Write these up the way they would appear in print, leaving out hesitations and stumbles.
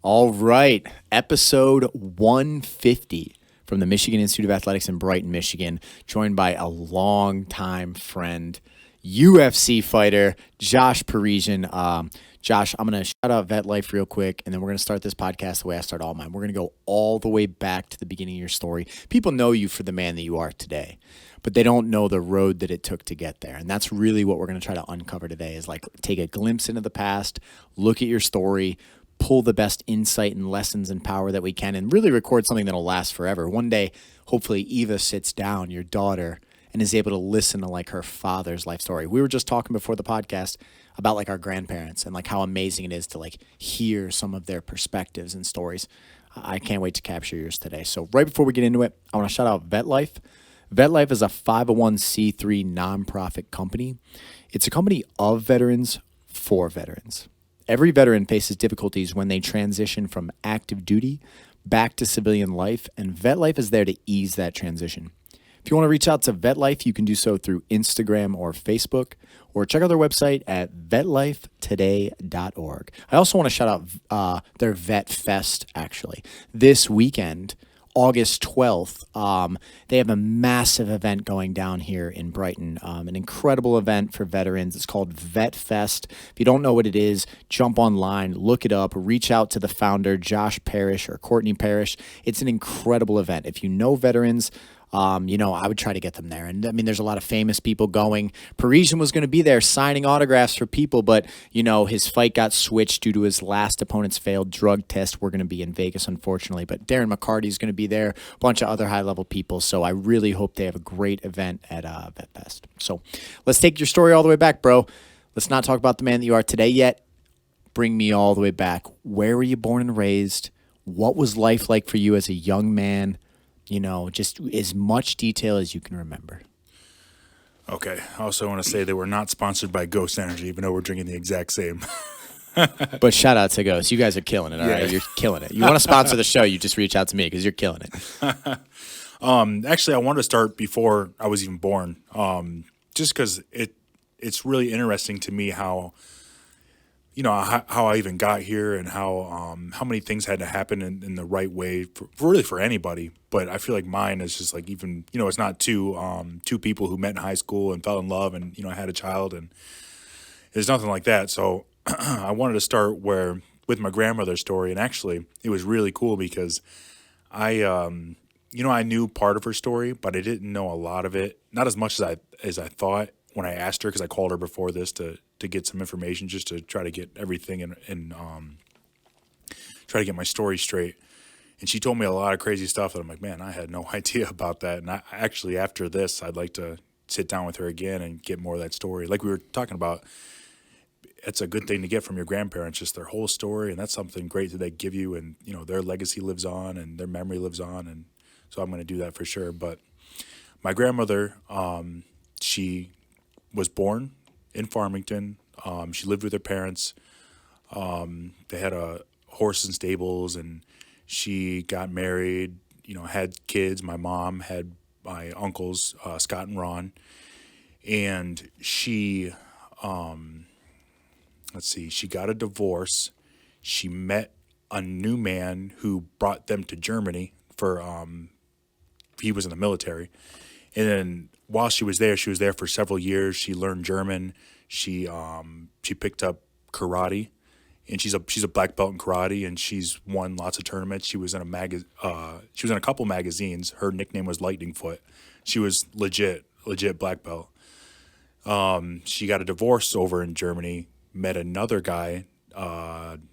All right, episode 150 from the Michigan Institute of Athletics in Brighton, Michigan, joined by a longtime friend, UFC fighter, Josh Parisian. Josh, I'm going to shout out Vet Life real quick, and then we're going to start this podcast the way I start all mine. We're going to go all the way back to the beginning of your story. People know you for the man that you are today, but they don't know the road that it took to get there. And that's really what we're going to try to uncover today is like take a glimpse into the past, look at your story, pull the best insight and lessons and power that we can, and really record something that'll last forever. One day, hopefully, Eva sits down, your daughter, and is able to listen to like her father's life story. We were just talking before the podcast about like our grandparents and like how amazing it is to like hear some of their perspectives and stories. I can't wait to capture yours today. So right before we get into it, I want to shout out Vet Life. Vet Life is a 501c3 nonprofit company. It's a company of veterans for veterans. Every veteran faces difficulties when they transition from active duty back to civilian life, and Vet Life is there to ease that transition. If you want to reach out to Vet Life, you can do so through Instagram or Facebook, or check out their website at vetlifetoday.org. I also want to shout out their Vet Fest, actually. This weekend, August 12th, they have a massive event going down here in Brighton, an incredible event for veterans. It's called Vet Fest. If you don't know what it is, jump online, look it up, reach out to the founder, Josh Parrish or Courtney Parrish. It's an incredible event. If you know veterans, I would try to get them there. And I mean, there's a lot of famous people going. Parisian was going to be there signing autographs for people, but, his fight got switched due to his last opponent's failed drug test. We're going to be in Vegas, unfortunately, but Darren McCarty is going to be there, a bunch of other high-level people. So I really hope they have a great event at Vet Fest. So let's take your story all the way back, bro. Let's not talk about the man that you are today yet. Bring me all the way back. Where were you born and raised? What was life like for you as a young man? Just as much detail as you can remember. Okay. I also want to say that we're not sponsored by Ghost Energy, even though we're drinking the exact same. But shout out to Ghost. You guys are killing it, all right? You're killing it. You want to sponsor the show, you just reach out to me because you're killing it. Actually, I wanted to start before I was even born, just because it's really interesting to me how I even got here and how many things had to happen in the right way for anybody. But I feel like mine is just like even, it's not two people who met in high school and fell in love and, had a child, and there's nothing like that. So I wanted to start with my grandmother's story. And actually it was really cool because I knew part of her story, but I didn't know a lot of it. Not as much as I thought when I asked her, because I called her before this to get some information, just to try to get everything and try to get my story straight. And she told me a lot of crazy stuff that I'm like, man, I had no idea about that. And I actually, after this, I'd like to sit down with her again and get more of that story. Like we were talking about, it's a good thing to get from your grandparents, just their whole story. And that's something great that they give you. And, their legacy lives on and their memory lives on. And so I'm going to do that for sure. But my grandmother, she was born in Farmington. She lived with her parents. They had a horse and stables, and she got married, had kids. My mom had my uncles, Scott and Ron. And she, she got a divorce. She met a new man who brought them to Germany he was in the military. And then while she was there for several years. She learned German. She picked up karate, and she's a black belt in karate, and she's won lots of tournaments. She was in a couple magazines. Her nickname was Lightning Foot. She was legit black belt. She got a divorce over in Germany, met another guy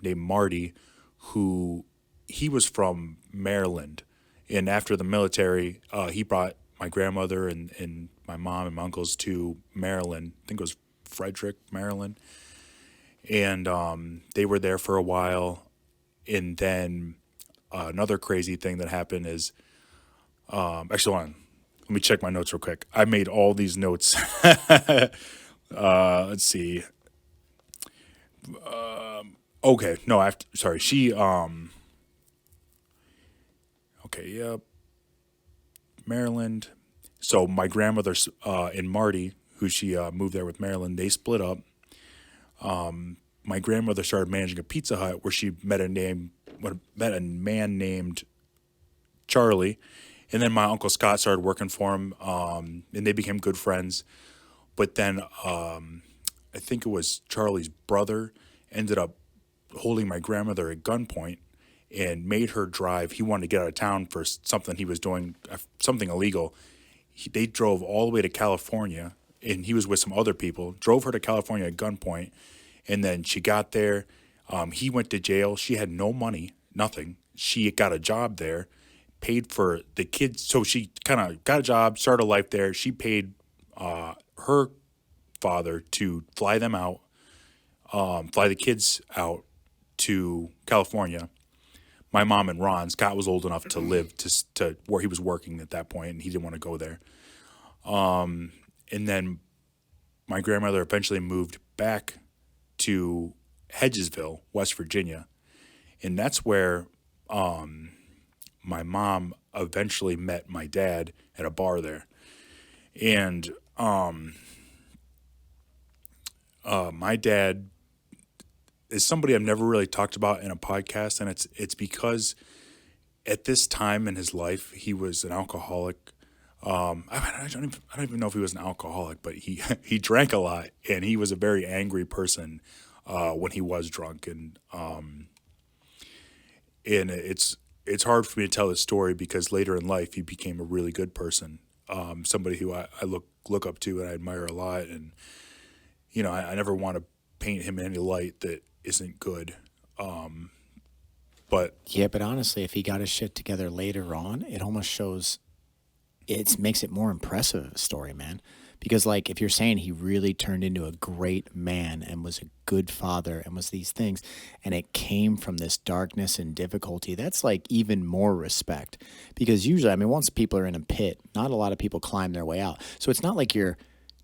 named Marty, who he was from Maryland. And after the military, he brought my grandmother and my mom and my uncles to Maryland. I think it was Frederick, Maryland. And they were there for a while. And then another crazy thing that happened is, actually, hold on. Let me check my notes real quick. I made all these notes. Let's see. Okay, no, sorry. She, okay, yep. Maryland. So my grandmother and Marty, who she moved there with Maryland, they split up. My grandmother started managing a Pizza Hut where she met a met a man named Charlie, and then my uncle Scott started working for him, and they became good friends. But then I think it was Charlie's brother ended up holding my grandmother at gunpoint and made her drive. He wanted to get out of town for something he was doing, something illegal. They drove all the way to California, and he was with some other people, drove her to California at gunpoint, and then she got there. He went to jail. She had no money, nothing. She got a job there, paid for the kids. So she kind of got a job, started a life there. She paid her father to fly them out, fly the kids out to California. My mom and Ron, Scott was old enough to live to where he was working at that point, and he didn't want to go there. And then my grandmother eventually moved back to Hedgesville, West Virginia, and that's where my mom eventually met my dad at a bar there. And my dad is somebody I've never really talked about in a podcast, and it's because at this time in his life he was an alcoholic. I don't even know if he was an alcoholic, but he drank a lot, and he was a very angry person when he was drunk, and it's hard for me to tell his story because later in life he became a really good person, somebody who I look up to and I admire a lot, and I never want to paint him in any light that isn't good. But Yeah, but honestly, if he got his shit together later on, it almost shows it makes it more impressive of a story, man. Because like if you're saying he really turned into a great man and was a good father and was these things, and it came from this darkness and difficulty, that's like even more respect. Because usually, I mean, once people are in a pit, not a lot of people climb their way out. So it's not like you're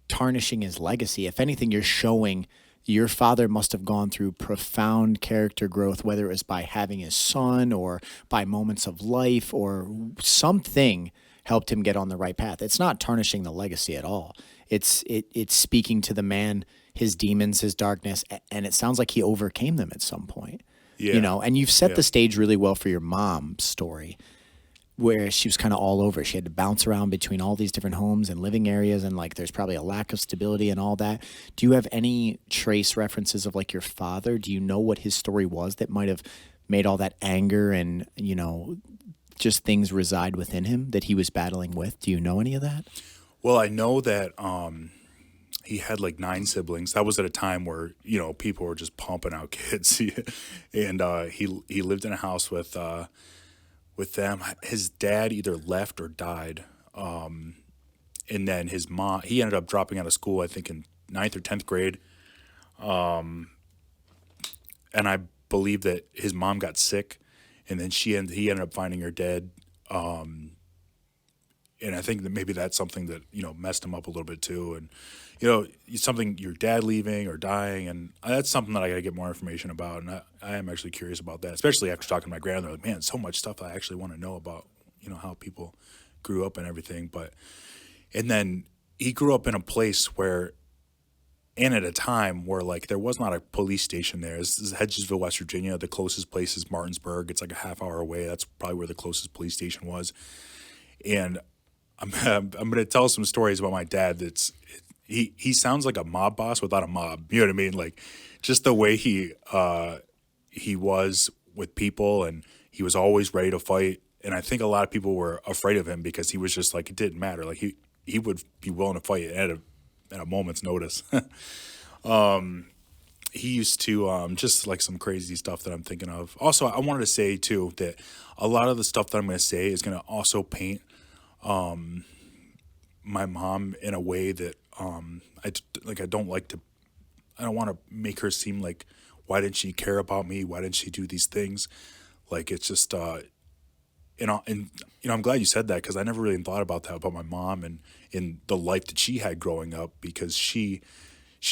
tarnishing his legacy. If anything, you're showing your father must have gone through profound character growth, whether it was by having his son or by moments of life or something helped him get on the right path. It's not tarnishing the legacy at all. It's speaking to the man, his demons, his darkness, and it sounds like he overcame them at some point. yeah, And you've set the stage really well for your mom's story, where she was kind of all over. She had to bounce around between all these different homes and living areas, and like there's probably a lack of stability and all that. Do you have any trace references of like your father? Do you know what his story was that might have made all that anger and just things reside within him that he was battling with? Do you know any of that? well, I know that he had like 9 siblings. That was at a time where people were just pumping out kids, and he lived in a house with them. His dad either left or died, and then his mom. He ended up dropping out of school, I think, in 9th or 10th grade, and I believe that his mom got sick, and then he ended up finding her dead. And I think that maybe that's something that messed him up a little bit too, and something, your dad leaving or dying, and that's something that I got to get more information about, and I am actually curious about that, especially after talking to my grandmother. Like, man, so much stuff I actually want to know about, how people grew up and everything. And then he grew up in a place where, and at a time where like there was not a police station there. This is Hedgesville, West Virginia. The closest place is Martinsburg. It's like a half hour away. That's probably where the closest police station was. And I'm going to tell some stories about my dad. He sounds like a mob boss without a mob. You know what I mean? Like just the way he was with people, and he was always ready to fight. And I think a lot of people were afraid of him because he was just like, it didn't matter. Like he would be willing to fight at a moment's notice. He used to just like some crazy stuff that I'm thinking of. Also, I wanted to say too that a lot of the stuff that I'm going to say is going to also paint my mom in a way that I don't want to make her seem like, why didn't she care about me? Why didn't she do these things? Like it's just I'm glad you said that, because I never really thought about that about my mom and in the life that she had growing up, because she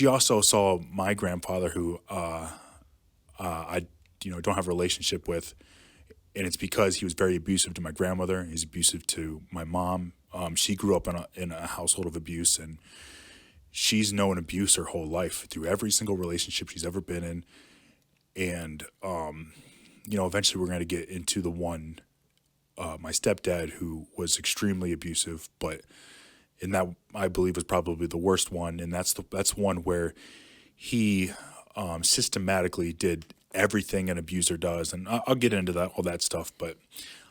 also saw my grandfather, who I don't have a relationship with, and it's because he was very abusive to my grandmother. He's abusive to my mom. She grew up in a household of abuse, and she's known abuse her whole life through every single relationship she's ever been in. And eventually we're going to get into the one, my stepdad, who was extremely abusive, but and that I believe was probably the worst one, and that's one where he systematically did everything an abuser does, and I'll get into that all that stuff. But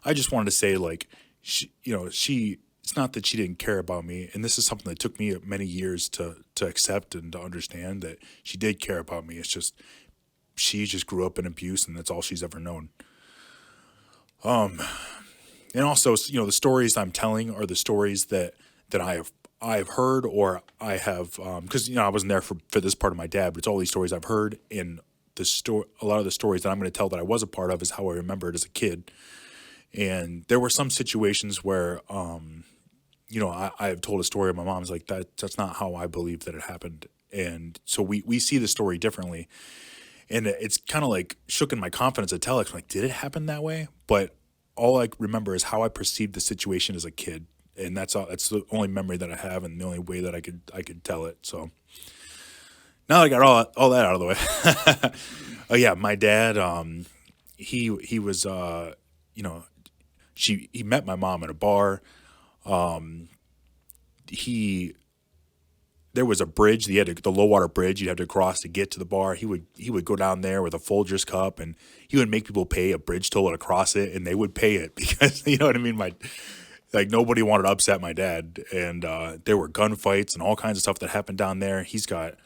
I just wanted to say, like, she it's not that she didn't care about me, and this is something that took me many years to accept and to understand that she did care about me. It's just she just grew up in abuse, and that's all she's ever known. And also, the stories I'm telling are the stories that I've heard, or I have, because I wasn't there for this part of my dad, but it's all these stories I've heard, and a lot of the stories that I'm going to tell that I was a part of is how I remember it as a kid. And there were some situations where, I have told a story of my mom's like that's not how I believe that it happened, and so we see the story differently, and it's kind of like shook in my confidence to tell it. Like, did it happen that way? But all I remember is how I perceived the situation as a kid, and that's all. That's the only memory that I have, and the only way that I could tell it. So now I got all that out of the way. Oh yeah, my dad. He was he met my mom at a bar. There was a bridge. The low water bridge you'd have to cross to get to the bar. He would go down there with a Folgers cup, and he would make people pay a bridge toll to cross it, and they would pay it because you know what I mean. Like nobody wanted to upset my dad, and there were gunfights and all kinds of stuff that happened down there. He's got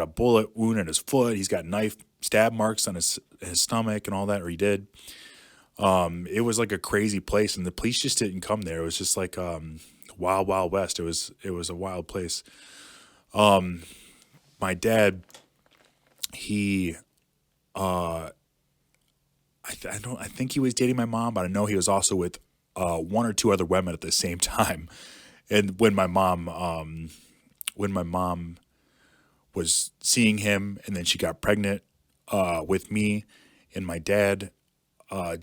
a bullet wound in his foot. He's got knife stab marks on his stomach and all that, or he did. It was like a crazy place, and the police just didn't come there. It was just like wild, wild west. It was a wild place. My dad, he, I think he was dating my mom, but I know he was also with one or two other women at the same time. And when my mom was seeing him, and then she got pregnant with me, and my dad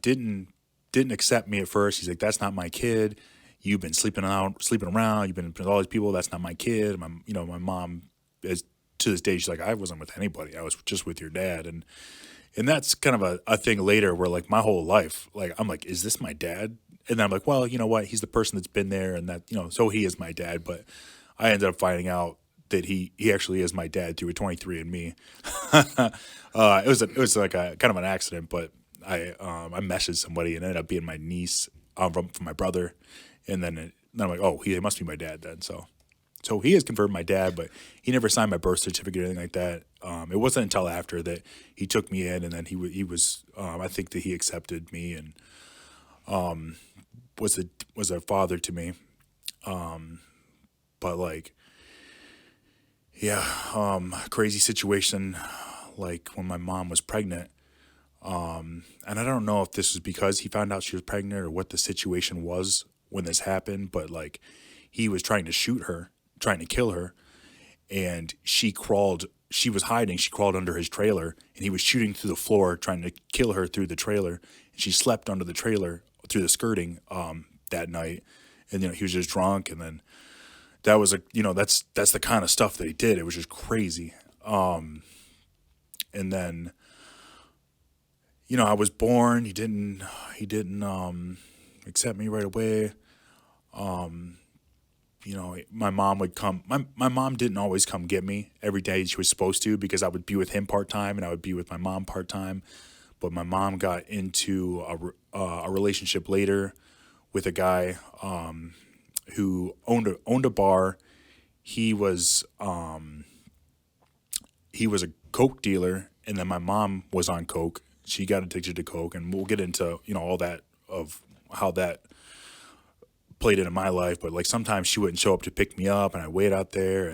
didn't accept me at first. He's like, "That's not my kid. You've been sleeping around. You've been with all these people. That's not my kid." My mom is to this day. She's like, "I wasn't with anybody. I was just with your dad." And that's kind of a thing later where like my whole life, like I'm like, "Is this my dad?" And then I'm like, "Well, you know what? He's the person that's been there, and that so he is my dad." But I ended up finding out that he actually is my dad through a 23andMe. It was like a kind of an accident, but I messaged somebody and it ended up being my niece from my brother, and then I'm like, oh, he must be my dad then. So he has confirmed my dad, but he never signed my birth certificate or anything like that. It wasn't until after that he took me in, and then he was I think that he accepted me and was a father to me. But like, yeah, crazy situation. Like when my mom was pregnant. And I don't know if this was because he found out she was pregnant or what the situation was when this happened, but like he was trying to shoot her, trying to kill her, and she was hiding, she crawled under his trailer, and he was shooting through the floor trying to kill her through the trailer, and she slept under the trailer through the skirting that night, and he was just drunk, and then that was that's the kind of stuff that he did. It was just crazy. And then I was born. He didn't accept me right away. My mom would come. My mom didn't always come get me every day she was supposed to, because I would be with him part-time and I would be with my mom part-time. But my mom got into a relationship later with a guy who owned a bar. He was a coke dealer, and then my mom was on coke. She got addicted to coke, and we'll get into all that of how that played into my life. But like sometimes she wouldn't show up to pick me up, and I'd wait out there.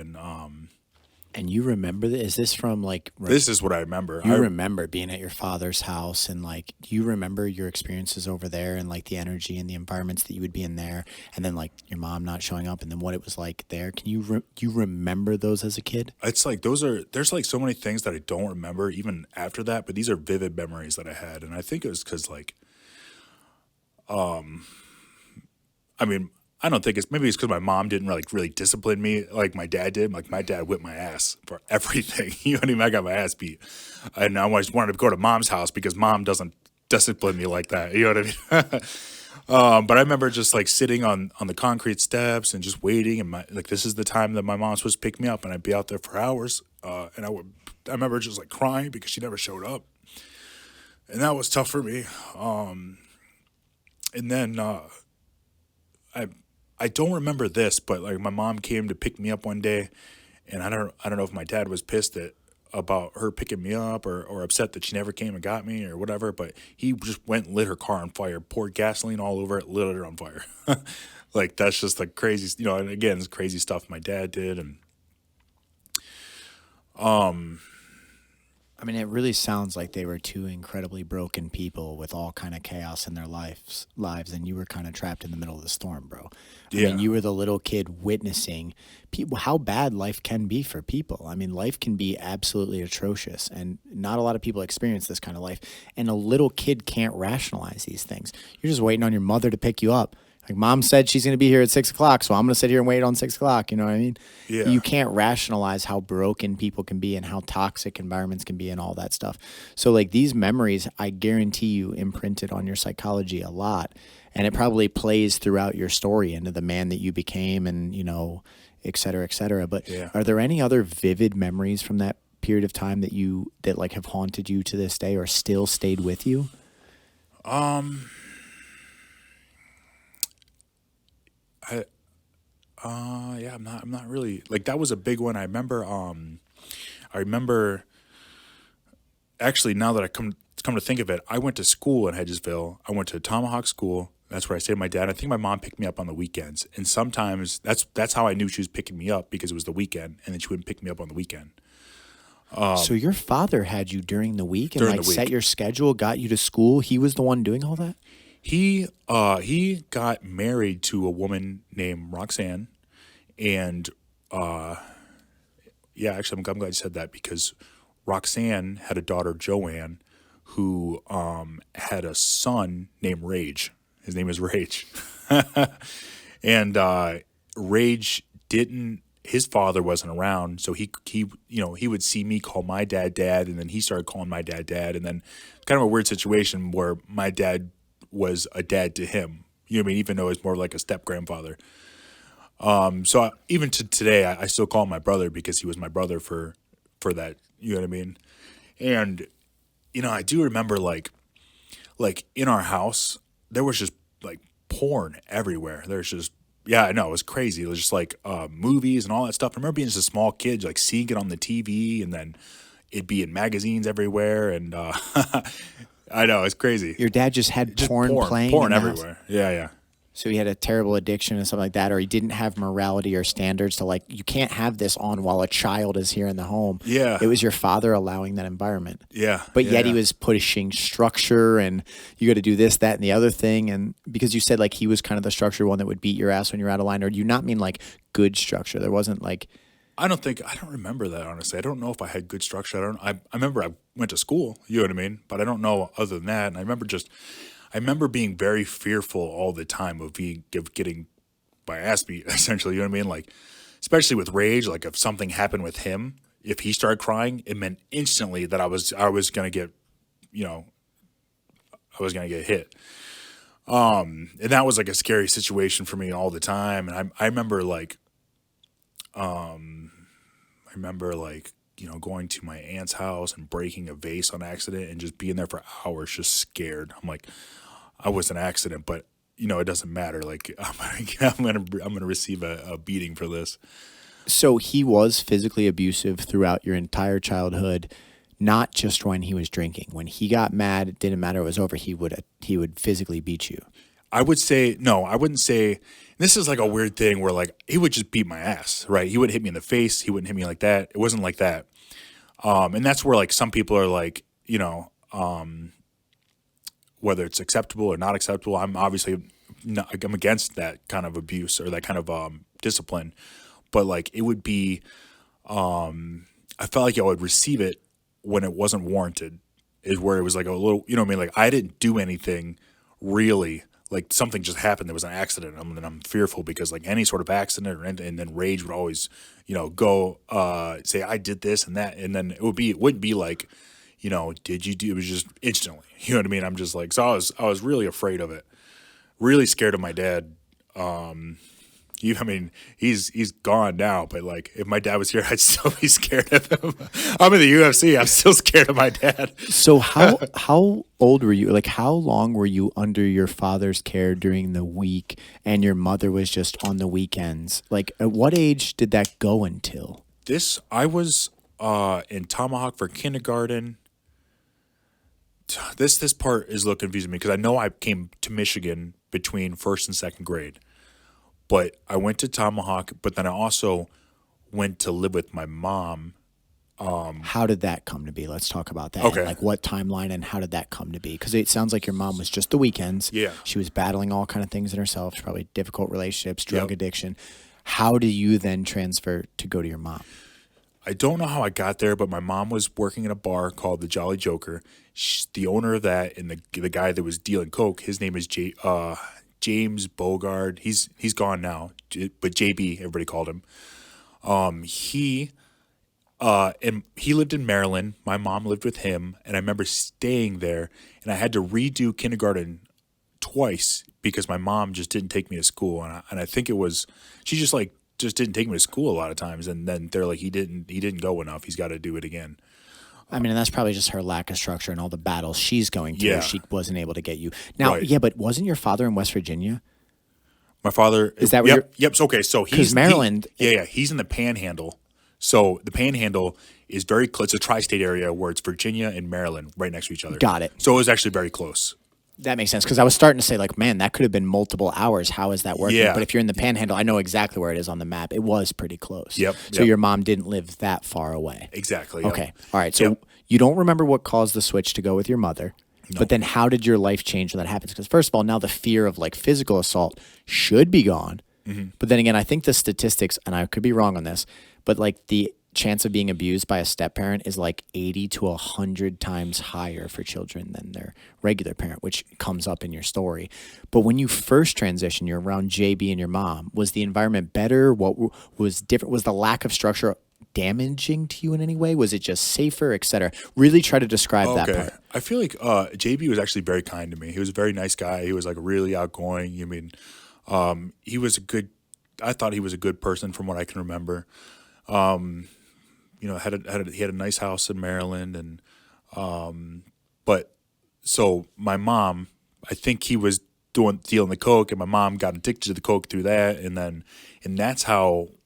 And you remember this? Is this from like? This is what I remember. You remember being at your father's house, and like, do you remember your experiences over there, and like the energy and the environments that you would be in there, and then like your mom not showing up, and then what it was like there? Can you you remember those as a kid? It's like there's like so many things that I don't remember even after that, but these are vivid memories that I had, and I think it was because like, I mean, I don't think maybe it's because my mom didn't really discipline me like my dad did. Like my dad whipped my ass for everything. You know what I mean? I got my ass beat, and I just wanted to go to mom's house because mom doesn't discipline me like that. You know what I mean? But I remember just like sitting on the concrete steps and just waiting, and this is the time that my mom was supposed to pick me up, and I'd be out there for hours. And I remember just like crying because she never showed up, and that was tough for me. And then I I don't remember this, but like my mom came to pick me up one day, and I don't know if my dad was pissed about her picking me up or upset that she never came and got me or whatever, but he just went and lit her car on fire, poured gasoline all over it, lit her on fire. Like that's just like crazy, and again, it's crazy stuff my dad did. And I mean, it really sounds like they were two incredibly broken people with all kind of chaos in their lives, and you were kind of trapped in the middle of the storm, bro. I yeah, mean, you were the little kid witnessing people how bad life can be for people. I mean, life can be absolutely atrocious, and not a lot of people experience this kind of life. And a little kid can't rationalize these things. You're just waiting on your mother to pick you up. Like mom said she's going to be here at 6 o'clock, so I'm going to sit here and wait on 6 o'clock. You know what I mean? yeah, You can't rationalize how broken people can be and how toxic environments can be and all that stuff. So like these memories, I guarantee you imprinted on your psychology a lot. And it probably plays throughout your story into the man that you became and, et cetera, et cetera. But yeah. are there any other vivid memories from that period of time that like have haunted you to this day or still stayed with you? I yeah, I'm not really like that was a big one. I remember actually now that I come to think of it, I went to school in Hedgesville. I went to Tomahawk School. That's where I stayed with my dad. I think my mom picked me up on the weekends, and sometimes that's how I knew she was picking me up because it was the weekend, and then she wouldn't pick me up on the weekend So your father had you during the week and during like the week. set your schedule, got you to school. He was the one doing all that? He got married to a woman named Roxanne, and yeah, actually, I'm glad you said that because Roxanne had a daughter, Joanne, who had a son named Rage. His name is Rage. And Rage didn't. His father wasn't around, so he would see me call my dad dad, and then he started calling my dad dad, and then kind of a weird situation where my dad was a dad to him. You know what I mean? Even though he's more like a step grandfather. Even to today, I still call him my brother because he was my brother for that. You know what I mean? And I do remember like in our house there was just like porn everywhere. There's just yeah, I know it was crazy. It was just like movies and all that stuff. I remember being just a small kid, like seeing it on the TV, and then it'd be in magazines everywhere. And I know it's crazy. Your dad just had Just porn playing porn in the house? everywhere. Yeah, yeah. So he had a terrible addiction and something like that, or he didn't have morality or standards to like, you can't have this on while a child is here in the home. Yeah. It was your father allowing that environment. Yeah. But yet yeah. he was pushing structure and you got to do this, that, and the other thing. And because you said like he was kind of the structured one that would beat your ass when you're out of line, or do you not mean like good structure? There wasn't like. I don't remember that, honestly. I don't know if I had good structure. I remember I went to school, you know what I mean? But I don't know other than that. And I remember being very fearful all the time of getting my ass beat, essentially, you know what I mean? Like, especially with Rage, like if something happened with him, if he started crying, it meant instantly that I was gonna get, I was gonna get hit. And that was like a scary situation for me all the time. And I remember going to my aunt's house and breaking a vase on accident and just being there for hours, just scared. I'm like, I was an accident, but it doesn't matter. Like I'm gonna receive a beating for this. So he was physically abusive throughout your entire childhood, not just when he was drinking. When he got mad, it didn't matter. It was over. He would physically beat you. I would say no. I wouldn't say. This is like a weird thing where like he would just beat my ass, right? He wouldn't hit me in the face. He wouldn't hit me like that. It wasn't like that. And that's where like some people are like, whether it's acceptable or not acceptable. I'm obviously I'm against that kind of abuse or that kind of discipline. But like it would be, I felt like I would receive it when it wasn't warranted. Is where it was like a little, you know what I mean? Like I didn't do anything really. Like something just happened. There was an accident, and I'm fearful because like any sort of accident or anything, and then Rage would always, go say I did this and that, and then it wouldn't be like, did you do? It was just instantly. You know what I mean? I'm just like, so I was really afraid of it. Really scared of my dad. I mean, he's gone now, but like, if my dad was here, I'd still be scared of him. I'm in the UFC. I'm still scared of my dad. So how old were you? Like, how long were you under your father's care during the week, and your mother was just on the weekends? Like, at what age did that go until? I was in Tomahawk for kindergarten. This part is a little confusing me because I know I came to Michigan between first and second grade, but I went to Tomahawk. But then I also went to live with my mom. How did that come to be? Let's talk about that. Okay. Like, what timeline and how did that come to be? Because it sounds like your mom was just the weekends. Yeah. She was battling all kind of things in herself, probably difficult relationships, drug Yep. addiction. How do you then transfer to go to your mom? I don't know how I got there, but my mom was working in a bar called the Jolly Joker. The owner of that and the guy that was dealing coke, his name is James Bogard. He's gone now, but JB, everybody called him. He lived in Maryland. My mom lived with him, and I remember staying there, and I had to redo kindergarten twice because my mom just didn't take me to school, and I think it was she just didn't take me to school a lot of times, and then they're like he didn't go enough. He's got to do it again. I mean, and that's probably just her lack of structure and all the battles she's going through. Yeah. She wasn't able to get you. Now, Right. yeah, but wasn't your father in West Virginia? My father Is that where Yep. So, okay, so he's Maryland- he's in the Panhandle. So the Panhandle is very close. It's a tri-state area where it's Virginia and Maryland right next to each other. Got it. So it was actually very close. That makes sense, because I was starting to say, like, man, that could have been multiple hours. How is that working? Yeah. But if you're in the Panhandle, I know exactly where it is on the map. It was pretty close. Yep, So yep. your mom didn't live that far away. Exactly. Yep. Okay. All right. So Yep. you don't remember what caused the switch to go with your mother. No. But then how did your life change when that happens? Because first of all, now the fear of like physical assault should be gone. Mm-hmm. But then again, I think the statistics, and I could be wrong on this, but like the chance of being abused by a step parent is like 80 to 100 times higher for children than their regular parent, which comes up in your story. But when you first transitioned, you're around JB and your mom. Was the environment better? What was different? Was the lack of structure damaging to you in any way? Was it just safer, et cetera? Really try to describe that part. I feel like JB was actually very kind to me. He was a very nice guy. He was like really outgoing. I mean, he was I thought he was a good person from what I can remember. He had a nice house in Maryland, and but so my mom, I think he was dealing the coke, and my mom got addicted to the coke through that, and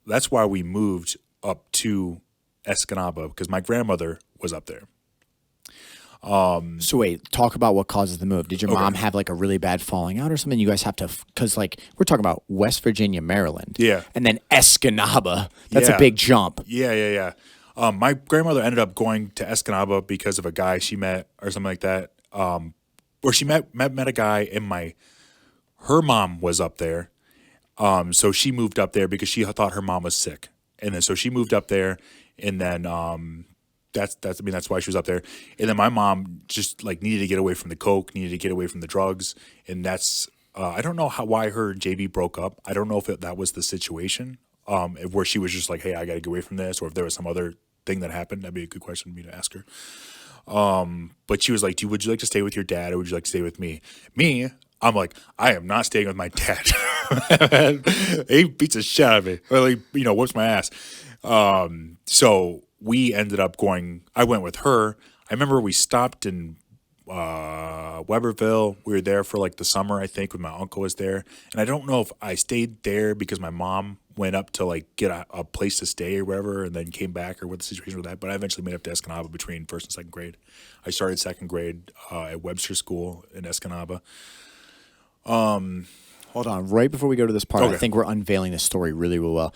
that's why we moved up to Escanaba, because my grandmother was up there. So wait, talk about what causes the move. Did your mom have like a really bad falling out or something? You guys have to, because like we're talking about West Virginia, Maryland. Yeah. And then Escanaba. That's a Yeah. big jump. Yeah. My grandmother ended up going to Escanaba because of a guy she met or something like that. Where she met a guy, and her mom was up there. So she moved up there because she thought her mom was sick, and then so she moved up there, and then that's why she was up there. And then my mom just like needed to get away from the coke, needed to get away from the drugs, and that's I don't know why her and JB broke up. I don't know if that was the situation, where she was just like, hey, I got to get away from this, or if there was some other thing that happened. That'd be a good question for me to ask her. But she was like, would you like to stay with your dad, or would you like to stay with me? I'm like, I am not staying with my dad. He beats the shit out of me. Or like, whoops my ass. So we ended up going, I went with her. I remember we stopped in Weberville. We were there for like the summer, I think, when my uncle was there. And I don't know if I stayed there because my mom went up to like get a place to stay or whatever, and then came back, or what the situation was that. But I eventually made up to Escanaba between first and second grade. I started second grade at Webster School in Escanaba. Hold on. Right before we go to this part, I Okay. think we're unveiling this story really, really well.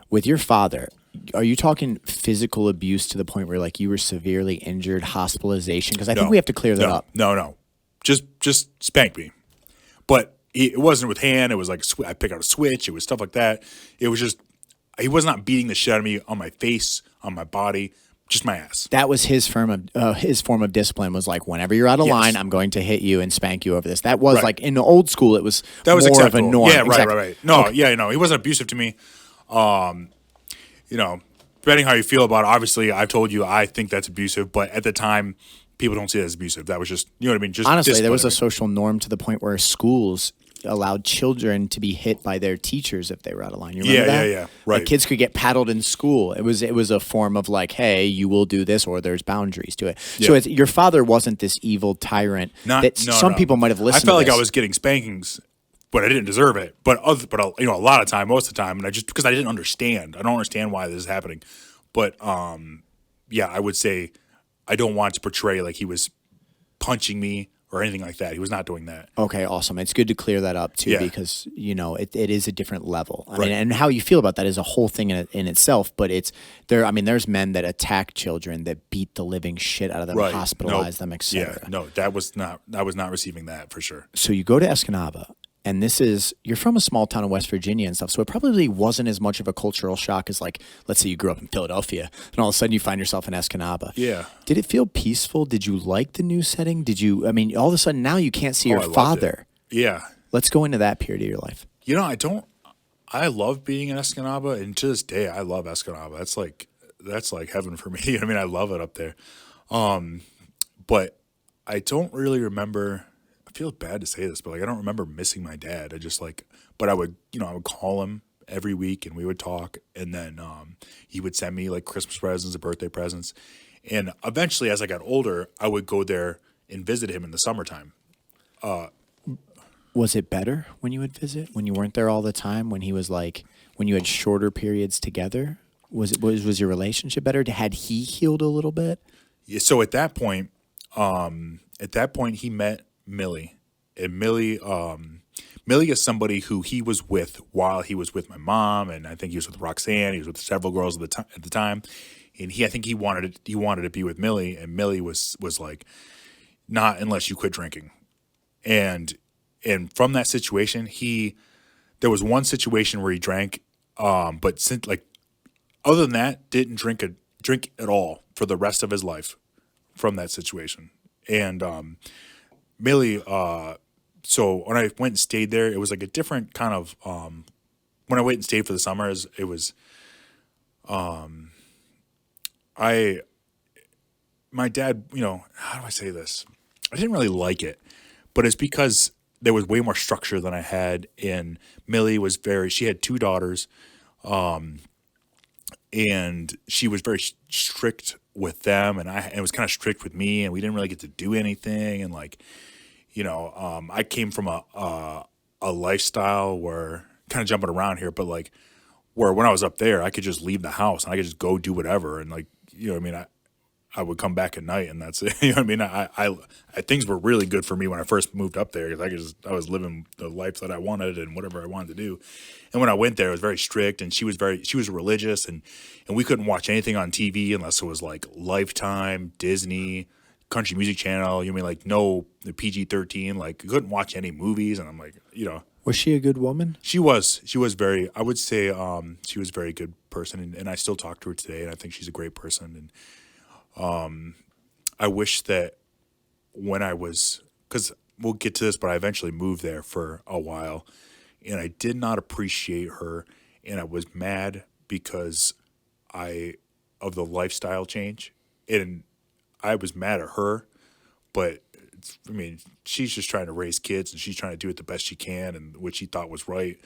With your father, are you talking physical abuse to the point where like you were severely injured, hospitalization? Because I think we have to clear that up. No. Just spank me. But it wasn't with hand. It was like I pick out a switch. It was stuff like that. It was just, he was not beating the shit out of me on my face, on my body, just my ass. That was his form of discipline, was like, whenever you're out of Yes. line, I'm going to hit you and spank you over this. That was Right. like in the old school, it was That was more acceptable. of a norm. Yeah, Exactly. right. No, no, he wasn't abusive to me. Depending how you feel about it, obviously I've told you I think that's abusive, but at the time, people don't see it as abusive. That was just, you know what I mean? Just Honestly, there was a disciplinary. social norm to the point where schools allowed children to be hit by their teachers if they were out of line. You remember that? Yeah. Right. Like kids could get paddled in school. It was a form of like, hey, you will do this, or there's boundaries to it. So your father wasn't this evil tyrant that some people might have listened. I felt to like this. I was getting spankings, but I didn't deserve it. But you know, a lot of time, most of the time, and I just because I didn't understand. I don't understand why this is happening. But yeah, I would say I don't want to portray like he was punching me or anything like that. He was not doing that. Okay, awesome. It's good to clear that up too, Yeah. because you know it is a different level. I Right. mean, and how you feel about that is a whole thing in itself. But it's there. I mean, there's men that attack children, that beat the living shit out of them, Right. hospitalize them, etc. Yeah, no, that was not. I was not receiving that for sure. So you go to Escanaba, and you're from a small town in West Virginia and stuff, so it probably wasn't as much of a cultural shock as like, let's say you grew up in Philadelphia, and all of a sudden you find yourself in Escanaba. Yeah. Did it feel peaceful? Did you like the new setting? I mean, all of a sudden now you can't see I your loved father. it. Yeah. Let's go into that period of your life. You know, I love being in Escanaba, and to this day, I love Escanaba. That's like heaven for me. I mean, I love it up there. But I don't really remember. I feel bad to say this, but like I don't remember missing my dad. But I would call him every week, and we would talk, and then he would send me like Christmas presents and birthday presents, and eventually, as I got older, I would go there and visit him in the summertime. Was it better when you would visit, when you weren't there all the time, when he was like, when you had shorter periods together? Was your relationship better? Had he healed a little bit? Yeah, so at that point, he met Millie, and Millie is somebody who he was with while he was with my mom, and I think he was with Roxanne. He was with several girls at the time, and I think he wanted to be with Millie, and Millie was like, not unless you quit drinking, and from that situation, there was one situation where he drank, but since like other than that, didn't drink at all for the rest of his life from that situation, and Millie. So when I went and stayed there, it was like a different kind of. When I went and stayed for the summers, it was. My dad, how do I say this? I didn't really like it, but it's because there was way more structure than I had. And Millie she had 2 daughters, and she was very strict with them, and it was kind of strict with me, and we didn't really get to do anything, and like. I came from a lifestyle where kind of jumping around here, but like where when I was up there, I could just leave the house and I could just go do whatever. And like, I would come back at night and that's it. You know what I mean? I things were really good for me when I first moved up there because I was living the life that I wanted and whatever I wanted to do. And when I went there, it was very strict, and she was religious, and we couldn't watch anything on TV unless it was like Lifetime, Disney, Country Music Channel. You mean like no the PG-13? Like you couldn't watch any movies, and I'm like, Was she a good woman? She was very. I would say she was a very good person, and I still talk to her today, and I think she's a great person. And I wish that when I was, because we'll get to this, but I eventually moved there for a while, and I did not appreciate her, and I was mad because of the lifestyle change, and I was mad at her, but she's just trying to raise kids, and she's trying to do it the best she can and what she thought was right.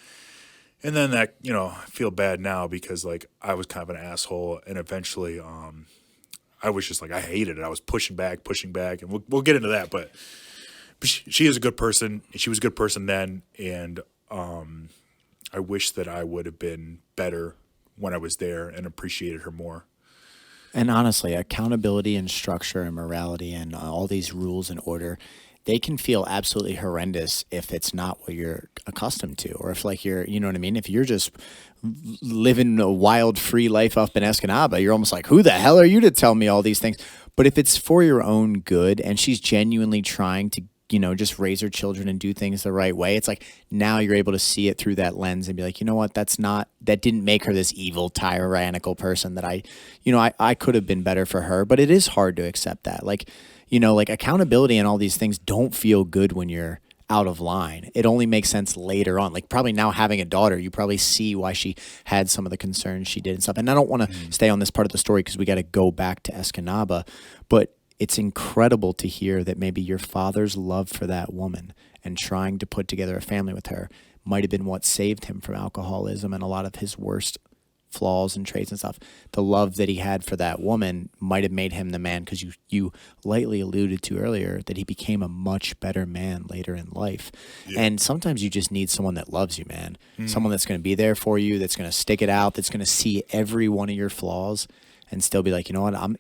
And then that, I feel bad now because like I was kind of an asshole, and eventually I was just like, I hated it. I was pushing back, and we'll get into that, but she is a good person. She was a good person then, and I wish that I would have been better when I was there and appreciated her more. And honestly, accountability and structure and morality and all these rules and order, they can feel absolutely horrendous if it's not what you're accustomed to, or if like you know what I mean? If you're just living a wild, free life up in Escanaba, you're almost like, who the hell are you to tell me all these things? But if it's for your own good and she's genuinely trying to, just raise her children and do things the right way, it's like now you're able to see it through that lens and be like, you know what, that didn't make her this evil, tyrannical person that I could have been better for her. But it is hard to accept that. Like, like accountability and all these things don't feel good when you're out of line. It only makes sense later on. Like probably now having a daughter, you probably see why she had some of the concerns she did and stuff. And I don't want to stay on this part of the story because we got to go back to Escanaba, but it's incredible to hear that maybe your father's love for that woman and trying to put together a family with her might have been what saved him from alcoholism and a lot of his worst flaws and traits and stuff. The love that he had for that woman might have made him the man, because you lightly alluded to earlier that he became a much better man later in life. Yeah. And sometimes you just need someone that loves you, man. Someone that's going to be there for you, that's going to stick it out, that's going to see every one of your flaws and still be like, you know what, I'm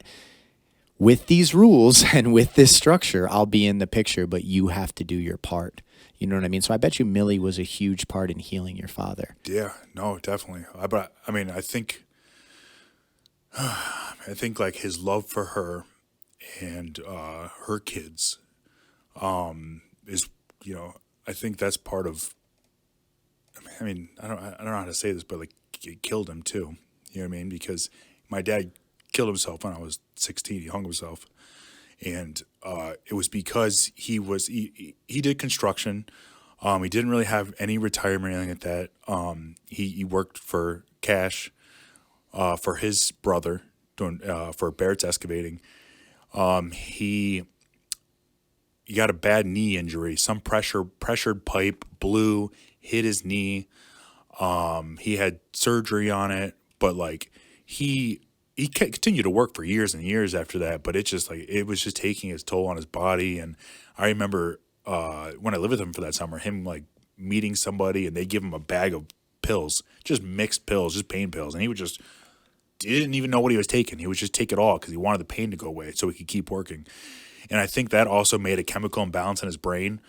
with these rules and with this structure, I'll be in the picture, but you have to do your part. You know what I mean? So I bet you Millie was a huge part in healing your father. Yeah, no, definitely. But I mean, I think like his love for her and her kids is, I think that's part of. I mean, I don't know how to say this, but like it killed him too. You know what I mean? Because my dad killed himself when I was 16. He hung himself, and it was because he did construction. He didn't really have any retirement or anything like that. He worked for cash for his brother doing for Barrett's Excavating. He got a bad knee injury. Some pressured pipe blew, hit his knee. He had surgery on it, but like he continued to work for years and years after that, but it was just taking its toll on his body. And I remember when I lived with him for that summer, him like meeting somebody and they give him a bag of pills, just mixed pills, just pain pills, and he didn't even know what he was taking. He would just take it all because he wanted the pain to go away so he could keep working. And I think that also made a chemical imbalance in his brain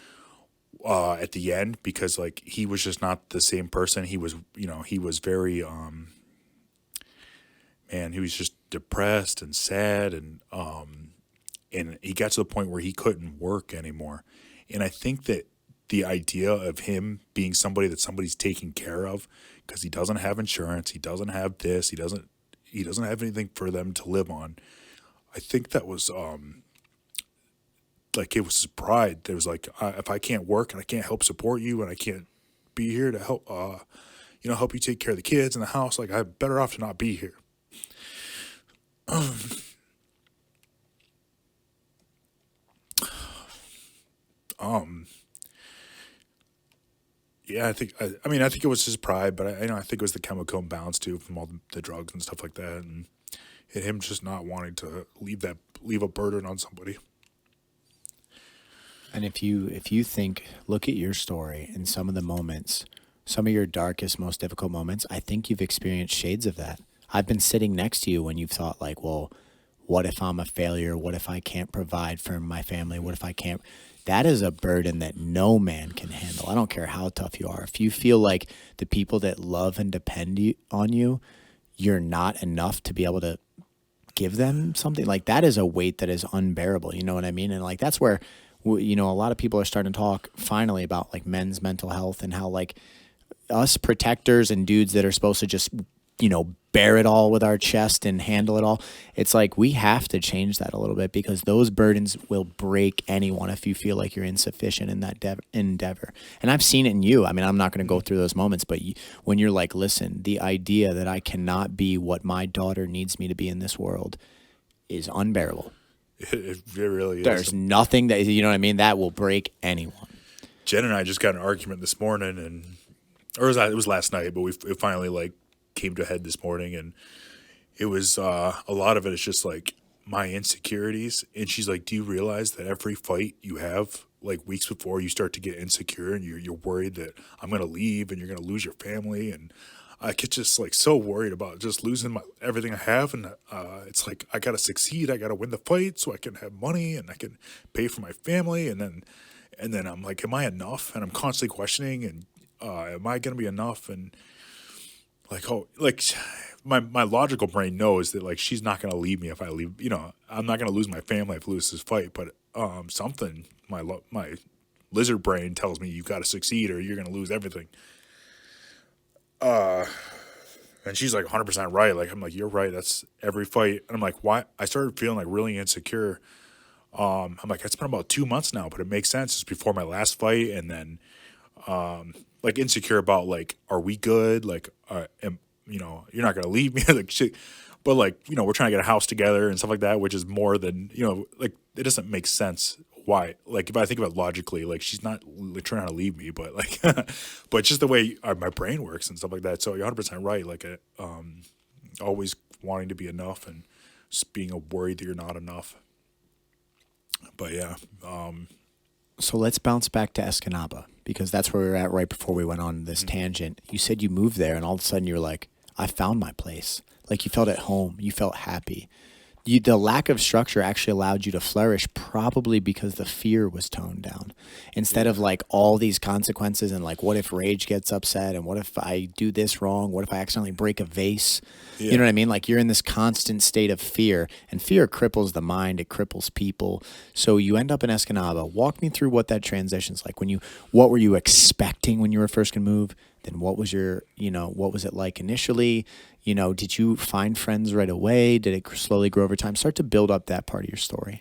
at the end, because like he was just not the same person. He was very he was just depressed and sad, and he got to the point where he couldn't work anymore. And I think that the idea of him being somebody that somebody's taking care of, because he doesn't have insurance, he doesn't have this, he doesn't have anything for them to live on. I think that was like it was his pride. There was like, if I can't work and I can't help support you and I can't be here to help help you take care of the kids in the house, like I'm better off to not be here. Yeah, I think it was his pride, but I think it was the chemical imbalance too from all the drugs and stuff like that, and him just not wanting to leave a burden on somebody. And if you look at your story and some of the moments, some of your darkest, most difficult moments, I think you've experienced shades of that. I've been sitting next to you when you've thought like, well, what if I'm a failure? What if I can't provide for my family? What if I can't? That is a burden that no man can handle. I don't care how tough you are. If you feel like the people that love and depend on you, you're not enough to be able to give them something, like that is a weight that is unbearable. You know what I mean? And like that's where, a lot of people are starting to talk finally about like men's mental health and how like us protectors and dudes that are supposed to just, bear it all with our chest and handle it all. It's like we have to change that a little bit, because those burdens will break anyone if you feel like you're insufficient in that endeavor. And I've seen it in you. I mean, I'm not going to go through those moments, but when you're like, listen, the idea that I cannot be what my daughter needs me to be in this world is unbearable. It really is. There's nothing that, you know what I mean, that will break anyone. Jen and I just got in an argument this morning, it was last night, but it finally like came to a head this morning, and it was a lot of it is just like my insecurities. And she's like, do you realize that every fight you have, like weeks before, you start to get insecure and you're worried that I'm going to leave and you're going to lose your family? And I get just like so worried about just losing everything I have. And it's like, I got to succeed. I got to win the fight so I can have money and I can pay for my family. And then I'm like, am I enough? And I'm constantly questioning, and am I going to be enough? And my logical brain knows that like she's not going to leave me if I leave. I'm not going to lose my family if I lose this fight. But something my lizard brain tells me you got to succeed or you're going to lose everything. And she's like 100% right. Like I'm like, you're right. That's every fight. And I'm like, why? I started feeling like really insecure. I'm like, it's been about 2 months now, but it makes sense. It's before my last fight, and then like insecure about like, are we good? Like, you're not gonna leave me. Like shit. But like, we're trying to get a house together and stuff like that, which is more than, like it doesn't make sense why. Like if I think about it logically, like she's not like, trying to leave me, but like, but just the way my brain works and stuff like that. So you're 100% right. Like always wanting to be enough and just being worried that you're not enough. But yeah. So let's bounce back to Escanaba, because that's where we were at right before we went on this tangent. You said you moved there and all of a sudden you were like, I found my place. Like you felt at home. You felt happy. The lack of structure actually allowed you to flourish, probably because the fear was toned down. Instead of like all these consequences and like, what if Rage gets upset? And what if I do this wrong? What if I accidentally break a vase? Yeah. You know what I mean? Like you're in this constant state of fear, and fear cripples the mind. It cripples people. So you end up in Escanaba. Walk me through what that transition's like. What were you expecting when you were first gonna move? Then what was what was it like initially? Did you find friends right away? Did it slowly grow over time? Start to build up that part of your story.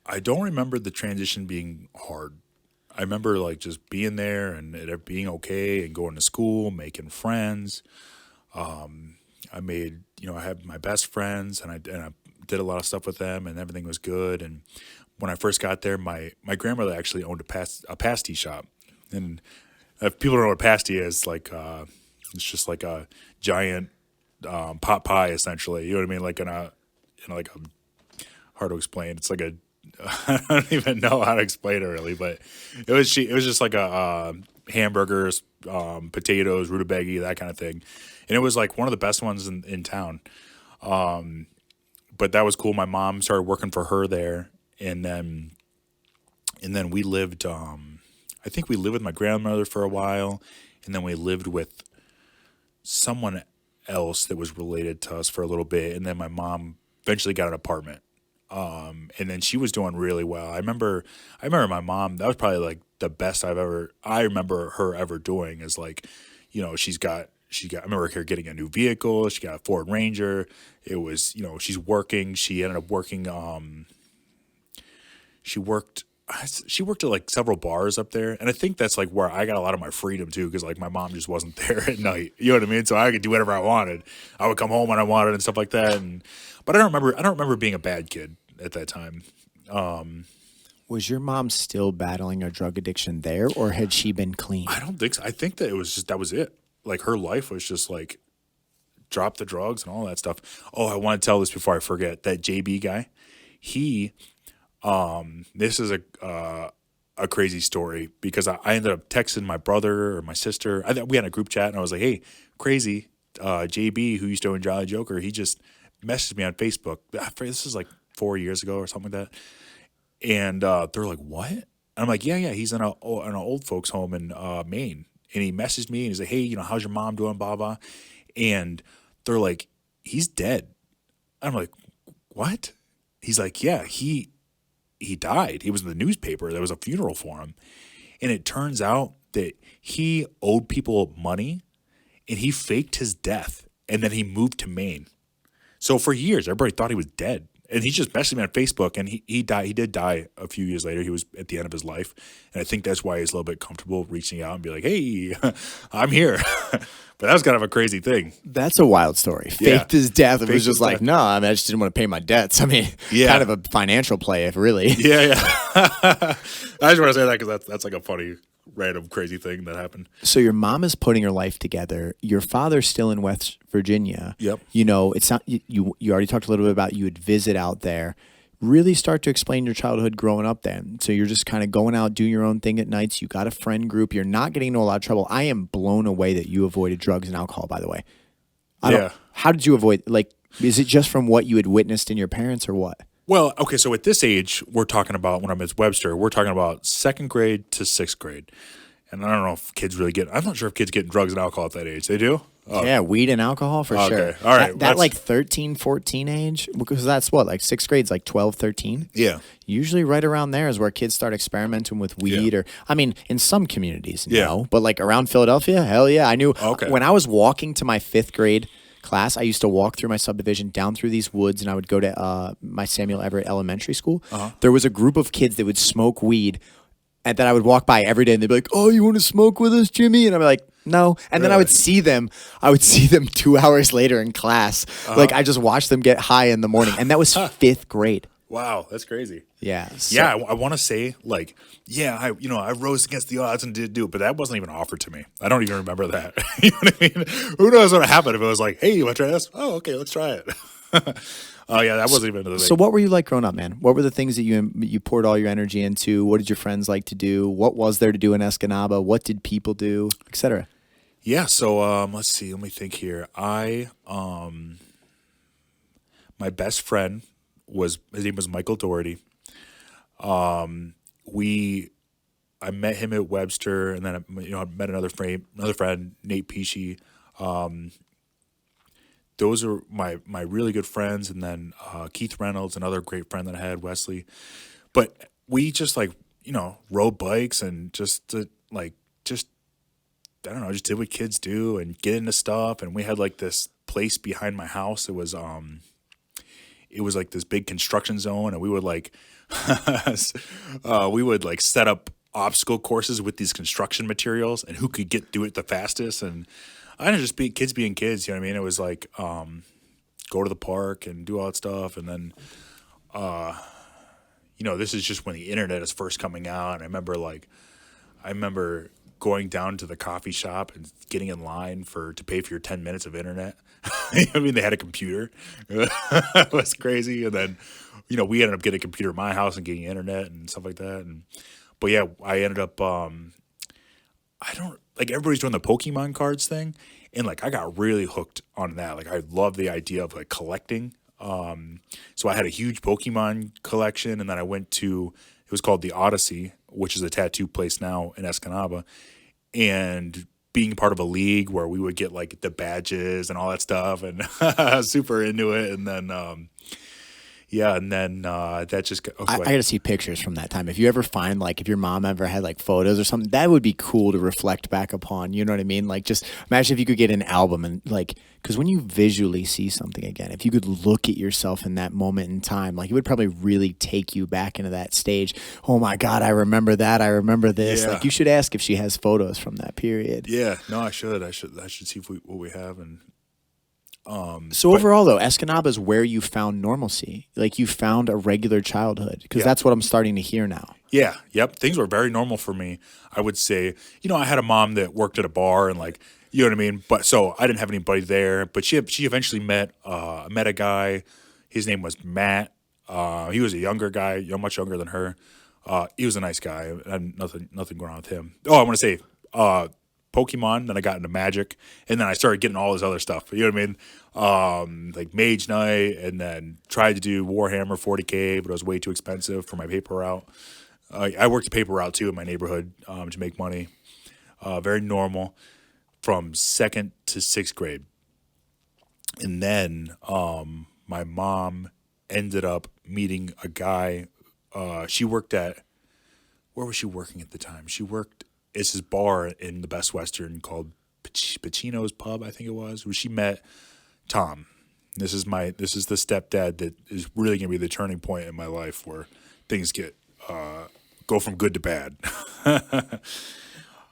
I don't remember the transition being hard. I remember like just being there and it being okay and going to school, making friends. I made, I had my best friends and I did a lot of stuff with them and everything was good. And when I first got there, my grandmother actually owned a pasty shop. And if people don't know what a pasty is, like it's just like a giant pot pie, essentially. You know what I mean? Like like a hard to explain. It's like a I don't even know how to explain it really, but it was just like a hamburgers, potatoes, rutabaga, that kind of thing, and it was like one of the best ones in town. But that was cool. My mom started working for her there, and then we lived. I think we lived with my grandmother for a while, and then we lived with someone else that was related to us for a little bit, and then my mom eventually got an apartment. And then she was doing really well. I remember my mom, that was probably like the best I remember her ever doing is like, I remember her getting a new vehicle. She got a Ford Ranger. It was, she's working. She ended up working, she worked at like several bars up there. And I think that's like where I got a lot of my freedom too. Cause like my mom just wasn't there at night. You know what I mean? So I could do whatever I wanted. I would come home when I wanted and stuff like that. But I don't remember being a bad kid at that time. Was your mom still battling a drug addiction there, or had she been clean? I don't think so. I think that that was it. Like her life was just like drop the drugs and all that stuff. Oh, I want to tell this before I forget. That JB guy, this is a crazy story because I ended up texting my brother or my sister. We had a group chat and I was like, hey, crazy, JB, who used to own Jolly Joker, he just messaged me on Facebook. This is like 4 years ago or something like that. And they're like, what? And I'm like, yeah, he's in an old folks home in Maine. And he messaged me and he's like, hey, how's your mom doing, blah, blah. And they're like, he's dead. I'm like, what? He's like, yeah, he died. He was in the newspaper. There was a funeral for him. And it turns out that he owed people money and he faked his death. And then he moved to Maine. So for years, everybody thought he was dead. And he just messaged me on Facebook, and he died. He did die a few years later. He was at the end of his life. And I think that's why he's a little bit comfortable reaching out and be like, hey, I'm here. But that was kind of a crazy thing. That's a wild story. Faked his death. It was just like, no, I just didn't want to pay my debts. I mean, kind of a financial play, if really. Yeah. I just want to say that because that's like a funny, random, crazy thing that happened. So your mom is putting her life together. Your father's still in West Virginia. Yep. It's not you already talked a little bit about you would visit out there. Really start to explain your childhood growing up then. So you're just kind of going out, doing your own thing at nights. You got a friend group. You're not getting into a lot of trouble. I am blown away that you avoided drugs and alcohol, by the way. How did you avoid, is it just from what you had witnessed in your parents or what? Well, okay, so at this age, we're talking about, when I'm at Webster, we're talking about second grade to sixth grade. And I don't know if kids really I'm not sure if kids get drugs and alcohol at that age. They do? Oh. Yeah, weed and alcohol for sure. All right. That like 13, 14 age, because that's what, like sixth grade's like 12, 13? Yeah. Usually right around there is where kids start experimenting with weed in some communities, no. But like around Philadelphia, hell yeah. I knew when I was walking to my fifth grade class, I used to walk through my subdivision down through these woods, and I would go to my Samuel Everett Elementary School. There was a group of kids that would smoke weed, and that I would walk by every day, and they'd be like, "Oh, you want to smoke with us, Jimmy?" And I'd be like, No. And then I would see them. I would see them 2 hours later in class. Like I just watched them get high in the morning, and that was 5th grade. Wow, that's crazy. Yeah. Yeah, I want to say like, yeah, I rose against the odds and did do it, but that wasn't even offered to me. I don't even remember that. You know what I mean? Who knows what happened if it was like, hey, you want to try this? Oh, okay, let's try it. Oh yeah, that wasn't even the thing. So what were you like growing up, man? What were the things that you poured all your energy into? What did your friends like to do? What was there to do in Escanaba? What did people do, etc.? Yeah, so let's see. Let me think here. My best friend his name was Michael Doherty. I met him at Webster, and then I met another friend, Nate Pesci. Those are my really good friends, and then Keith Reynolds, another great friend that I had, Wesley. But we just rode bikes and just I don't know, just did what kids do and get into stuff. And we had like this place behind my house. It was like this big construction zone, and we would set up obstacle courses with these construction materials and who could do it the fastest. And I didn't just be kids being kids, you know what I mean? It was like go to the park and do all that stuff. And then this is just when the internet is first coming out. And I remember going down to the coffee shop and getting in line to pay for your 10 minutes of internet. I mean, they had a computer. It was crazy. And then, we ended up getting a computer in my house and getting internet and stuff like that. But yeah, I ended up, everybody's doing the Pokemon cards thing. And I got really hooked on that. I love the idea of collecting. So I had a huge Pokemon collection, and then I went to, it was called the Odyssey, which is a tattoo place now in Escanaba, and being part of a league where we would get the badges and all that stuff, and I was super into it. And then, that just got, I got to see pictures from that time. If you ever find, if your mom ever had photos or something, that would be cool to reflect back upon. You know what I mean? Just imagine if you could get an album and because when you visually see something again, if you could look at yourself in that moment in time, it would probably really take you back into that stage. Oh my God, I remember that. I remember this. Yeah. You should ask if she has photos from that period. Yeah, no, I should see what we have. And overall, though, Escanaba is where you found normalcy. You found a regular childhood, because that's what I'm starting to hear now. Yeah, yep. Things were very normal for me. I would say, I had a mom that worked at a bar, and you know what I mean. But so I didn't have anybody there. But she eventually met a guy. His name was Matt. He was a younger guy, much younger than her. He was a nice guy. And nothing going on with him. Oh, I want to say Pokemon, then I got into Magic, and then I started getting all this other stuff. You know what I mean? Mage Knight, and then tried to do Warhammer 40K, but it was way too expensive for my paper route. I worked the paper route too in my neighborhood to make money. Very normal from 2nd to 6th grade. And then my mom ended up meeting a guy. She worked at, where was she working at the time? It's this bar in the Best Western called Pacino's Pub, I think it was, where she met Tom. This is the stepdad that is really going to be the turning point in my life where things go from good to bad.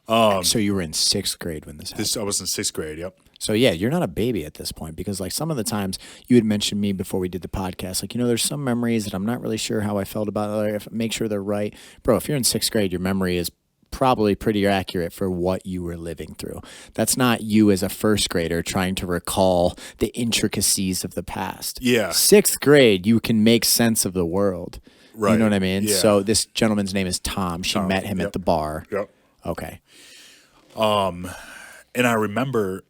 So you were in 6th grade when this happened? I was in 6th grade, yep. So yeah, you're not a baby at this point, because some of the times you had mentioned me before we did the podcast, there's some memories that I'm not really sure how I felt about it. Make sure they're right. Bro, if you're in 6th grade, your memory is probably pretty accurate for what you were living through. That's not you as a 1st grader trying to recall the intricacies of the past. Yeah. 6th grade, you can make sense of the world. Right. You know what I mean? Yeah. So this gentleman's name is Tom. She met him at the bar. Yep. Okay. And I remember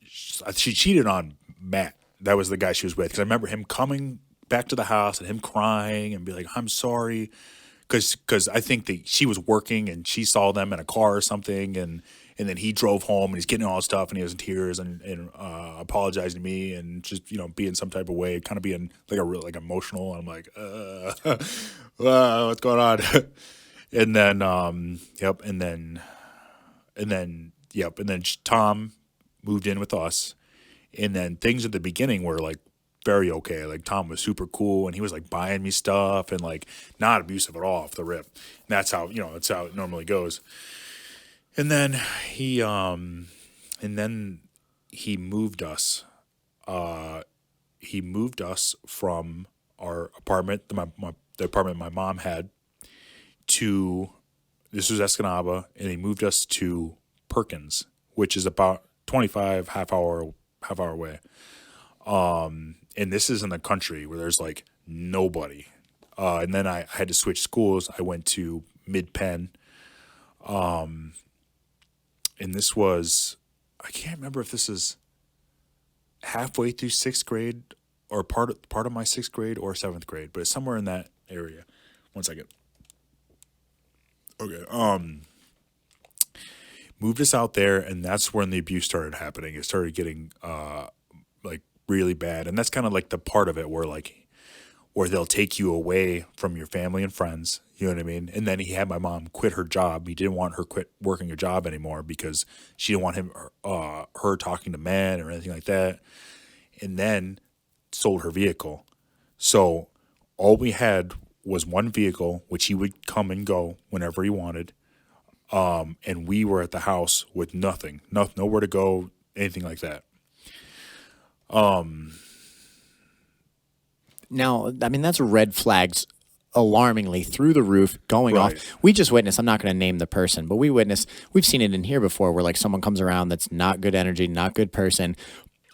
she cheated on Matt. That was the guy she was with. Because I remember him coming back to the house and him crying and be like, I'm sorry. Because I think that she was working and she saw them in a car or something, and then he drove home and he's getting all his stuff and he was in tears and apologizing to me and just being some type of way, kind of being real emotional. I'm like, what's going on? And then Tom moved in with us, and then things at the beginning were very okay. Tom was super cool, and he was buying me stuff and not abusive at all off the rip. And that's how that's how it normally goes. And then he um and then he moved us. He moved us from our apartment, the apartment my mom had, to this was Escanaba, and he moved us to Perkins, which is about 25 half hour away. And this is in the country where there's like nobody. And then I had to switch schools. I went to Mid Penn, and this was, I can't remember if this is halfway through sixth grade or part of my sixth grade or seventh grade, but it's somewhere in that area. One second. Okay. Moved us out there, and that's when the abuse started happening. It started getting like really bad, and that's kind of like the part of it where they'll take you away from your family and friends. You know what I mean? And then he had my mom quit her job. He didn't want her quit working a job anymore because she didn't want her talking to men or anything like that. And then sold her vehicle. So all we had was one vehicle, which he would come and go whenever he wanted. And we were at the house with nothing, nowhere to go, anything like that. Now, I mean, that's red flags alarmingly through the roof going Right. off. We just witnessed, I'm not going to name the person, but we've seen it in here before where like someone comes around that's not good energy, not good person.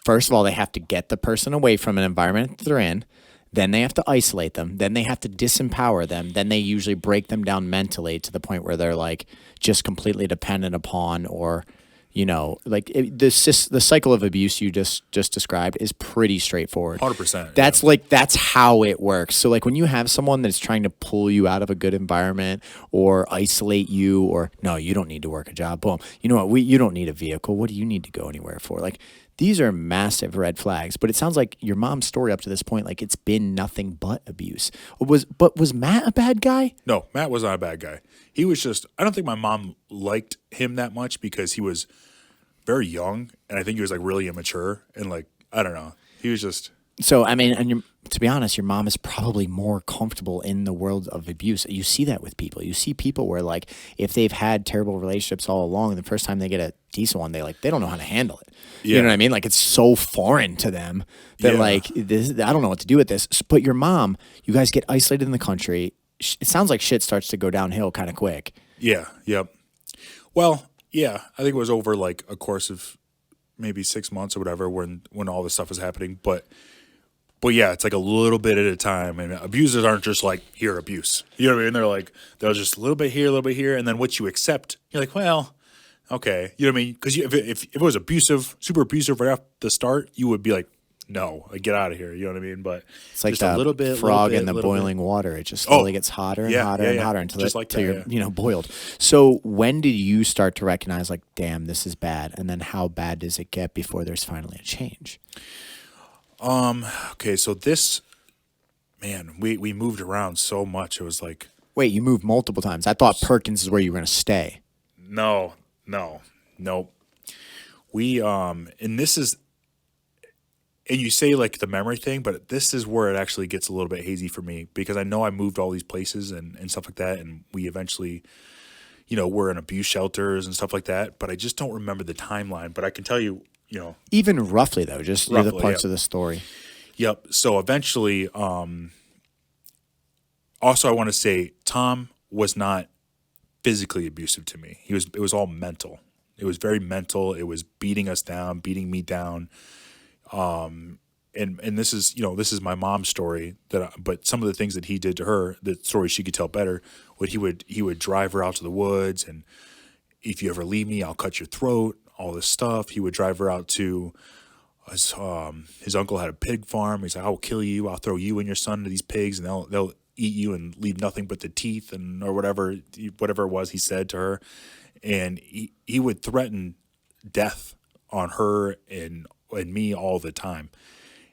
First of all, they have to get the person away from an environment that they're in. Then they have to isolate them. Then they have to disempower them. Then they usually break them down mentally to the point where they're like just completely dependent upon or like the cycle of abuse you just described is pretty straightforward. 100%. That's how it works. So like when you have someone that's trying to pull you out of a good environment or isolate you, or no, you don't need to work a job. Boom. You know what? You don't need a vehicle. What do you need to go anywhere for? Like these are massive red flags. But it sounds like your mom's story up to this point, like it's been nothing but abuse. Was Matt a bad guy? No, Matt was not a bad guy. He was just, I don't think my mom liked him that much because he was very young, and I think he was like really immature, and like, I don't know. He was just, So I mean, and to be honest, your mom is probably more comfortable in the world of abuse. You see that with people. You see people where like if they've had terrible relationships all along, the first time they get a decent one, they don't know how to handle it. You Yeah. know what I mean? Like it's so foreign to them that Yeah. like this, I don't know what to do with this. But your mom, you guys get isolated in the country. It sounds like shit starts to go downhill kind of quick. yeah, yep. Well, yeah, I think it was over like a course of maybe 6 months or whatever when all this stuff was happening. But yeah, it's like a little bit at a time, and abusers aren't just like here abuse. You know what I mean? They're just a little bit here, a little bit here, and then what you accept, you're like, well, okay, you know what I mean? Because if it was abusive, super abusive right off the start, you would be like, no, like, get out of here. You know what I mean? But It's like just the a little bit, frog in the little bit. boiling water. It just slowly Oh, gets hotter and yeah, hotter yeah, and yeah. hotter until, Just like that, you're yeah. boiled. So when did you start to recognize like, damn, this is bad? And then how bad does it get before there's finally a change? Okay, so this, man, we moved around so much. It was like, Wait, you moved multiple times. I thought Perkins is where you were going to stay. no, nope. And this is, and you say like the memory thing, but this is where it actually gets a little bit hazy for me because I know I moved all these places and stuff like that, and we eventually, were in abuse shelters and stuff like that, but I just don't remember the timeline. But I can tell you, Even roughly though, just the Roughly, parts yeah. of the story. yep. So eventually, also I want to say Tom was not physically abusive to me. It was all mental. It was very mental. It was beating us down, beating me down. And this is my mom's story but some of the things that he did to her, the story she could tell better, he would drive her out to the woods, and if you ever leave me, I'll cut your throat, all this stuff. He would drive her out to his uncle had a pig farm. He's like, I'll kill you. I'll throw you and your son to these pigs, and they'll eat you and leave nothing but the teeth or whatever it was he said to her. And he would threaten death on her and me all the time.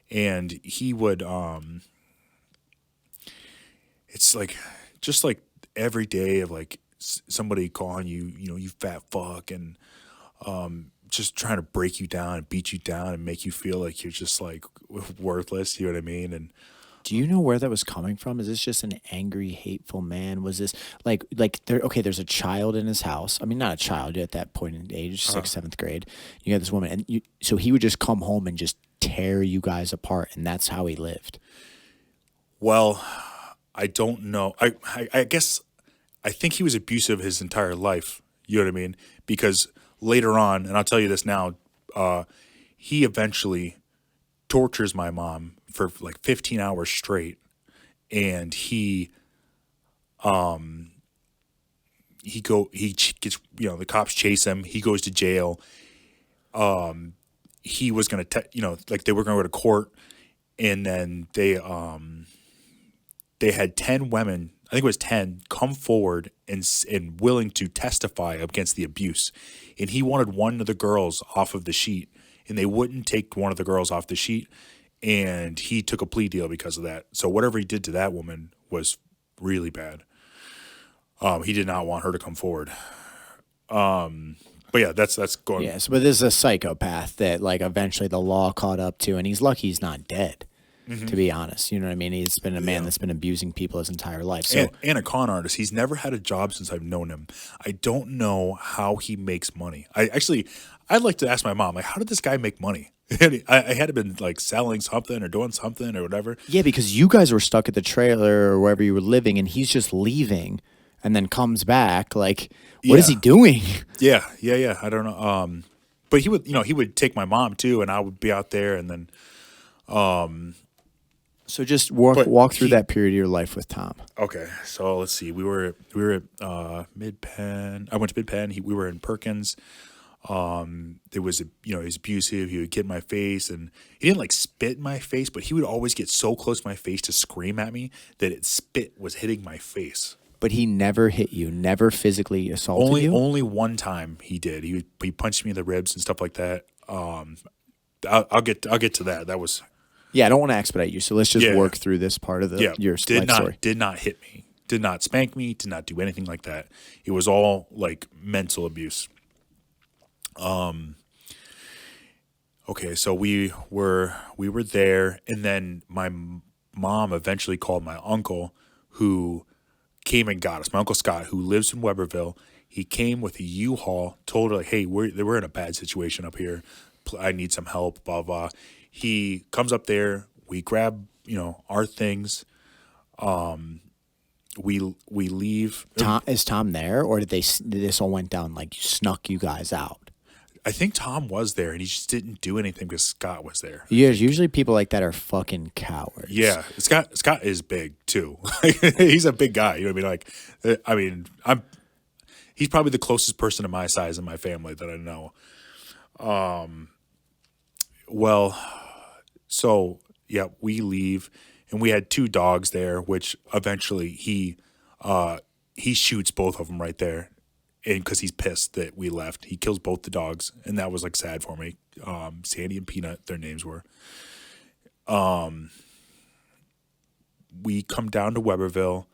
And he would it's like just like every day of like somebody calling you, you fat fuck, and just trying to break you down and beat you down and make you feel like you're just like worthless, you know what I mean? And Do you know where that was coming from? Is this just an angry, hateful man? Was this like there? Okay, there's a child in his house. I mean, not a child at that point in age, sixth, seventh grade. You got this woman, and so he would just come home and just tear you guys apart, and that's how he lived. Well, I don't know. I guess I think he was abusive his entire life. You know what I mean? Because later on, and I'll tell you this now, he eventually tortures my mom for like 15 hours straight, and he gets, the cops chase him. He goes to jail. He was gonna like they were gonna go to court, and then they had 10 women, I think it was 10, come forward and willing to testify against the abuse. And he wanted one of the girls off of the sheet, and they wouldn't take one of the girls off the sheet. And he took a plea deal because of that. So whatever he did to that woman was really bad. He did not want her to come forward. But yeah, that's going. Yes, but this is a psychopath that like eventually the law caught up to, and he's lucky he's not dead. To be honest, you know what I mean? He's been a man that's been abusing people his entire life. So, and a con artist. He's never had a job since I've known him. I don't know how he makes money. I'd like to ask my mom, like, how did this guy make money? I had to been like selling something or doing something or whatever. Yeah, because you guys were stuck at the trailer or wherever you were living, and he's just leaving and then comes back. Like, what is he doing? Yeah. I don't know. But he would take my mom too, and I would be out there, and then. So just walk through that period of your life with Tom. Okay, so let's see. We were at Mid-Penn. I went to Mid-Penn. We were in Perkins. There was he was abusive. He would get in my face, and he didn't like spit in my face, but he would always get so close to my face to scream at me that spit was hitting my face. But he never hit you, never physically assaulted you? Only one time he did. He punched me in the ribs and stuff like that. I'll get to that. That was. Yeah, I don't want to expedite you, so let's just work through this part of your life story. Did not hit me, did not spank me, did not do anything like that. It was all like mental abuse. Okay, so we were there, and then my mom eventually called my uncle, who came and got us. My uncle Scott, who lives in Weberville, he came with a U-Haul, told her like, "Hey, we're in a bad situation up here. I need some help." Blah blah. He comes up there. We grab, our things. We leave. Is Tom there, or did this all went down like snuck you guys out? I think Tom was there, and he just didn't do anything because Scott was there. Yeah, usually people like that are fucking cowards. Yeah, Scott is big too. He's a big guy. You know what I mean? He's probably the closest person to my size in my family that I know. Well, so yeah, we leave, and we had 2 dogs there, which eventually he shoots both of them right there, and because he's pissed that we left, he kills both the dogs, and that was like sad for me. Sandy and Peanut, their names were. We come down to Weberville.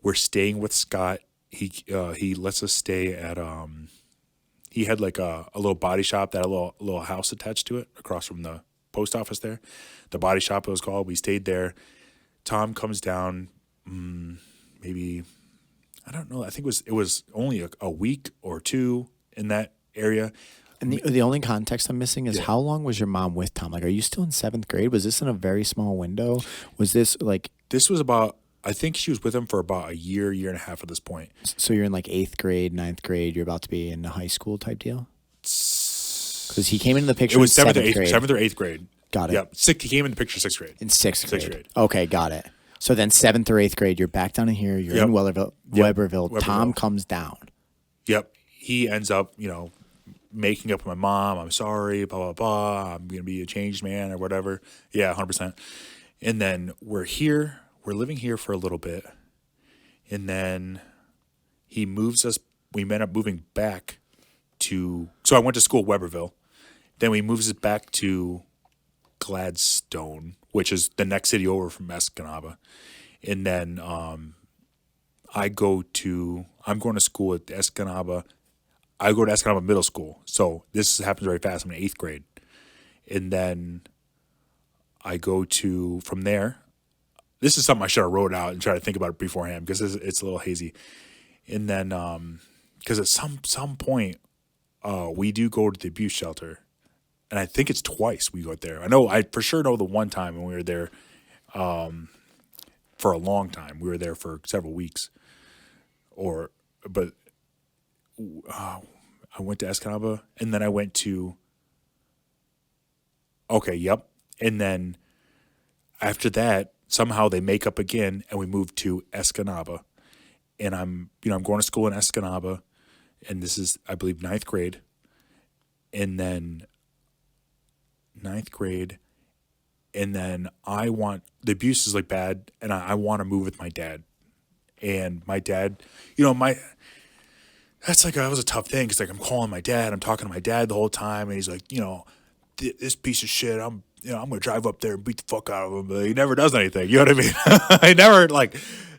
We're staying with Scott. He lets us stay at he had like a little body shop that had a little house attached to it across from the post office there. The body shop, it was called. We stayed there. Tom comes down, maybe, I don't know. I think it was only a week or 2 in that area. And the only context I'm missing is how long was your mom with Tom? Like, are you still in 7th grade? Was this in a very small window? Was this like... This was about... I think she was with him for about a year and a half at this point. So you're in like 8th grade, 9th grade. You're about to be in a high school type deal? Because he came into the picture in 7th grade. 7th or 8th grade. Got it. Yep. He came in the picture 6th grade. In 6th grade. Okay, got it. So then 7th or 8th grade, you're back down in here. You're in Weberville. Tom comes down. Yep. He ends up, making up with my mom. I'm sorry, blah, blah, blah. I'm going to be a changed man or whatever. Yeah, 100%. And then we're here. We're living here for a little bit, and then he moves us. We end up moving back to. So I went to school at Weberville. Then he moves us back to Gladstone, which is the next city over from Escanaba, and then I'm going to school at Escanaba. I go to Escanaba Middle School. So this happens very fast. I'm in 8th grade, and then I go to from there. this is something I should have wrote out and try to think about it beforehand because it's a little hazy. And then, because at some point, we do go to the abuse shelter, and I think it's twice we go there. I for sure know the one time when we were there, for a long time. We were there for several weeks, but I went to Escanaba, and then I went to. Okay, yep, and then after that, somehow they make up again, and we moved to Escanaba, and I'm going to school in Escanaba, and this is, I believe, ninth grade, and then ninth grade, and then the abuse is like bad, and I want to move with my dad, and my dad, that was a tough thing because like I'm calling my dad, I'm talking to my dad the whole time, and he's like, this piece of shit, I'm gonna drive up there and beat the fuck out of him, but he never does anything. You know what I mean? He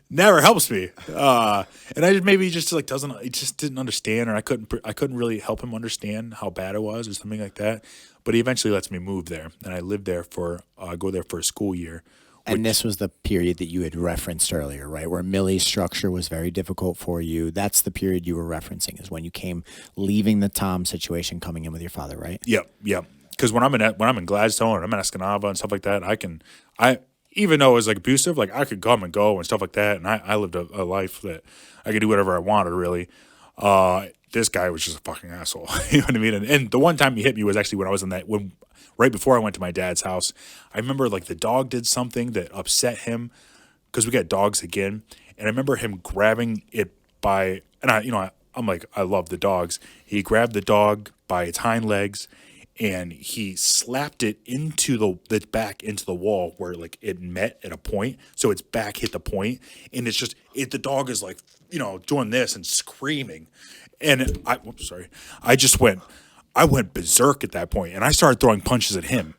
never helps me. And I maybe he just like he just didn't understand, or I couldn't really help him understand how bad it was or something like that. But he eventually lets me move there, and I lived there go there for a school year. And this was the period that you had referenced earlier, right? Where Millie's structure was very difficult for you. That's the period you were referencing, is when you came leaving the Tom situation, coming in with your father, right? Yep. Because when I'm in Gladstone or I'm in Escanaba and stuff like that, I even though it was like abusive, like I could come and go and stuff like that, and I lived a life that I could do whatever I wanted, really. This guy was just a fucking asshole. You know what I mean? And the one time he hit me was actually when I was right before I went to my dad's house. I remember like the dog did something that upset him because we got dogs again, and I remember him grabbing it I'm like, I love the dogs. He grabbed the dog by its hind legs, and he slapped it into the back into the wall where like it met at a point, so its back hit the point, and it's just the dog is like doing this and screaming, and I went berserk at that point, and I started throwing punches at him,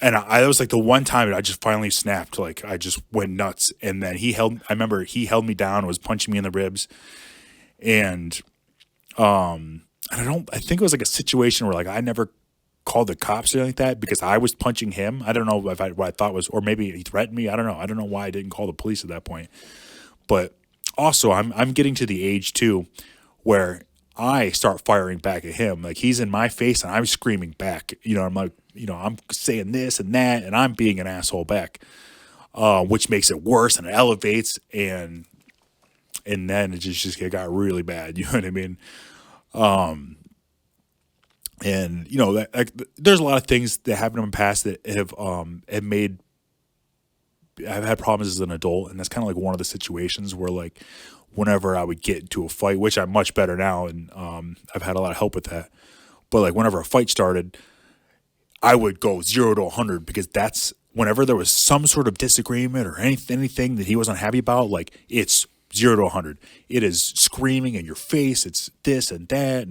and I was like the one time I just finally snapped, like I just went nuts, and then I remember he held me down, was punching me in the ribs, and I think it was like a situation where like I never called the cops or anything like that because I was punching him. I don't know what I thought was, or maybe he threatened me. I don't know. I don't know why I didn't call the police at that point. But also, I'm getting to the age too where I start firing back at him. Like he's in my face and I'm screaming back. I'm like, I'm saying this and that, and I'm being an asshole back, which makes it worse and it elevates, and then it got really bad. You know what I mean? And there's a lot of things that happened in the past that have I've had problems as an adult, and that's kind of like one of the situations where like whenever I would get into a fight, which I'm much better now, and I've had a lot of help with that. But like whenever a fight started, I would go 0 to 100 because that's whenever there was some sort of disagreement or anything that he wasn't happy about, like it's 0 to 100. It is screaming in your face. It's this and that,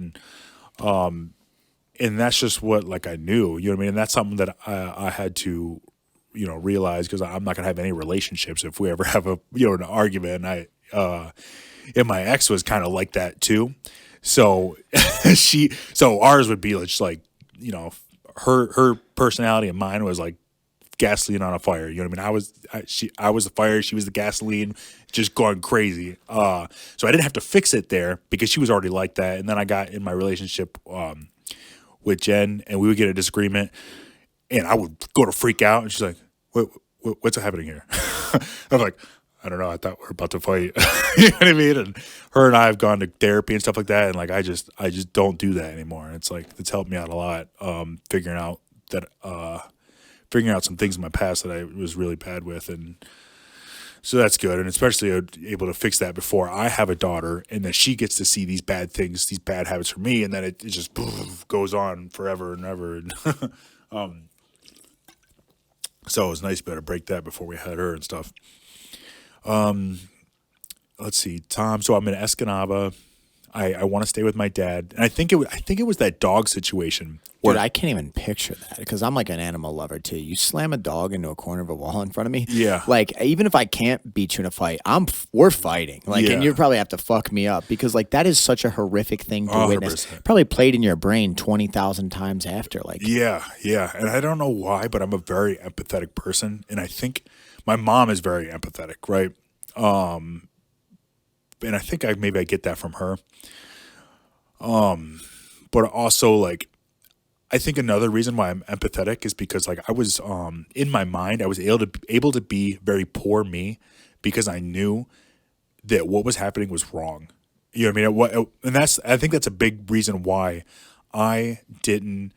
and that's just what like I knew, you know what I mean? And that's something that I had to, realize, because I'm not gonna have any relationships if we ever have an argument. And my ex was kind of like that too, so so ours would be just like, her personality and mine was like gasoline on a fire. You know what I mean? I was the fire, she was the gasoline, just going crazy. So I didn't have to fix it there because she was already like that. And then I got in my relationship with Jen, and we would get a disagreement, and I would go to freak out, and she's like, what's happening here? I'm like, I don't know, I thought we were about to fight. You know what I mean? And her and I have gone to therapy and stuff like that, and like I just don't do that anymore. And it's like it's helped me out a lot, figuring out some things in my past that I was really bad with, and so that's good. And especially able to fix that before I have a daughter, and then she gets to see these bad things, these bad habits from me, and then it just goes on forever and ever. And so it was nice to be able to break that before we had her and stuff. Let's see, Tom. So I'm in Escanaba. I want to stay with my dad. And I think it was that dog situation. Dude, I can't even picture that because I'm like an animal lover too. You slam a dog into a corner of a wall in front of me. Yeah. Like, even if I can't beat you in a fight, we're fighting. Like, Yeah. and you probably have to fuck me up because like that is such a horrific thing to witness. 100%. Probably played in your brain 20,000 times after. Like, Yeah. And I don't know why, but I'm a very empathetic person. And I think my mom is very empathetic, right? And I think maybe I get that from her. But also like, I think another reason why I'm empathetic is because like I was in my mind I was able to be very poor me because I knew that what was happening was wrong. You know what I mean? And I think that's a big reason why I didn't,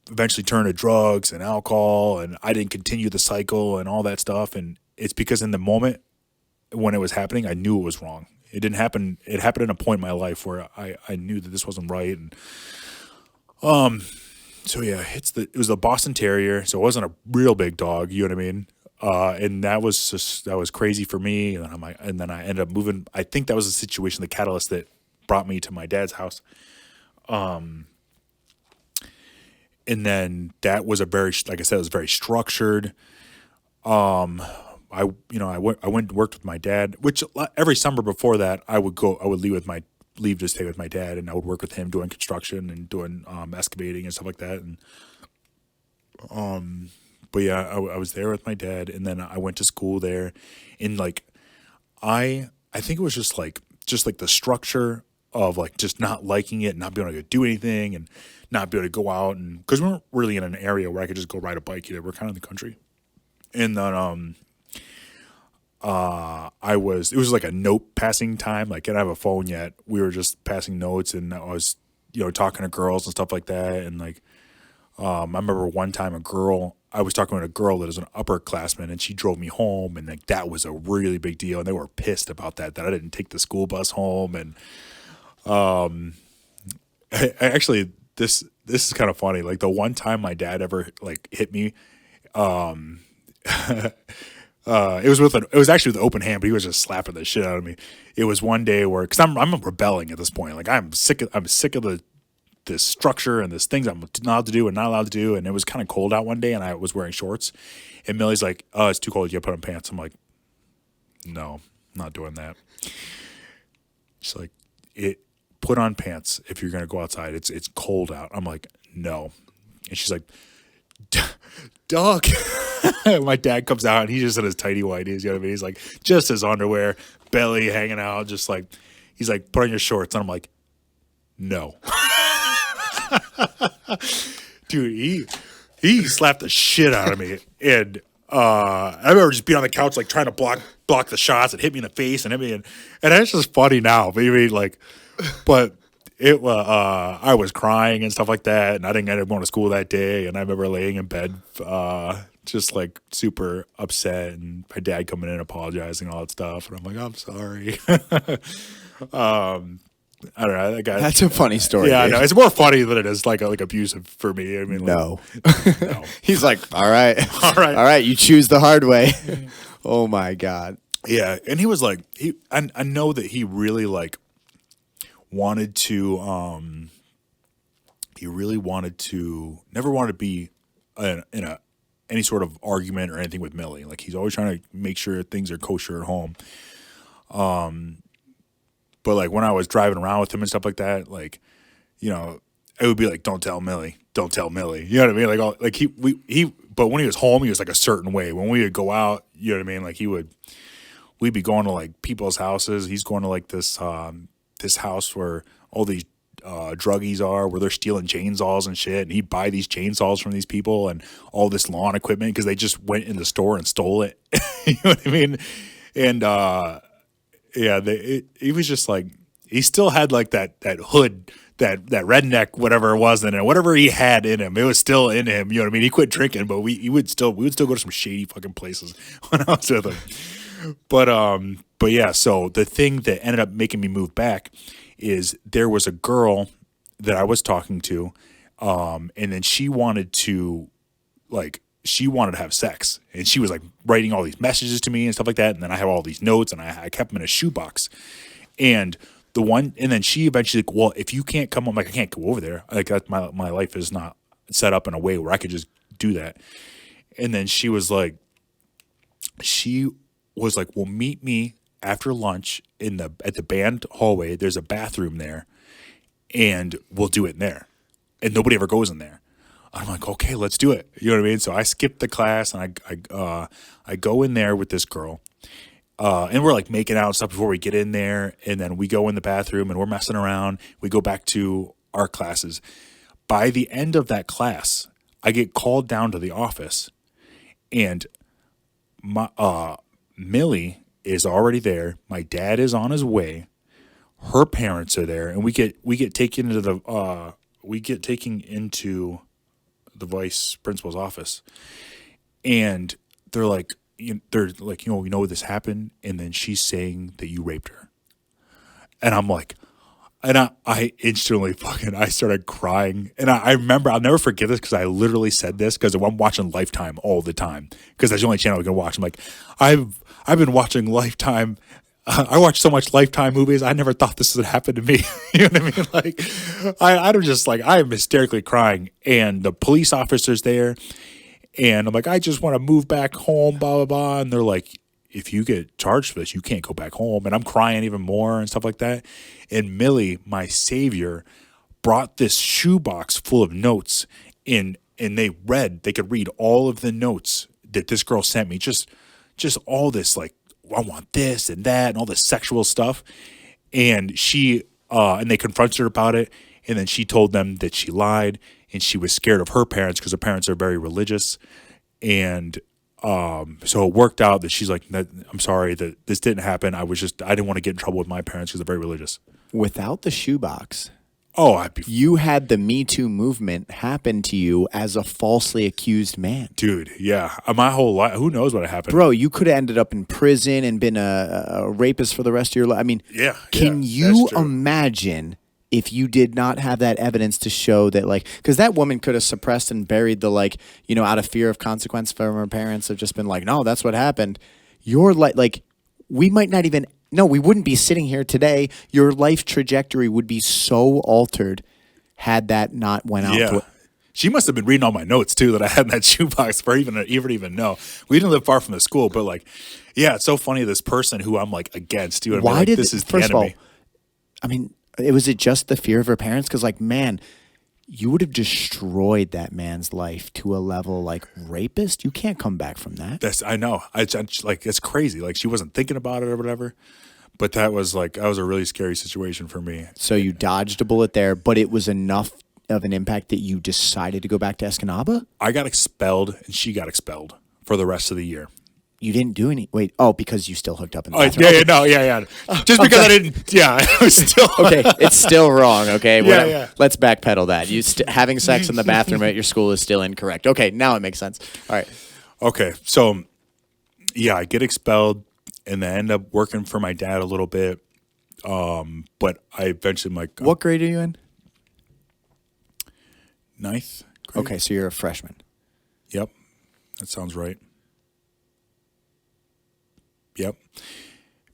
eventually turn to drugs and alcohol, and I didn't continue the cycle and all that stuff. And it's because in the moment when it was happening, I knew it was wrong. It didn't happen. It happened at a point in my life where I knew that this wasn't right. And so yeah, it was the Boston Terrier, so it wasn't a real big dog, you know what I mean? And that was crazy for me. And then I ended up moving. I think that was the situation, the catalyst that brought me to my dad's house. And then that was like I said, it was very structured. I went and worked with my dad, which every summer before that I would leave to stay with my dad, and I would work with him doing construction and doing excavating and stuff like that. And but yeah, I was there with my dad, and then I went to school there, and like I think it was just like the structure of like just not liking it, not being able to do anything, and not be able to go out, and because we weren't really in an area where I could just go ride a bike either. We're kind of in the country, and then it was like a note passing time. Like, I didn't have a phone yet. We were just passing notes, and I was, talking to girls and stuff like that. And like, I remember one time I was talking to a girl that was an upperclassman, and she drove me home, and like that was a really big deal. And they were pissed about that I didn't take the school bus home. And actually, this is kind of funny. Like, the one time my dad ever like hit me, it was actually with an open hand, but he was just slapping the shit out of me. It was one day where, because I'm rebelling at this point. Like, I'm sick of this structure and this things I'm not allowed to do and not allowed to do. And it was kind of cold out one day, and I was wearing shorts. And Millie's like, "Oh, it's too cold. You gotta put on pants." I'm like, "No, I'm not doing that." She's like, "Put on pants if you're gonna go outside. It's cold out." I'm like, "No," and she's like, "Dog." My dad comes out, and he's just in his tighty whities, you know what I mean? He's like just his underwear, belly hanging out, just like, he's like, "Put on your shorts," and I'm like, "No." Dude, he slapped the shit out of me, and I remember just being on the couch like trying to block the shots, and hit me in the face and hit me, and it's just funny now. But I mean, like, but it I was crying and stuff like that, and I didn't end up going to school that day. And I remember laying in bed, just like super upset, and my dad coming in apologizing and all that stuff, and I'm like, "I'm sorry." I don't know. That guy, that's a funny story. Yeah, I dude. know. It's more funny than it is like abusive for me. I mean, No. like, no. He's like, all right. All right. You choose the hard way. Oh my God. Yeah. And he was like, I know that he really like wanted to, never wanted to be in any sort of argument or anything with Millie. Like, he's always trying to make sure things are kosher at home. But like when I was driving around with him and stuff like that, like, it would be like, "Don't tell Millie, don't tell Millie." You know what I mean? Like, but when he was home, he was like a certain way. When we would go out, you know what I mean? Like, we'd be going to like people's houses. He's going to like this house where all these druggies are, where they're stealing chainsaws and shit. And he'd buy these chainsaws from these people and all this lawn equipment because they just went in the store and stole it. You know what I mean? And, yeah, he was just like, he still had like that hood, that redneck, whatever it was in it, whatever he had in him, it was still in him. You know what I mean? He quit drinking, but we would still go to some shady fucking places when I was with him. But yeah, so the thing that ended up making me move back is there was a girl that I was talking to, and then she wanted to have sex, and she was like writing all these messages to me and stuff like that. And then I have all these notes, and I kept them in a shoebox. And and then she eventually, like, well, if you can't come, I'm like, I can't go over there. Like, that's my life is not set up in a way where I could just do that. And then she was like, well, meet me after lunch at the band hallway. There's a bathroom there, and we'll do it in there. And nobody ever goes in there. I'm like, okay, let's do it. You know what I mean? So I skipped the class and I go in there with this girl. And we're like making out and stuff before we get in there. And then we go in the bathroom and we're messing around. We go back to our classes. By the end of that class, I get called down to the office, and Millie is already there. My dad is on his way. Her parents are there, and we get taken into the vice principal's office, and they're like, we know this happened, and then she's saying that you raped her, and I'm like, and I instantly I started crying, and I remember, I'll never forget this because I literally said this because I'm watching Lifetime all the time because that's the only channel I can watch. I'm like, I've been watching Lifetime. I watch so much Lifetime movies. I never thought this would happen to me. You know what I mean? Like, I'm just like, I am hysterically crying, and the police officer's there, and I'm like, I just want to move back home, blah, blah, blah. And they're like, if you get charged for this, you can't go back home. And I'm crying even more and stuff like that. And Millie, my savior, brought this shoebox full of notes, and they could read all of the notes that this girl sent me. Just all this, like, I want this and that and all this sexual stuff. And and they confronted her about it. And then she told them that she lied and she was scared of her parents because her parents are very religious. And so it worked out that she's like, I'm sorry that this didn't happen. I didn't want to get in trouble with my parents because they're very religious. Without the shoebox, you had the Me Too movement happen to you as a falsely accused man. Dude, yeah. My whole life, who knows what happened? Bro, you could have ended up in prison and been a rapist for the rest of your life. I mean, can you imagine if you did not have that evidence to show that, like, because that woman could have suppressed and buried the, like, out of fear of consequence from her parents, have just been like, no, that's what happened. Your like, we might not even... No, we wouldn't be sitting here today. Your life trajectory would be so altered had that not went out. Yeah. She must have been reading all my notes too that I had in that shoebox for even know. We didn't live far from the school, but like, yeah, it's so funny. This person who I'm like against, you know, why did this is first the enemy. of all? I mean, was it just the fear of her parents? Because like, man, you would have destroyed that man's life to a level like rapist. You can't come back from that. I know. It's crazy. Like, she wasn't thinking about it or whatever. But that was a really scary situation for me. So you dodged a bullet there, but it was enough of an impact that you decided to go back to Escanaba? I got expelled and she got expelled for the rest of the year. You didn't do any. Wait. Oh, because you still hooked up in the bathroom. Yeah. Just because I didn't. Yeah, I was still. Okay, it's still wrong. Okay, yeah. Let's backpedal that. Having sex in the bathroom at your school is still incorrect. Okay, now it makes sense. All right. Okay, so yeah, I get expelled, and then I end up working for my dad a little bit. But I eventually what grade are you in? Ninth grade. Okay, so you're a freshman. Yep, that sounds right. Yep.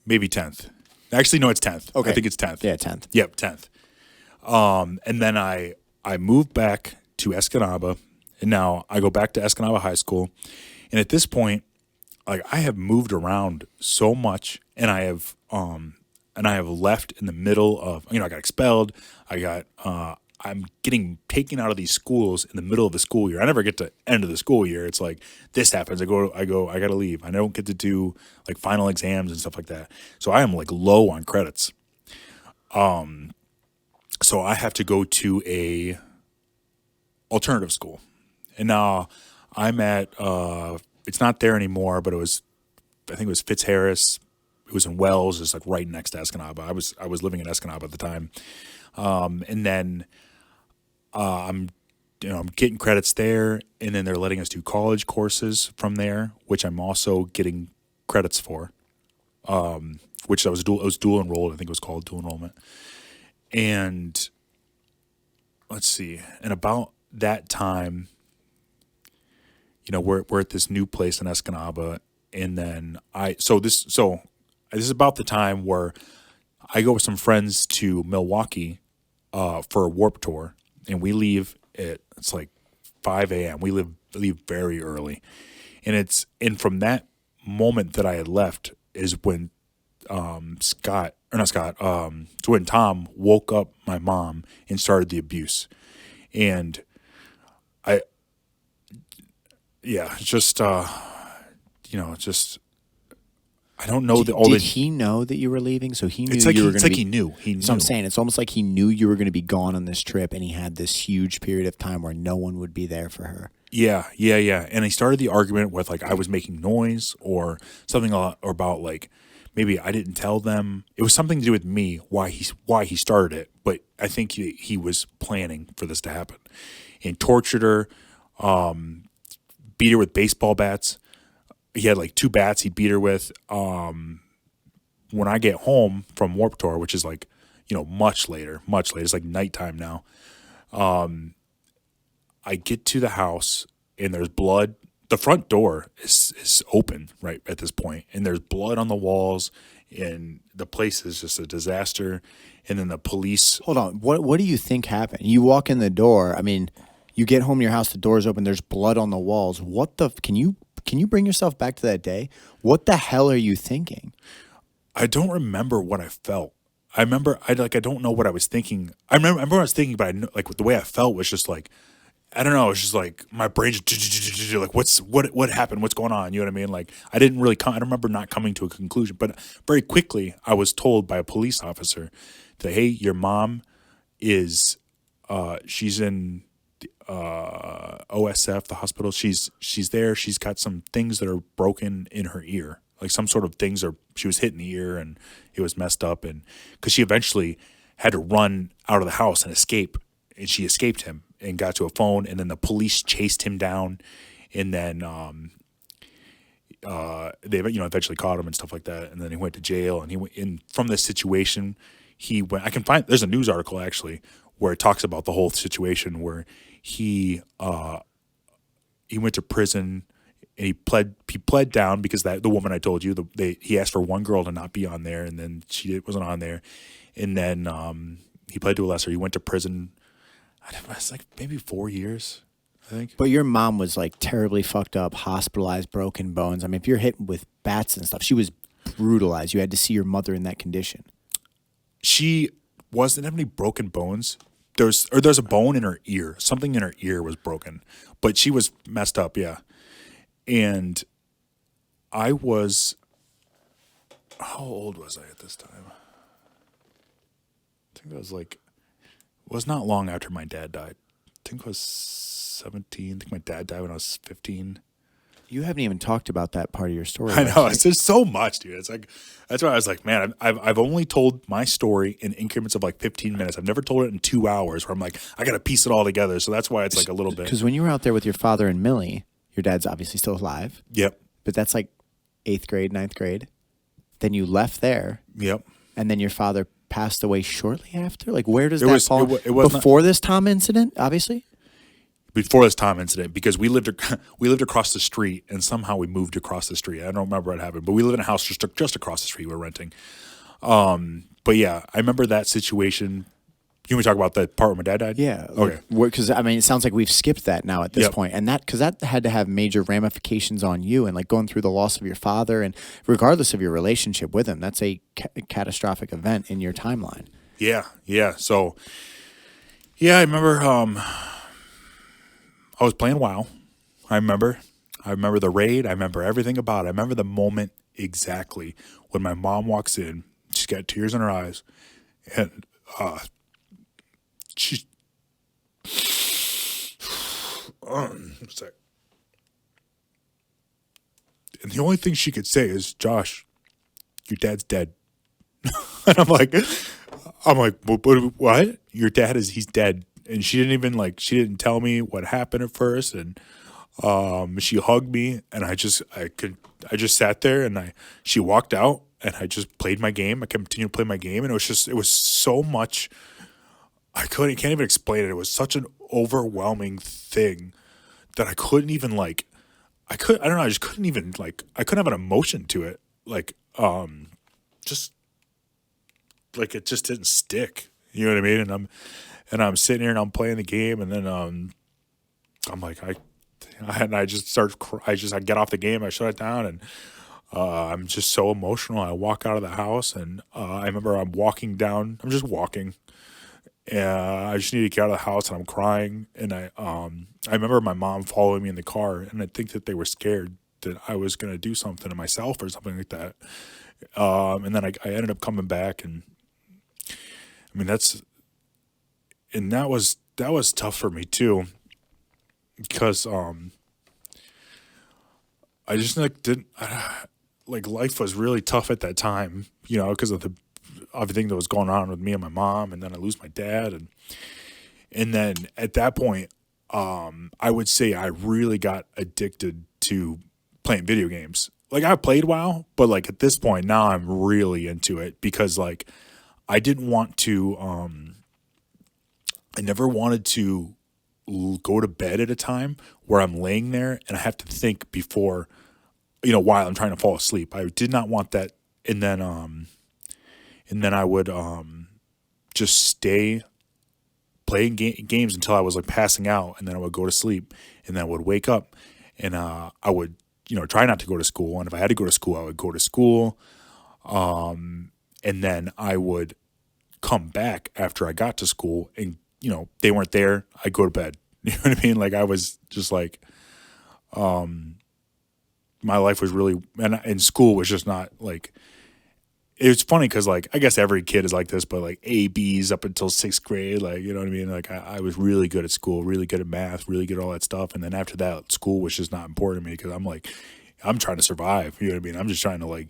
Maybe 10th. Actually, no, it's 10th. Okay. I think it's 10th. Yeah, 10th. Yep, 10th. And then I moved back to Escanaba, and now I go back to Escanaba High School. And at this point, like, I have moved around so much, and I have left in the middle of, I got expelled. I'm getting taken out of these schools in the middle of the school year. I never get to end of the school year. It's like, this happens. I got to leave. I don't get to do like final exams and stuff like that. So I am like low on credits. So I have to go to a alternative school. And now I'm at, it's not there anymore, but I think it was Fitzharris. It was in Wells. It's like right next to Escanaba. I was living in Escanaba at the time. And then, I'm getting credits there, and then they're letting us do college courses from there, which I'm also getting credits for. Which it was dual enrolled. I think it was called dual enrollment. And let's see. And about that time, we're at this new place in Escanaba, and then this is about the time where I go with some friends to Milwaukee for a Warp Tour, and we leave it's like 5 a.m. We leave very early, and from that moment that I had left is when it's when Tom woke up my mom and started the abuse, and I yeah just just I don't know Did he know that you were leaving? So he knew it's like you were going to be. he knew. He knew. So I'm saying it's almost like he knew you were going to be gone on this trip, and he had this huge period of time where no one would be there for her. Yeah. And he started the argument with like I was making noise or something or about like maybe I didn't tell them. It was something to do with me why he started it, but I think he was planning for this to happen, and tortured her, beat her with baseball bats. He had like 2 bats he'd beat her with. When I get home from Warped Tour, which is like, much later, it's like nighttime now. I get to the house and there's blood. The front door is open right at this point, and there's blood on the walls, and the place is just a disaster. And then the police. Hold on. What do you think happened? You walk in the door. I mean, you get home to your house, the door's open, there's blood on the walls. Can you bring yourself back to that day? What the hell are you thinking? I don't remember what I felt. I don't know what I was thinking. I remember what I was thinking, but I know, like the way I felt was just like, I don't know. It was just like my brain just like what happened? What's going on? You know what I mean? Like I didn't really I don't remember not coming to a conclusion, but very quickly I was told by a police officer that, hey, your mom is she's in OSF, the hospital. She's there. She's got some things that are broken in her ear, like some sort of things she was hit in the ear and it was messed up, and because she eventually had to run out of the house and escape, and she escaped him and got to a phone, and then the police chased him down, and then they eventually caught him and stuff like that, and then he went to jail, and he went in from this situation. There's a news article actually where it talks about the whole situation where he went to prison and he pled down because the woman I told you, he asked for one girl to not be on there, and then she wasn't on there, and then he pled to a lesser. He went to prison. I don't know, it's like maybe 4 years, I think. But your mom was like terribly fucked up, hospitalized, broken bones. I mean, if you're hit with bats and stuff, she was brutalized. You had to see your mother in that condition. She didn't have any broken bones. There's a bone in her ear. Something in her ear was broken, but she was messed up, yeah. And how old was I at this time? I think it was not long after my dad died. I think I was 17. I think my dad died when I was 15. You haven't even talked about that part of your story. I know. There's so much, dude. It's like, that's why I was like, man, I've only told my story in increments of like 15 minutes. I've never told it in 2 hours where I'm like, I got to piece it all together. So that's why it's like a little bit. Because when you were out there with your father and Millie, your dad's obviously still alive. Yep. But that's like 8th grade, 9th grade. Then you left there. Yep. And then your father passed away shortly after? Like, where does It that was- fall? it was Before this Tom incident, obviously? Before this Tom incident, because we lived across the street, and somehow we moved across the street. I don't remember what happened, but we lived in a house just across the street. We're renting. But yeah, I remember that situation. You want me to talk about the part where my dad died? Yeah. Okay. Because, I mean, it sounds like we've skipped that now at this Yep. point. And because that had to have major ramifications on you, and like going through the loss of your father, and regardless of your relationship with him, that's a catastrophic event in your timeline. Yeah. So, yeah, I remember I was playing WoW. I remember the raid. I remember everything about it. I remember the moment exactly when my mom walks in. She's got tears in her eyes, and she. Sorry. And the only thing she could say is, "Josh, your dad's dead." And I'm like, what? Your dad he's dead. And she didn't tell me what happened at first. And she hugged me, and I just sat there, and she walked out, and I just played my game. I continued to play my game, and it was so much. I can't even explain it. It was such an overwhelming thing that I couldn't even I don't know. I just couldn't even I couldn't have an emotion to it. Just like it just didn't stick. You know what I mean? And I'm sitting here and I'm playing the game, and then I'm like I just start I get off the game, I shut it down, and I'm just so emotional. I walk out of the house, and I remember I'm walking down. I'm just walking. I just need to get out of the house, and I'm crying. And I remember my mom following me in the car, and I think that they were scared that I was gonna do something to myself or something like that. And then I ended up coming back, and I mean that was tough for me too, because I just like didn't like life was really tough at that time, because of the everything that was going on with me and my mom, and then I lose my dad, and then at that point, I would say I really got addicted to playing video games. Like I played WoW, but like at this point now I'm really into it because like I didn't want to. I never wanted to go to bed at a time where I'm laying there and I have to think before, while I'm trying to fall asleep. I did not want that. And then I would just stay playing games until I was like passing out, and then I would go to sleep, and then I would wake up, and I would try not to go to school. And if I had to go to school, I would go to school, and then I would come back after I got to school, and they weren't there. I'd go to bed. You know what I mean? Like I was just like, my life was really, and school was just not like. It's funny because, like, I guess every kid is like this, but, like, A, B's up until 6th grade, like, you know what I mean? Like, I was really good at school, really good at math, really good at all that stuff. And then after that, school was just not important to me because I'm, like, I'm trying to survive, you know what I mean? I'm just trying to, like,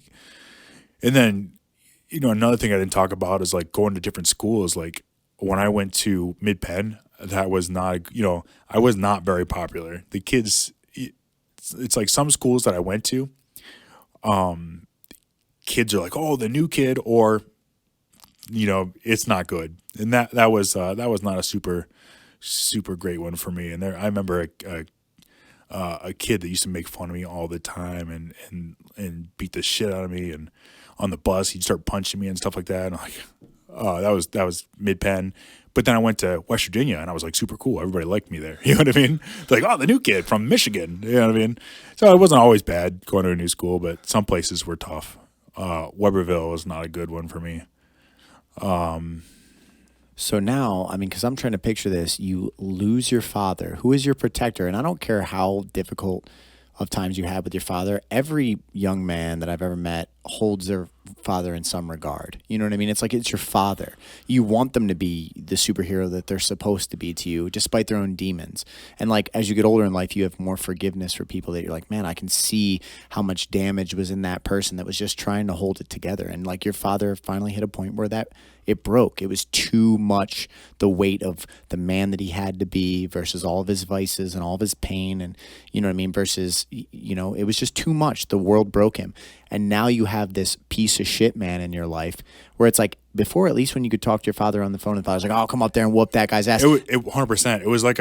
and then, another thing I didn't talk about is, like, going to different schools. Like, when I went to Mid-Penn, that was not, I was not very popular. The kids, it's like some schools that I went to, kids are like, oh, the new kid, or it's not good, and that was not a super great one for me. And I remember a kid that used to make fun of me all the time and beat the shit out of me, and on the bus he'd start punching me and stuff like that. And I'm like, that was Mid-Penn. But then I went to West Virginia, and I was like super cool. Everybody liked me there. You know what I mean? They're like, oh, the new kid from Michigan. You know what I mean? So it wasn't always bad going to a new school, but some places were tough. Weberville was not a good one for me. So now, I mean, because I'm trying to picture this, you lose your father, who is your protector, and I don't care how difficult of times you had with your father. Every young man that I've ever met holds their father in some regard. You know what I mean? It's like it's your father. You want them to be the superhero that they're supposed to be to you, despite their own demons. And like as you get older in life, you have more forgiveness for people that you're like, man, I can see how much damage was in that person that was just trying to hold it together. And like your father finally hit a point where that it broke. It was too much, the weight of the man that he had to be versus all of his vices and all of his pain, and you know what I mean, versus it was just too much. The world broke him. And now you have this piece of shit man in your life where it's like before, at least when you could talk to your father on the phone and father's like, oh, come up there and whoop that guy's ass. It 100%. It was like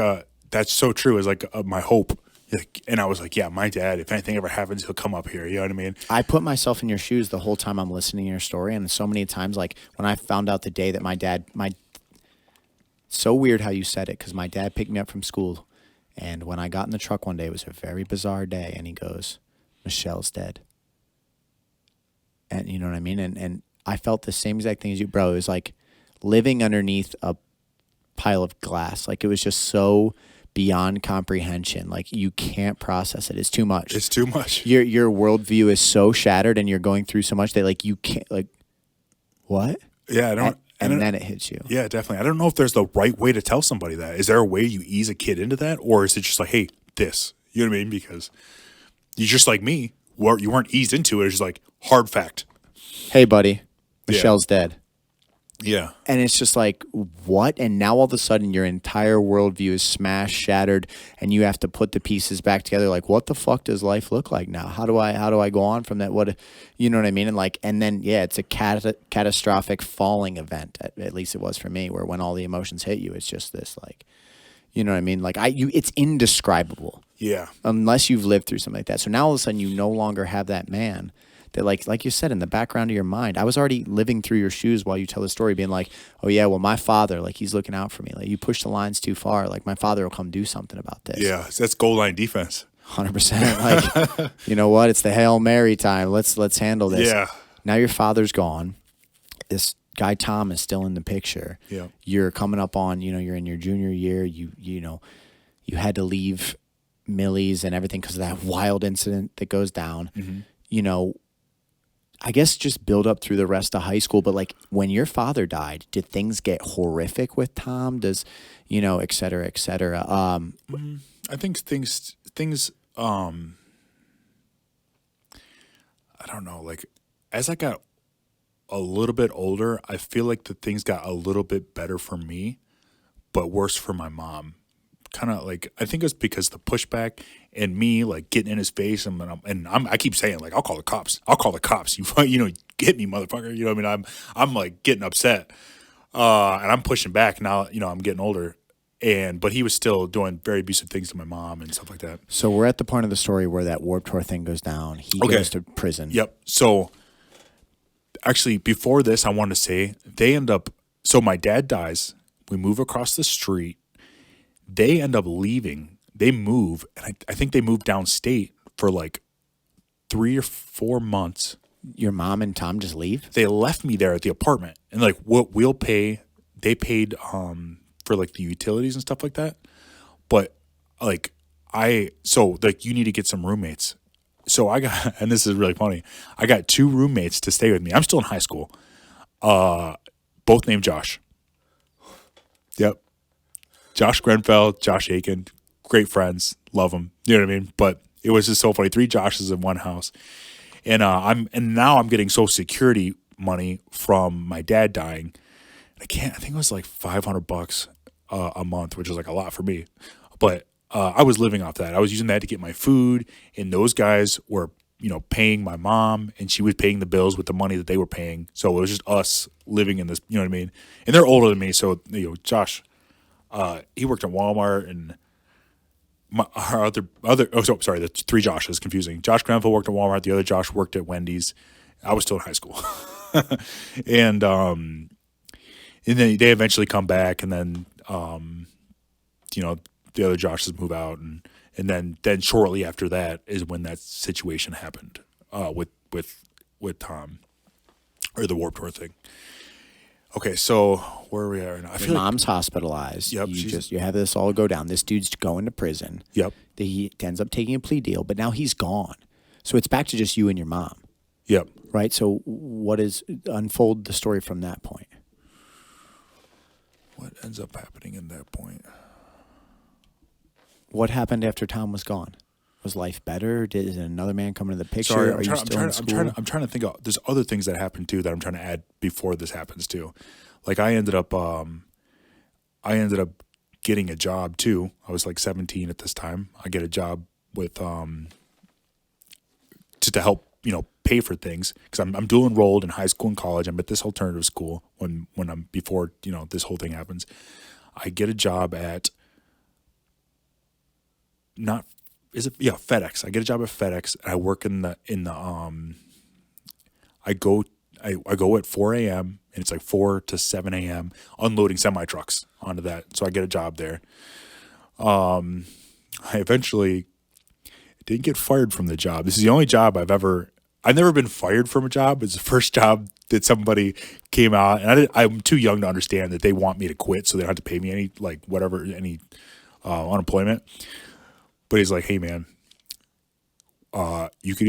that's so true. It was like my hope. And I was like, yeah, my dad, if anything ever happens, he'll come up here. You know what I mean? I put myself in your shoes the whole time I'm listening to your story. And so many times, like when I found out the day that so weird how you said it, because my dad picked me up from school. And when I got in the truck one day, it was a very bizarre day. And he goes, Michelle's dead. And you know what I mean? And I felt the same exact thing as you, bro. It was like living underneath a pile of glass. Like it was just so beyond comprehension. Like you can't process it. It's too much. It's too much. Your worldview is so shattered and you're going through so much that like you can't, like, what? Yeah, I don't. And then it hits you. Yeah, definitely. I don't know if there's the right way to tell somebody that. Is there a way you ease a kid into that? Or is it just like, hey, this? You know what I mean? Because you're just like me. You weren't eased into it. It's just like, hard fact. Hey, buddy, Michelle's dead. Yeah. And it's just like, what? And now all of a sudden your entire worldview is smashed, shattered, and you have to put the pieces back together. Like, what the fuck does life look like now? How do I go on from that? What, you know what I mean? And like, and then, yeah, it's a catastrophic falling event. At least it was for me, where when all the emotions hit you, it's just this like, you know what I mean? Like it's indescribable. Yeah. Unless you've lived through something like that. So now all of a sudden you no longer have that man that like you said, in the background of your mind, I was already living through your shoes while you tell the story, being like, oh yeah, well, my father, like, he's looking out for me. Like, you push the lines too far. Like, my father will come do something about this. Yeah, that's goal line defense. 100%. Like, you know what? It's the Hail Mary time. Let's handle this. Yeah. Now your father's gone. This guy Tom is still in the picture. Yeah. You're coming up on, you're in your junior year. You know, you had to leave Millie's and everything because of that wild incident that goes down. Mm-hmm. You know, I guess just build up through the rest of high school. But like, when your father died, did things get horrific with Tom? Does, et cetera, et cetera? I think things. I don't know. Like, as I got a little bit older, I feel like the things got a little bit better for me, but worse for my mom. Kind of like, I think it's because the pushback and me like getting in his face, I keep saying, like, I'll call the cops. I'll call the cops. You get me, motherfucker. You know what I mean? I'm like getting upset, and I'm pushing back now. I'm getting older, but he was still doing very abusive things to my mom and stuff like that. So we're at the point of the story where that Warped Tour thing goes down. He goes to prison. Yep. So actually, before this, I wanted to say so my dad dies. We move across the street. They end up leaving. They move, and I think they moved downstate for like 3 or 4 months. Your mom and Tom just leave? They left me there at the apartment, and like, what we'll pay, they paid for like the utilities and stuff like that. But like, you need to get some roommates. So I got, and this is really funny, I got 2 roommates to stay with me. I'm still in high school. Both named Josh. Yep. Josh Grenfell, Josh Aiken, great friends, love them. You know what I mean? But it was just so funny. 3 Joshes in one house, and now I'm getting Social Security money from my dad dying. I think it was like $500 a month, which was like a lot for me. But I was living off that. I was using that to get my food, and those guys were paying my mom, and she was paying the bills with the money that they were paying. So it was just us living in this. You know what I mean? And they're older than me, so Josh. He worked at Walmart, and the 3 Joshes, confusing. Josh Grenfell worked at Walmart. The other Josh worked at Wendy's. I was still in high school. And then they eventually come back, and then, the other Joshes move out. And then shortly after that is when that situation happened, with Tom, or the Warped Tour thing. Okay, so where are we at right now? Your mom's hospitalized. Yep. You have this all go down. This dude's going to prison. Yep. He ends up taking a plea deal, but now he's gone. So it's back to just you and your mom. Yep. Right? So unfold the story from that point. What ends up happening in that point? What happened after Tom was gone? Was life better? Did another man come into the picture? Sorry, Are you still in school? I'm trying to think of. There's other things that happened too that I'm trying to add before this happens too. Like, I ended up getting a job too. I was like 17 at this time. I get a job with just to help pay for things, because I'm dual enrolled in high school and college. I'm at this alternative school when I'm before this whole thing happens. I get a job at FedEx. I get a job at FedEx. And I work I go at 4 a.m. and it's like 4 to 7 a.m. unloading semi trucks onto that. So I get a job there. I eventually didn't get fired from the job. This is the only job I've never been fired from a job. It's the first job that somebody came out, and I'm too young to understand that they want me to quit so they don't have to pay me any unemployment. But he's like, hey man, you could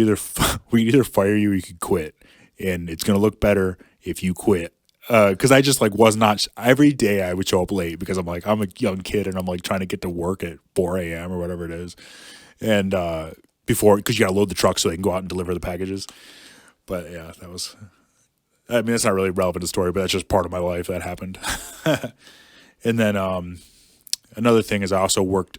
we could either fire you or you could quit, and it's gonna look better if you quit. Because I just was not. Every day I would show up late because I'm a young kid and I'm trying to get to work at 4 a.m. or whatever it is, and because you gotta load the truck so they can go out and deliver the packages. But yeah, that's not really relevant to the story, but that's just part of my life that happened. And then another thing is I also worked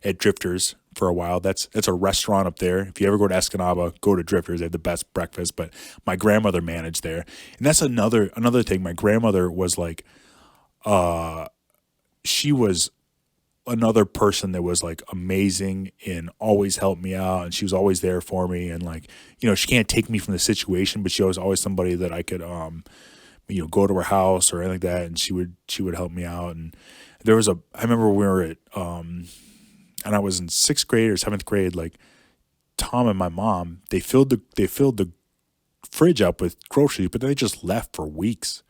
at Drifters for a while. That's a restaurant up there. If you ever go to Escanaba, go to Drifters. They have the best breakfast. But my grandmother managed there, and that's another thing. My grandmother was she was another person that was like amazing and always helped me out, and she was always there for me, and like, she can't take me from the situation, but she was always somebody that I could go to her house or anything like that, and she would help me out. And I remember we were at and I was in 6th grade or 7th grade, like Tom and my mom, they filled the fridge up with groceries, but they just left for weeks.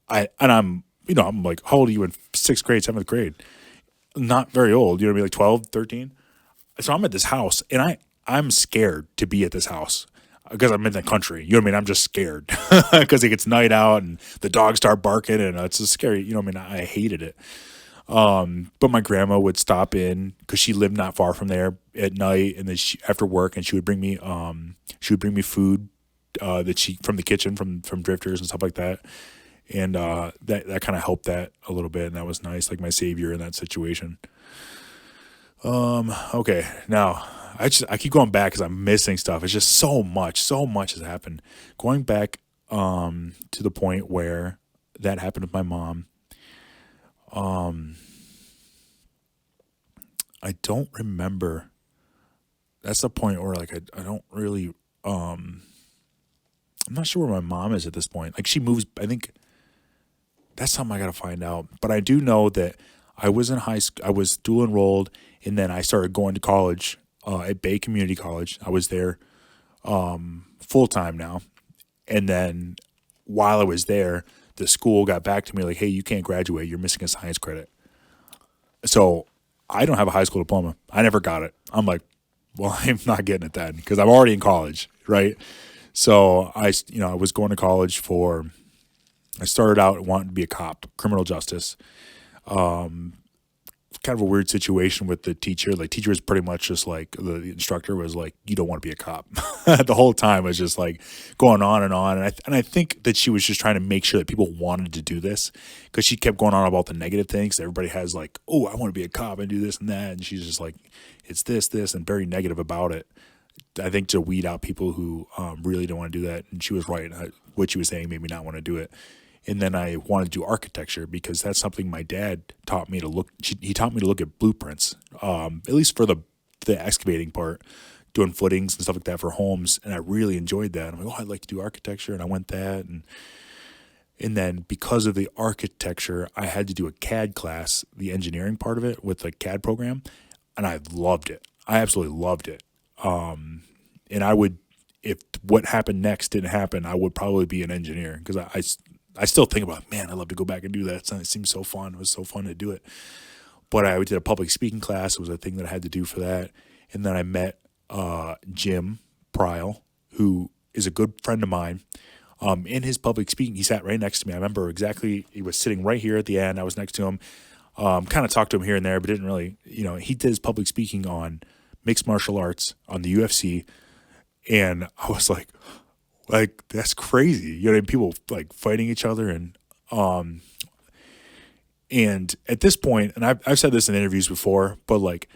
I'm like, how old are you in 6th grade, 7th grade? Not very old, you know what I mean, like 12, 13. So I'm at this house, and I'm scared to be at this house because I'm in the country. You know what I mean? I'm just scared because it gets night out and the dogs start barking, and it's just scary. You know what I mean? I hated it. But my grandma would stop in because she lived not far from there at night, and then after work, and she would bring me food that from the kitchen from Drifters and stuff like that. And that kind of helped that a little bit, and that was nice, like my savior in that situation. Okay, now I keep going back because I'm missing stuff. It's just so much has happened. Going back to the point where that happened with my mom. I don't remember. That's the point where like I don't really I'm not sure where my mom is at this point. Like she moves, I think. That's something I got to find out. But I do know that I was in high school. I was dual enrolled, and then I started going to college at Bay Community College. I was there full time now. And then while I was there, the school got back to me like, hey, you can't graduate. You're missing a science credit. So I don't have a high school diploma. I never got it. I'm like, well, I'm not getting it then because I'm already in college, right? So I was going to college I started out wanting to be a cop, criminal justice. Kind of a weird situation with the teacher. Like, teacher was pretty much just like, the instructor was like, you don't want to be a cop. The whole time was just like going on and on. And I think that she was just trying to make sure that people wanted to do this because she kept going on about the negative things. Everybody has like, oh, I want to be a cop and do this and that. And she's just like, it's this, and very negative about it. I think to weed out people who really don't want to do that. And she was right. What she was saying made me not want to do it. And then I wanted to do architecture because that's something my dad taught me to look. He taught me to look at blueprints, at least for the excavating part, doing footings and stuff like that for homes. And I really enjoyed that. I'm like, oh, I'd like to do architecture. And I went that. And then because of the architecture, I had to do a CAD class, the engineering part of it with the CAD program. And I loved it. I absolutely loved it. And I would, if what happened next didn't happen, I would probably be an engineer because I still think about, man, I'd love to go back and do that. It seems so fun. It was so fun to do it. But I did a public speaking class. It was a thing that I had to do for that. And then I met Jim Pryl, who is a good friend of mine. In his public speaking, he sat right next to me. I remember exactly, he was sitting right here at the end. I was next to him. Kind of talked to him here and there, but didn't really, he did his public speaking on mixed martial arts on the UFC. And I was like, that's crazy. You know what I mean? People like fighting each other. And at this point, and I've said this in interviews before, but like,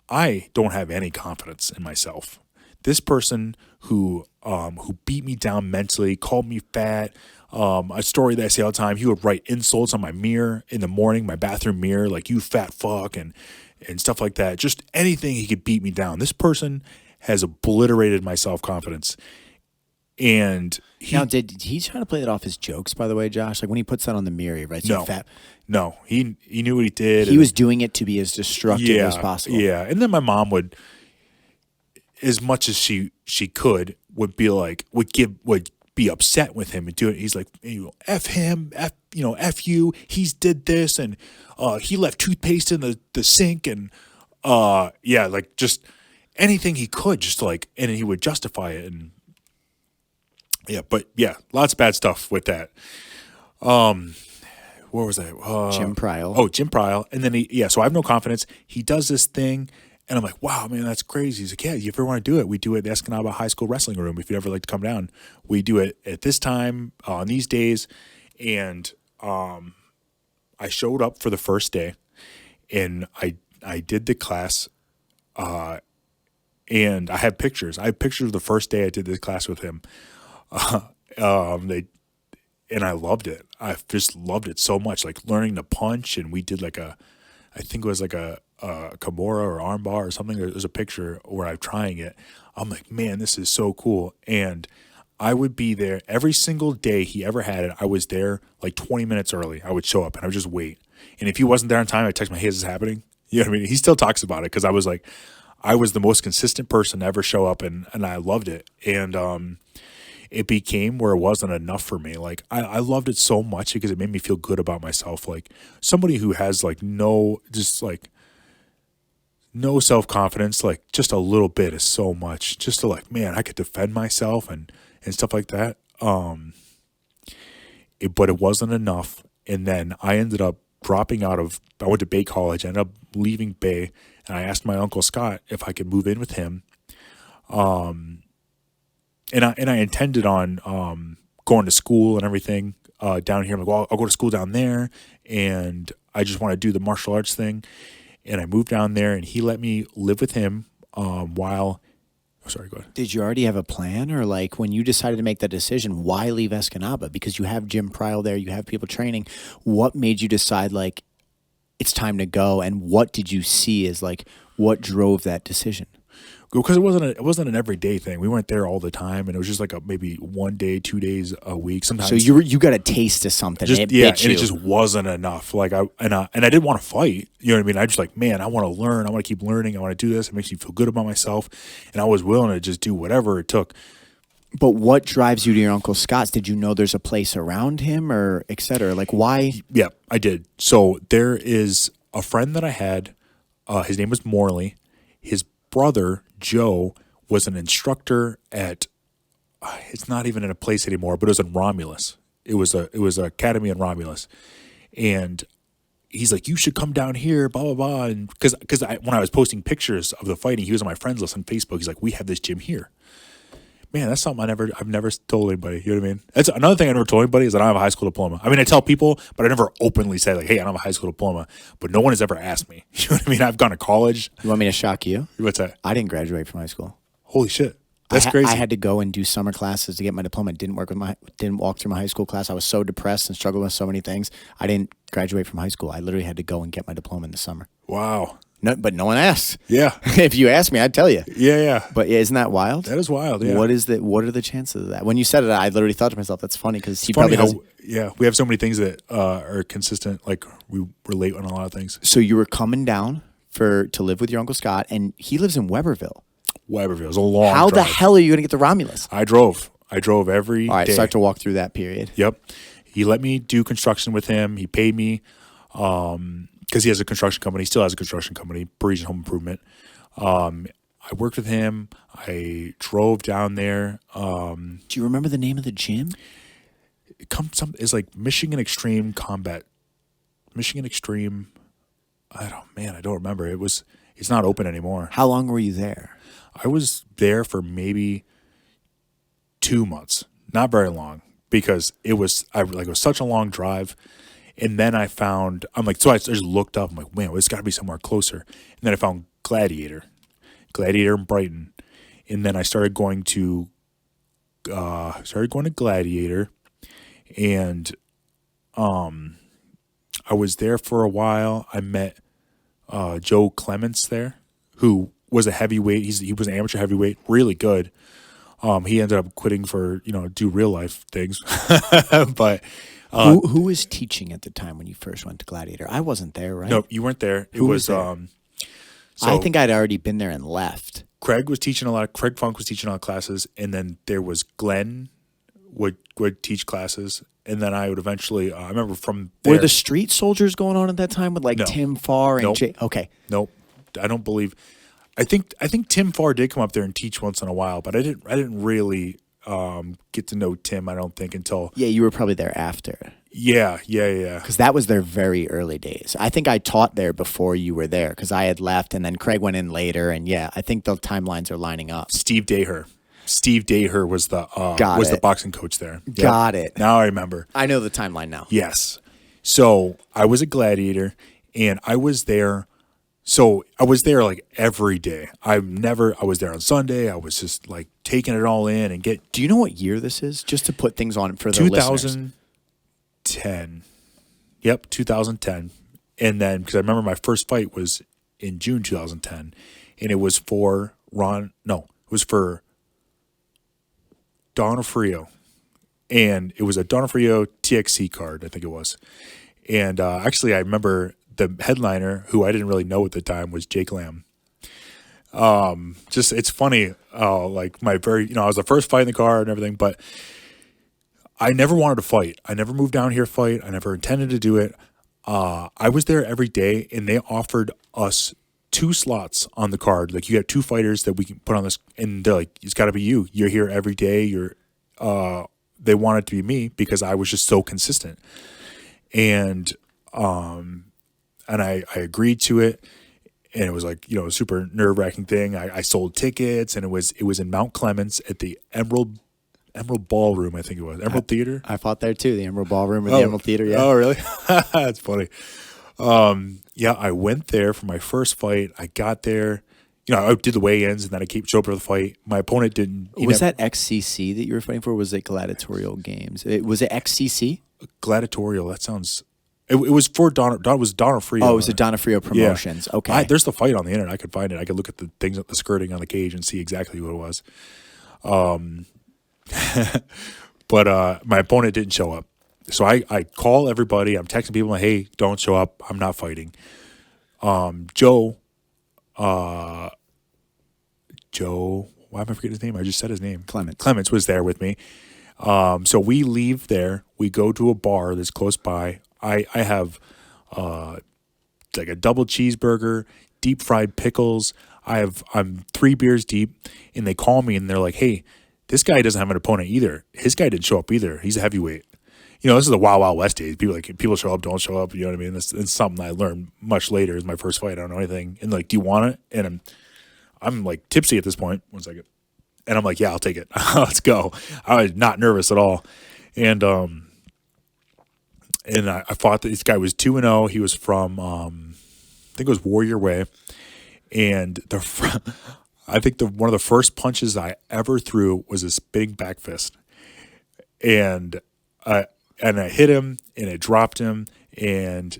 I don't have any confidence in myself. This person who beat me down mentally, called me fat, a story that I say all the time, he would write insults on my mirror in the morning, my bathroom mirror, like, you fat fuck, and stuff like that. Just anything he could beat me down. This person has obliterated my self-confidence. And did he try to play that off as jokes, by the way, Josh? Like when he puts that on the mirror, right? No, no, he knew what he did. He was doing it to be as destructive as possible. Yeah, and then my mom would, as much as she could, would be upset with him and do it. He's like, F him, F you. He's did this, and he left toothpaste in the sink, and like just anything he could, just like, and he would justify it. And lots of bad stuff with that. Where was that? Jim Pryl. Oh, Jim Pryl. And then so I have no confidence. He does this thing, and I'm like, wow, man, that's crazy. He's like, yeah, if you ever want to do it, we do it at the Escanaba High School Wrestling Room. If you'd ever like to come down, we do it at this time, on these days. And I showed up for the first day, and I did the class, and I have pictures. I have pictures of the first day I did this class with him. And I loved it. I just loved it so much, like learning to punch. And we did like a I think it was like a Kimura or armbar or something. There's a picture where I'm trying it. I'm like, man, this is so cool. And I would be there every single day he ever had it. I was there like 20 minutes early. I would show up and I would just wait. And if he wasn't there on time, I'd text my, hey, is this happening? You know what I mean? He still talks about it because I was like, I was the most consistent person to ever show up and I loved it. And it became where it wasn't enough for me. Like I loved it so much because it made me feel good about myself. Like somebody who has like no self-confidence, like just a little bit is so much. Just to like, man, I could defend myself and stuff like that. But it wasn't enough. And then I ended up dropping out of, I went to Bay College, I ended up leaving Bay, and I asked my uncle Scott if I could move in with him. And I intended on going to school and everything down here. I'm like, well, I'll go to school down there, and I just want to do the martial arts thing. And I moved down there, and he let me live with him while. Oh, sorry, go ahead. Did you already have a plan, or like when you decided to make that decision, why leave Escanaba? Because you have Jim Pryl there, you have people training. What made you decide like it's time to go, and what did you see as like what drove that decision? Because it wasn't an everyday thing. We weren't there all the time, and it was just like maybe 1 day, 2 days a week. Sometimes. So you got a taste of something. Just, and it yeah, bit and you. it just wasn't enough. Like I didn't want to fight. You know what I mean? I just like, man, I want to learn. I want to keep learning. I want to do this. It makes me feel good about myself, and I was willing to just do whatever it took. But what drives you to your Uncle Scott's? Did you know there's a place around him, or et cetera? Like why? Yeah, I did. So there is a friend that I had. His name was Morley. His brother Joe was an instructor at. It's not even in a place anymore, but it was in Romulus. It was an academy in Romulus, and he's like, you should come down here, blah blah blah. And because when I was posting pictures of the fighting, he was on my friends list on Facebook. He's like, we have this gym here. Man, that's something I've never told anybody. You know what I mean? That's another thing I never told anybody is that I don't have a high school diploma. I mean, I tell people, but I never openly say like, hey, I don't have a high school diploma. But no one has ever asked me. You know what I mean? I've gone to college. You want me to shock you? What's that? I didn't graduate from high school. Holy shit. That's crazy. I had to go and do summer classes to get my diploma. Didn't walk through my high school class. I was so depressed and struggled with so many things. I didn't graduate from high school. I literally had to go and get my diploma in the summer. Wow. No, but no one asked. Yeah. If you asked me, I'd tell you. Yeah. But yeah, isn't that wild? That is wild. Yeah. What are the chances of that? When you said it, I literally thought to myself, "That's funny," because he Funny probably doesn't. yeah, we have so many things that are consistent. Like we relate on a lot of things. So you were coming down to live with your Uncle Scott, and he lives in Weberville. Weberville is a long. How drive. the hell are you going to get to Romulus? I drove every day. All right, start to walk through that period. Yep. He let me do construction with him. He paid me because he has a construction company. He still has a construction company, Parisian Home Improvement. I worked with him. I drove down there. Do you remember the name of the gym? It's like Michigan Extreme Combat. Michigan Extreme. I don't remember. It's not open anymore. How long were you there? I was there for maybe 2 months. Not very long because it was such a long drive. And then I found, so I just looked up. I'm like, man, it's got to be somewhere closer. And then I found Gladiator in Brighton. And then I started going to Gladiator. And I was there for a while. I met Joe Clements there, who was a heavyweight. He was an amateur heavyweight, really good. He ended up quitting for, do real life things. But who was teaching at the time when you first went to Gladiator? I wasn't there, right? No, you weren't there. Who was there? I think I'd already been there and left. Craig Funk was teaching a lot of classes, and then there was Glenn would teach classes, and then I would eventually. I remember from there. Were the street soldiers going on at that time with like Tim Farr and Nope. Jay? Okay. Nope, I don't believe. I think Tim Farr did come up there and teach once in a while, but I didn't really get to know Tim. I don't think until you were probably there after. Yeah. Because that was their very early days. I think I taught there before you were there because I had left, and then Craig went in later, and I think the timelines are lining up. Steve Daher was the boxing coach there. Yep. Got it. Now I remember. I know the timeline now. Yes. So I was a Gladiator, and I was there. So I was there like every day. I was there on Sunday. I was just like taking it all in and get. Do you know what year this is? Just to put things on for the listeners. 2010. Yep, 2010. And then, because I remember my first fight was in June 2010, and it was for it was for Donofrio. And it was a Donofrio TXC card, I think it was. And actually, I remember the headliner, who I didn't really know at the time, was Jake Lamb. Just, it's funny, like my I was the first fight in the card and everything, but I never wanted to fight. I never moved down here to fight. I never intended to do it. I was there every day, and they offered us 2 slots on the card. Like, you have 2 fighters that we can put on this, and they're like, it's got to be you. You're here every day. They wanted it to be me because I was just so consistent. And I agreed to it, and it was like, a super nerve-wracking thing. I sold tickets, and it was in Mount Clemens at the Emerald Ballroom, I think it was. Emerald Theater? I fought there too, the Emerald Ballroom or the Emerald Theater, yeah. Oh, really? That's funny. Yeah, I went there for my first fight. I got there. I did the weigh-ins, and then I showed up for the fight. My opponent didn't. Was that XCC that you were fighting for, or was it Gladiatorial Games? Was it XCC? Gladiatorial, that sounds... It was for Donofrio. Oh, it was the Donofrio Promotions. Yeah. Okay. There's the fight on the internet. I could find it. I could look at the things, the skirting on the cage, and see exactly what it was. But my opponent didn't show up. So I call everybody. I'm texting people, like, hey, don't show up. I'm not fighting. Joe, why am I forgetting his name? I just said his name. Clements was there with me. So we leave there. We go to a bar that's close by. I have like a double cheeseburger, deep fried pickles. I'm 3 beers deep, and they call me and they're like, hey, this guy doesn't have an opponent either. His guy didn't show up either. He's a heavyweight. This is the Wild Wild West days. People show up, don't show up. You know what I mean? It's something I learned much later. It's my first fight. I don't know anything. And like, do you want it? And I'm like tipsy at this point. 1 second. And I'm like, yeah, I'll take it. Let's go. I was not nervous at all. And I fought. This guy was 2-0. He was from, I think it was Warrior Way. And I think one of the first punches I ever threw was a spinning back fist. And I hit him, and it dropped him, and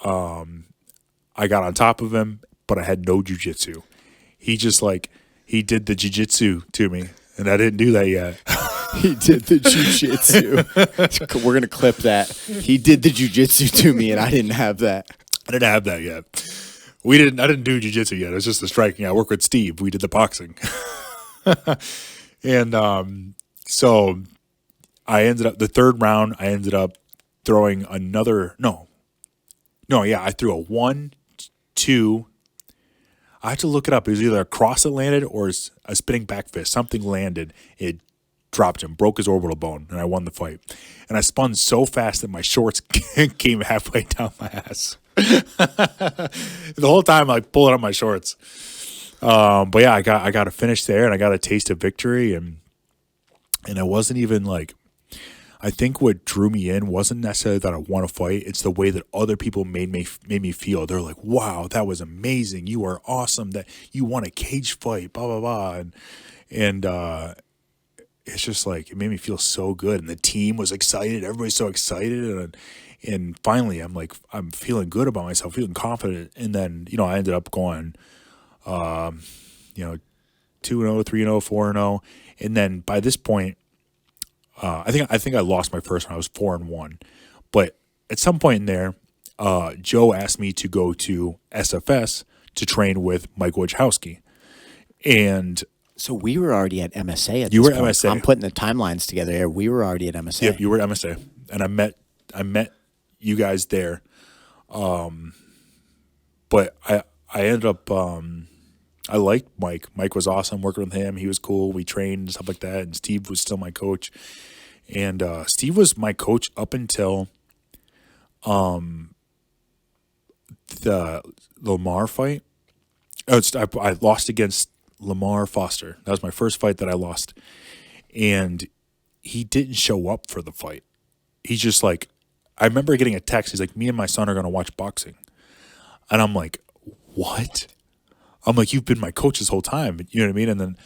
I got on top of him, but I had no jiu-jitsu. He did the jiu-jitsu to me, and I didn't do that yet. He did the jiu-jitsu. We're going to clip that. He did the jiu-jitsu to me, and I didn't have that. I didn't have that yet. I didn't do jiu-jitsu yet. It was just the striking. I work with Steve. We did the boxing. And so I ended up, the 3rd round, I ended up throwing another, I threw a 1, 2. I have to look it up. It was either a cross that landed or a spinning back fist. Something landed. It dropped him, broke his orbital bone, and I won the fight. And I spun so fast that my shorts came halfway down my ass. The whole time, like, pulling up my shorts. But yeah, I got a finish there, and I got a taste of victory, and I wasn't even like, I think what drew me in wasn't necessarily that I want to fight. It's the way that other people made me feel. They're like, wow, that was amazing. You are awesome that you won a cage fight, blah, blah, blah. And it's just like, it made me feel so good. And the team was excited. Everybody's so excited. And finally, I'm feeling good about myself, feeling confident. And then, I ended up going, 2-0, 3-0, 4-0. And then by this point, I think I lost my first one. I was 4-1. But at some point in there, Joe asked me to go to SFS to train with Mike Wojciechowski. And so we were already at MSA at this point. You were at MSA. I'm putting the timelines together here. We were already at MSA. Yep, you were at MSA. And I met you guys there. But I ended up I liked Mike. Mike was awesome working with him. He was cool. We trained and stuff like that. And Steve was still my coach. And Steve was my coach up until the Lamar fight. I lost against Lamar Foster. That was my first fight that I lost. And he didn't show up for the fight. He's just like, I remember getting a text. He's like, me and my son are going to watch boxing. And I'm like, what? I'm like, you've been my coach this whole time. You know what I mean? And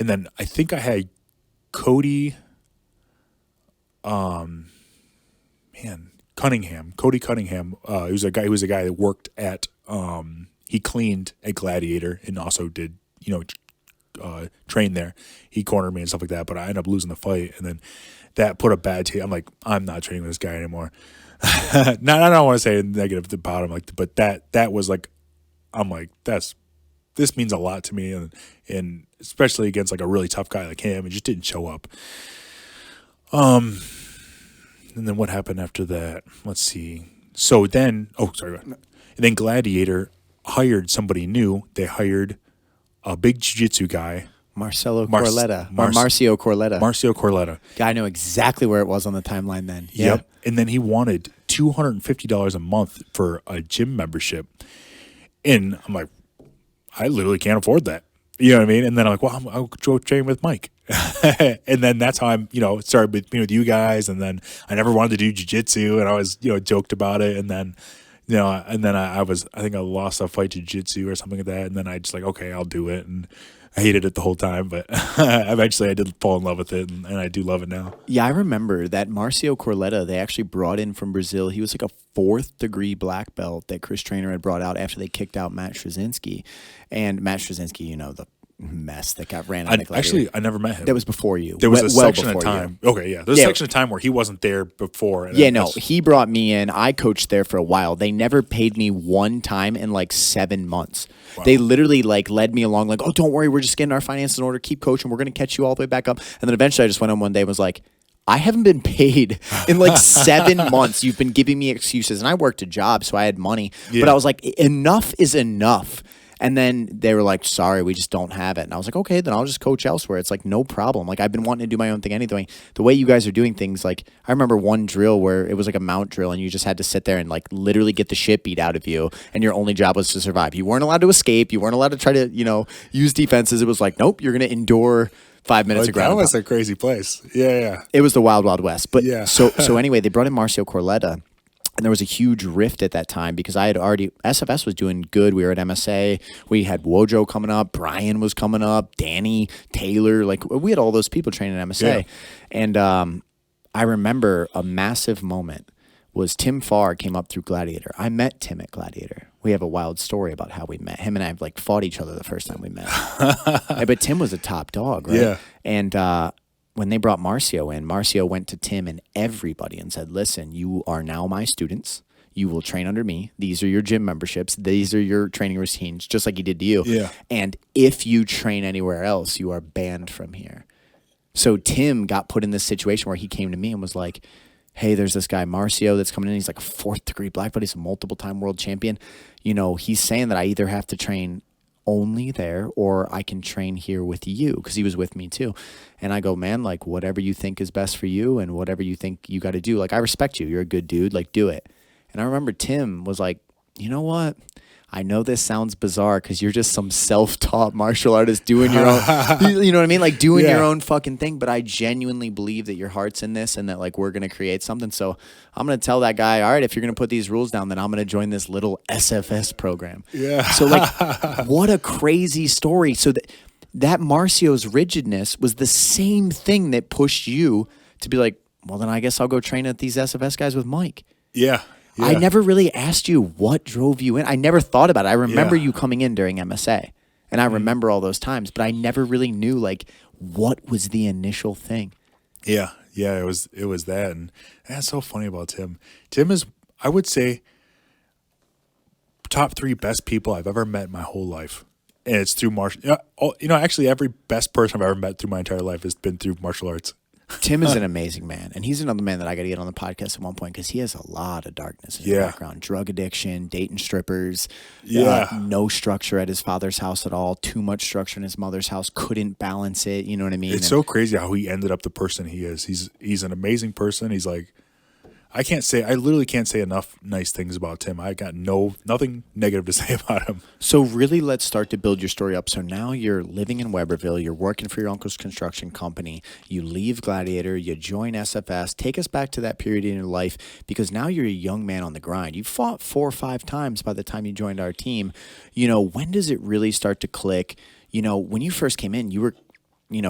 then I think I had Cody, Cody Cunningham. He was a guy that worked at. He cleaned at Gladiator and also did train there. He cornered me and stuff like that, but I ended up losing the fight, and then that put a bad taste. I'm like, I'm not training with this guy anymore. I don't want to say negative about him, but that was like, I'm like, this means a lot to me, and especially against like a really tough guy like him, it just didn't show up. And then what happened after that? Let's see. So then, and then Gladiator hired somebody new. They hired a big jiu-jitsu guy, Marcio Corletta. I know exactly where it was on the timeline then. Yeah. Yep. And then he wanted $250 a month for a gym membership. And I'm like, I literally can't afford that. You know what I mean? And then I'm like, well, I'll go train with Mike. And then that's how I'm, started being with you guys. And then I never wanted to do jiu-jitsu, and I was, joked about it. And then, I think I lost a fight to jiu-jitsu or something like that. And then I just like, okay, I'll do it. And I hated it the whole time, but eventually I did fall in love with it, and I do love it now. Yeah, I remember that Marcio Corletta, they actually brought in from Brazil. He was like a 4th-degree black belt that Chris Trainer had brought out after they kicked out Matt Straczynski. And Matt Straczynski, the mess that got ran out of Gladiator. Actually, I never met him. That was before you. There was a section of time. Okay, yeah. There was a section of time where he wasn't there before. He brought me in. I coached there for a while. They never paid me one time in like 7 months. Wow. They literally like led me along like, oh, don't worry, we're just getting our finances in order. Keep coaching. We're going to catch you all the way back up. And then eventually I just went on one day and was like, I haven't been paid in like 7 months. You've been giving me excuses. And I worked a job, so I had money. Yeah. But I was like, enough is enough. And then they were like, sorry, we just don't have it. And I was like, okay, then I'll just coach elsewhere. It's like, no problem. Like, I've been wanting to do my own thing anyway. The way you guys are doing things, like, I remember one drill where it was like a mount drill, and you just had to sit there and like literally get the shit beat out of you. And your only job was to survive. You weren't allowed to escape. You weren't allowed to try to, use defenses. It was like, nope, you're going to endure 5 minutes of ground. That was a crazy place. Yeah. It was the wild, wild west. But yeah. So anyway, they brought in Marcio Corletta. And there was a huge rift at that time because SFS was doing good. We were at MSA. We had Wojo coming up. Brian was coming up. Danny, Taylor. Like, we had all those people training at MSA. Yeah. And I remember a massive moment was Tim Farr came up through Gladiator. I met Tim at Gladiator. We have a wild story about how we met. Him and I like fought each other the first time we met. But Tim was a top dog, right? Yeah. And when they brought Marcio in, Marcio went to Tim and everybody and said, listen, you are now my students. You will train under me. These are your gym memberships. These are your training routines, just like he did to you. Yeah. And if you train anywhere else, you are banned from here. So Tim got put in this situation where he came to me and was like, hey, there's this guy Marcio that's coming in. He's like a 4th-degree black belt. He's a multiple-time world champion. He's saying that I either have to train only there or I can train here with you, because he was with me too. And I go, man, like, whatever you think is best for you and whatever you think you got to do, like, I respect you. You're a good dude. Like, do it. And I remember Tim was like, you know what? I know this sounds bizarre because you're just some self-taught martial artist doing your own, you know what I mean? Like doing your own fucking thing. But I genuinely believe that your heart's in this and that like we're going to create something. So I'm going to tell that guy, all right, if you're going to put these rules down, then I'm going to join this little SFS program. Yeah. So like, what a crazy story. So that Marcio's rigidness was the same thing that pushed you to be like, well, then I guess I'll go train at these SFS guys with Mike. Yeah. Yeah. I never really asked you what drove you in. I never thought about it. I remember you coming in during MSA, and I remember all those times, but I never really knew like what was the initial thing. Yeah, it was that, and that's so funny about Tim. Tim is, I would say, top 3 best people I've ever met in my whole life, and it's through martial. Actually, every best person I've ever met through my entire life has been through martial arts. Tim is an amazing man, and he's another man that I got to get on the podcast at one point because he has a lot of darkness in his background. Drug addiction, dating strippers, no structure at his father's house at all, too much structure in his mother's house, couldn't balance it, you know what I mean? It's so crazy how he ended up the person he is. He's an amazing person. He's like, I literally can't say enough nice things about Tim. I got nothing negative to say about him. So really, let's start to build your story up. So now you're living in Weberville. You're working for your uncle's construction company. You leave Gladiator. You join SFS. Take us back to that period in your life, because now you're a young man on the grind. You fought 4 or 5 times by the time you joined our team. When does it really start to click? When you first came in, you were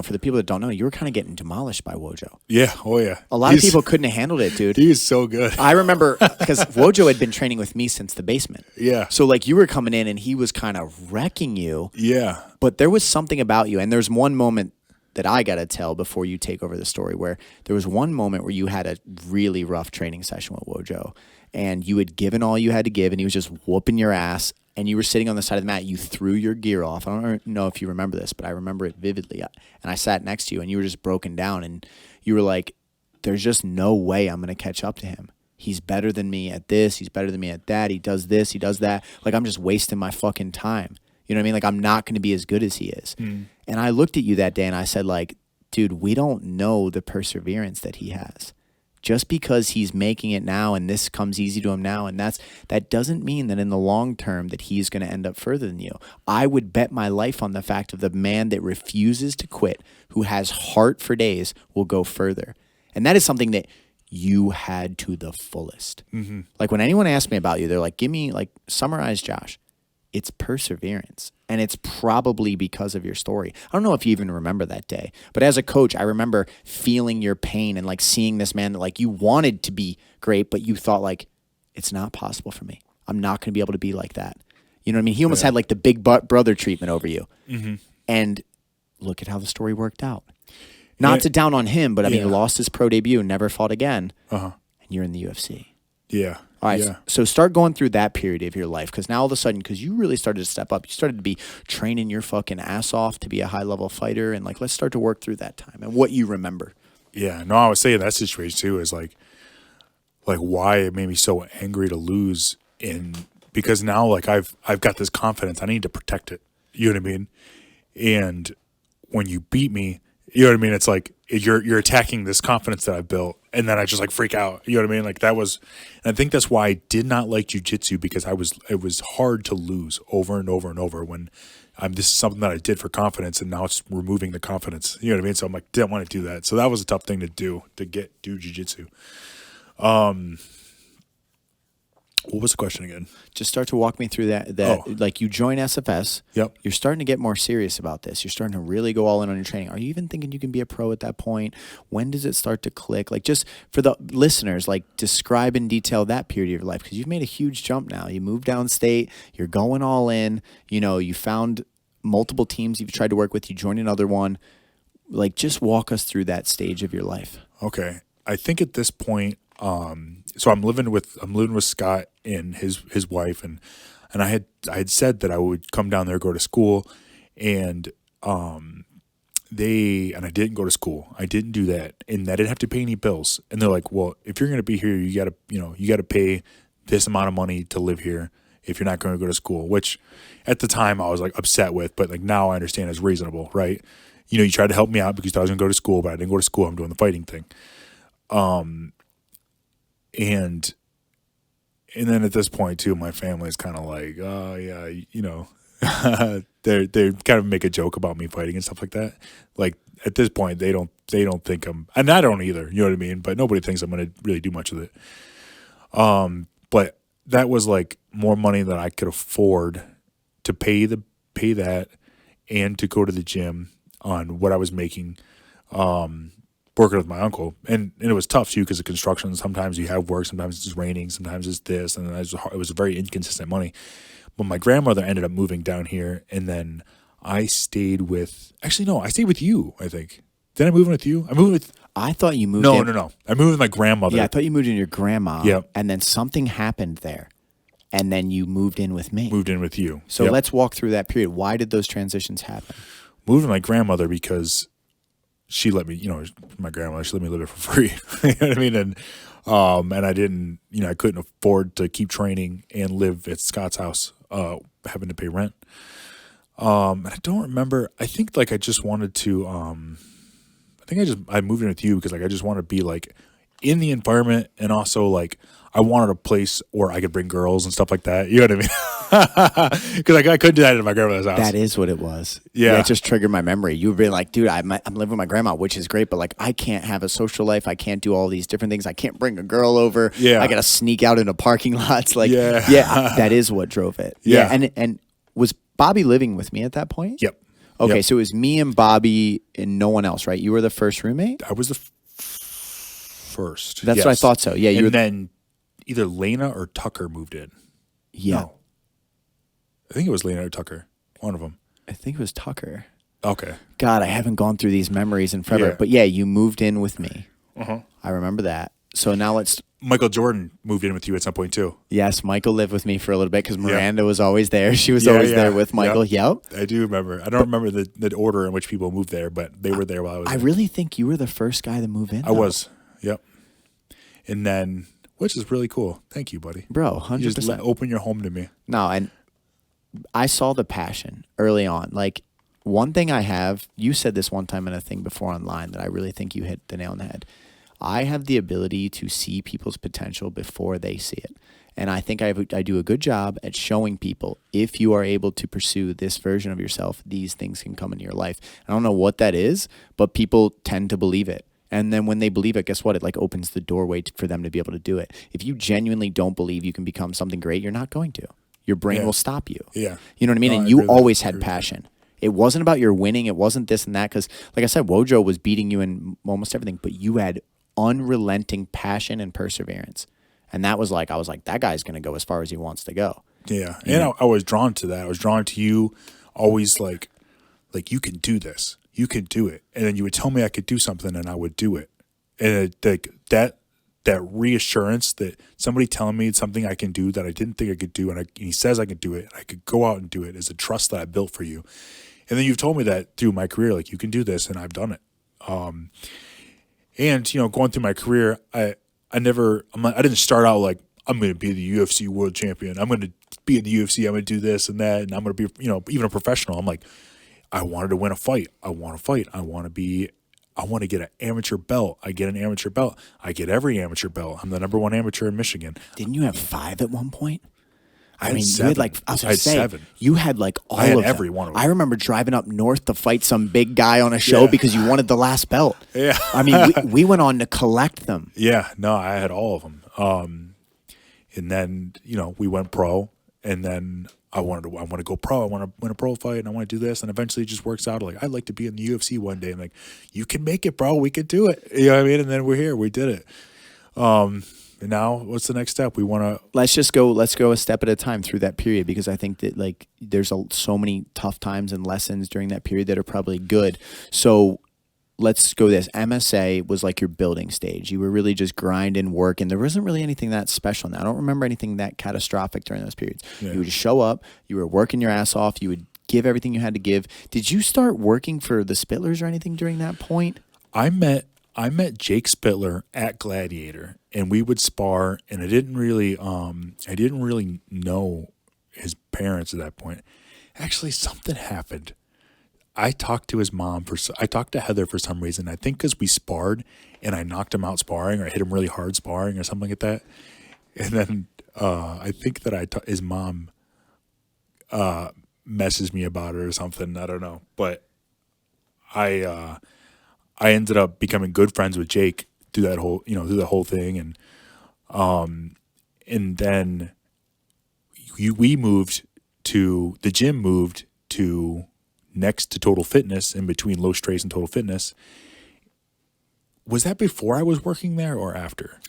for the people that don't know, you were kind of getting demolished by Wojo. Yeah. Oh yeah. A lot of people couldn't have handled it, dude. He is so good. I remember because Wojo had been training with me since the basement. Yeah. So like you were coming in and he was kind of wrecking you. Yeah. But there was something about you. And there's one moment that I got to tell before you take over the story where there was one moment where you had a really rough training session with Wojo and you had given all you had to give and he was just whooping your ass and you were sitting on the side of the mat. You threw your gear off. I don't know if you remember this, but I remember it vividly. And I sat next to you and you were just broken down and you were like, there's just no way I'm going to catch up to him. He's better than me at this. He's better than me at that. He does this. He does that. Like, I'm just wasting my fucking time. You know what I mean? Like, I'm not going to be as good as he is. And I looked at you that day and I said, like, dude, we don't know the perseverance that he has. Just because he's making it now and this comes easy to him now, and that doesn't mean that in the long term that he's going to end up further than you. I would bet my life on the fact of the man that refuses to quit, who has heart for days, will go further. And that is something that you had to the fullest. Like when anyone asks me about you, they're like, summarize Josh. It's perseverance. And it's probably because of your story. I don't know if you even remember that day, but as a coach, I remember feeling your pain and like seeing this man that like you wanted to be great, but you thought like, it's not possible for me. I'm not going to be able to be like that. You know what I mean? He almost had like the big brother treatment over you. And look at how the story worked out. Not to down on him, but I mean, he lost his pro debut, never fought again, and you're in the UFC. Yeah. All right, so start going through that period of your life because now all of a sudden, because you really started to step up, you started to be training your fucking ass off to be a high-level fighter, and like let's start to work through that time and what you remember. Yeah, no, I was saying that situation too is like why it made me so angry to lose because now like I've got this confidence, I need to protect it. You know what I mean? And when you beat me, you know what I mean? It's like you're attacking this confidence that I've built, and then I just like freak out. You know what I mean? Like that was, and I think that's why I did not like jiu-jitsu because it was hard to lose over and over and over when this is something that I did for confidence, and now it's removing the confidence. You know what I mean? So I'm like, didn't want to do that. So that was a tough thing to do do jiu-jitsu. What was the question again? Just start to walk me through that like you join SFS. Yep. You're starting to get more serious about this. You're starting to really go all in on your training. Are you even thinking you can be a pro at that point? When does it start to click? Like just for the listeners, like describe in detail that period of your life because you've made a huge jump now. You moved downstate. You're going all in. You know, you found multiple teams you've tried to work with. You joined another one. Like just walk us through that stage of your life. Okay. I think at this point, so I'm living with Scott and his wife, and I had said that I would come down there, go to school, and I didn't go to school. I didn't do that, and I didn't have to pay any bills. And they're like, well, if you're going to be here, you got to pay this amount of money to live here if you're not going to go to school. Which at the time I was like upset with, but like now I understand is reasonable, right? You know, you tried to help me out because I was going to go to school, but I didn't go to school. I'm doing the fighting thing. And then at this point too, my family's kind of like, oh yeah, you know, they kind of make a joke about me fighting and stuff like that. Like at this point, they don't think I'm, and I don't either. You know what I mean? But nobody thinks I'm going to really do much with it. But that was like more money than I could afford to pay that and to go to the gym on what I was making. Working with my uncle, and it was tough too because of construction. Sometimes you have work, sometimes it's raining, sometimes it's this, and it was very inconsistent money. But my grandmother ended up moving down here, and then I stayed with. Actually, no, I stayed with you. I think. Did I move in with you? I moved with. I thought you moved. No. I moved with my grandmother. Yeah, I thought you moved in your grandma. Yep. And then something happened there, and then you moved in with me. Moved in with you. So let's walk through that period. Why did those transitions happen? Moved with my grandmother because she let me, my grandma, she let me live it for free. You know what I mean? And I didn't, I couldn't afford to keep training and live at Scott's house, having to pay rent. And I don't remember, I think like I just wanted to, I moved in with you because like I just wanted to be like in the environment, and also like I wanted a place where I could bring girls and stuff like that. You know what I mean? Because I couldn't do that in my grandmother's house. That is what it was. Yeah. It just triggered my memory. You would be like, dude, I'm living with my grandma, which is great, but like I can't have a social life. I can't do all these different things. I can't bring a girl over. Yeah. I got to sneak out into parking lots. Like, yeah, that is what drove it. Yeah. And was Bobby living with me at that point? Yep. Okay, Yep. so it was me and Bobby and no one else, right? You were the first roommate? I was the first. That's what I thought so. Yeah, you and were. then either Lena or Tucker moved in. Yeah. No. I think it was Lena or Tucker. One of them. I think it was Tucker. Okay. God, I haven't gone through these memories in forever. Yeah. But yeah, you moved in with me. Uh-huh. I remember that. So now let's. Michael Jordan moved in with you at some point too. Yes, Michael lived with me for a little bit because Miranda was always there. She was always there with Michael. Yep. I do remember. I don't remember the order in which people moved there, but they were there while I was I there. really think you were the first guy to move in. I was. Yep. And then, which is really cool. Thank you, buddy. Bro, You just 100%. open your home to me. No, and I saw the passion early on. Like, one thing I have, you said this one time in a thing before online that I really think you hit the nail on the head. I have the ability to see people's potential before they see it. And I think I do a good job at showing people, if you are able to pursue this version of yourself, these things can come into your life. I don't know what that is, but people tend to believe it. And then when they believe it, guess what? It like opens the doorway for them to be able to do it. If you genuinely don't believe you can become something great, you're not going to. Your brain will stop you. Yeah. You know what I mean? No, And I you agree with that. always I had agree with that. passion. It wasn't about your winning. It wasn't this and that. Because, like I said, Wojo was beating you in almost everything. But you had unrelenting passion and perseverance. And that was like, I was like, that guy's going to go as far as he wants to go. Yeah. And I was drawn to that. I was drawn to you always like you can do this. You can do it. And then you would tell me I could do something and I would do it. And that reassurance that somebody telling me something I can do that I didn't think I could do, and he says I can do it, and I could go out and do it, is a trust that I built for you. And then you've told me that through my career, like, you can do this, and I've done it. And going through my career, I didn't start out like, I'm going to be the UFC world champion. I'm going to be in the UFC. I'm going to do this and that, and I'm going to be even a professional. I'm like, I wanted to win a fight. I want to fight. I want to get an amateur belt. I get an amateur belt. I get every amateur belt. I'm the number one amateur in Michigan. Didn't you have 5 at one point? I had mean, 7. you had like, I was I going had to say, 7. you had like all I had of them. every one of them. I remember driving up north to fight some big guy on a show Yeah. because you wanted the last belt. Yeah. I mean, we went on to collect them. Yeah, no, I had all of them. And then, we went pro, and then I want to go pro. I want to win a pro fight, and I want to do this. And eventually it just works out. Like, I'd like to be in the UFC one day. I'm like, you can make it, bro. We could do it. You know what I mean? And then we're here. We did it. And now what's the next step? We want to, Let's go a step at a time through that period, because I think that like there's so many tough times and lessons during that period that are probably good. So let's go this. MSA was like your building stage. You were really just grinding, working. There wasn't really anything that special in that. I don't remember anything that catastrophic during those periods. Yeah. You would just show up. You were working your ass off. You would give everything you had to give. Did you start working for the Spitlers or anything during that point? I met Jake Spittler at Gladiator, and we would spar, and I didn't really know his parents at that point. Actually, something happened. I talked to his mom I talked to Heather for some reason. I think because we sparred and I knocked him out sparring, or I hit him really hard sparring or something like that. And then I think that his mom messaged me about it or something. I don't know, but I ended up becoming good friends with Jake through that whole thing, and then we moved to the gym, moved to next to Total Fitness, in between Low Strays and Total Fitness. Was that before I was working there or after?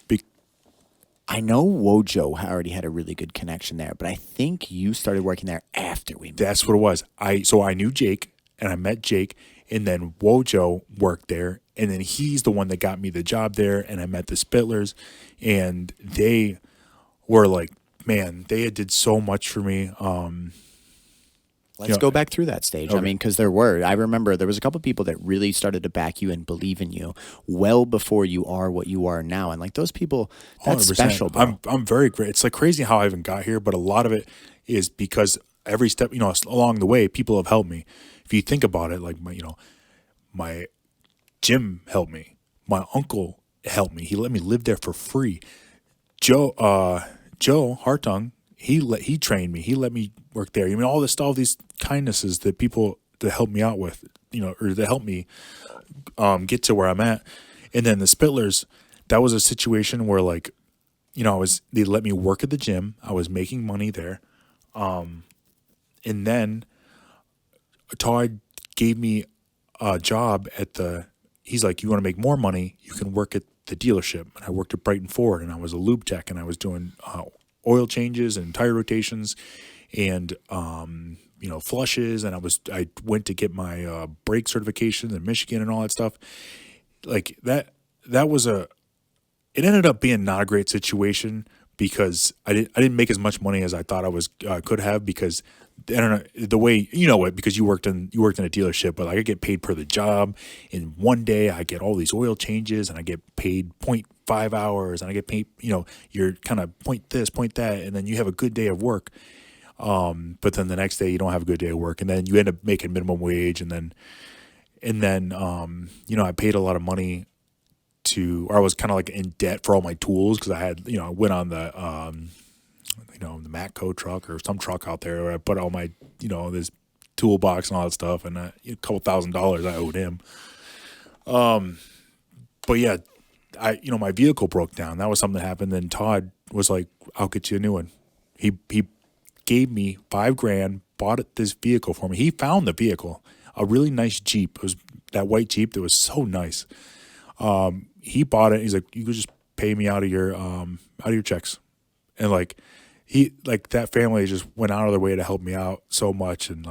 I know Wojo already had a really good connection there, but I think you started working there after we moved. That's what it was. So I knew Jake, and I met Jake, and then Wojo worked there, and then he's the one that got me the job there, and I met the Spittlers, and they were like, man, they did so much for me. Let's go back through that stage. Okay. I mean, because I remember there was a couple of people that really started to back you and believe in you well before you are what you are now. And like those people, that's 100%. special, bro. I'm very great. It's like crazy how I even got here, but a lot of it is because every step, along the way, people have helped me. If you think about it, like my Jim helped me. My uncle helped me. He let me live there for free. Joe Hartung, he trained me. He let me work there. All these kindnesses that people that help me out with, or that help me get to where I'm at. And then the Spittlers, that was a situation where they let me work at the gym. I was making money there. And then until I gave me a job at he's like, you want to make more money, you can work at the dealership. And I worked at Brighton Ford, and I was a lube tech, and I was doing oil changes and tire rotations and, flushes. And I went to get my brake certification in Michigan and all that stuff. Like that was it ended up being not a great situation because I didn't make as much money as I thought I was could have, because I don't know the way, because you worked in a dealership, but like I get paid per the job. In one day I get all these oil changes, and I get paid 0.5 hours, and I get paid, you're kind of point this, point that, and then you have a good day of work. But then the next day you don't have a good day of work, and then you end up making minimum wage, and then I paid a lot of money or I was kind of like in debt for all my tools, because I had, I went on the the Matco truck or some truck out there where I put all my, this toolbox and all that stuff, and a couple $1,000s I owed him. But yeah, my vehicle broke down. That was something that happened. Then Todd was like, "I'll get you a new one." He gave me $5,000, bought this vehicle for me. He found the vehicle, a really nice Jeep. It was that white Jeep that was so nice. He bought it. He's like, "You could just pay me out of your checks," and that family just went out of their way to help me out so much, and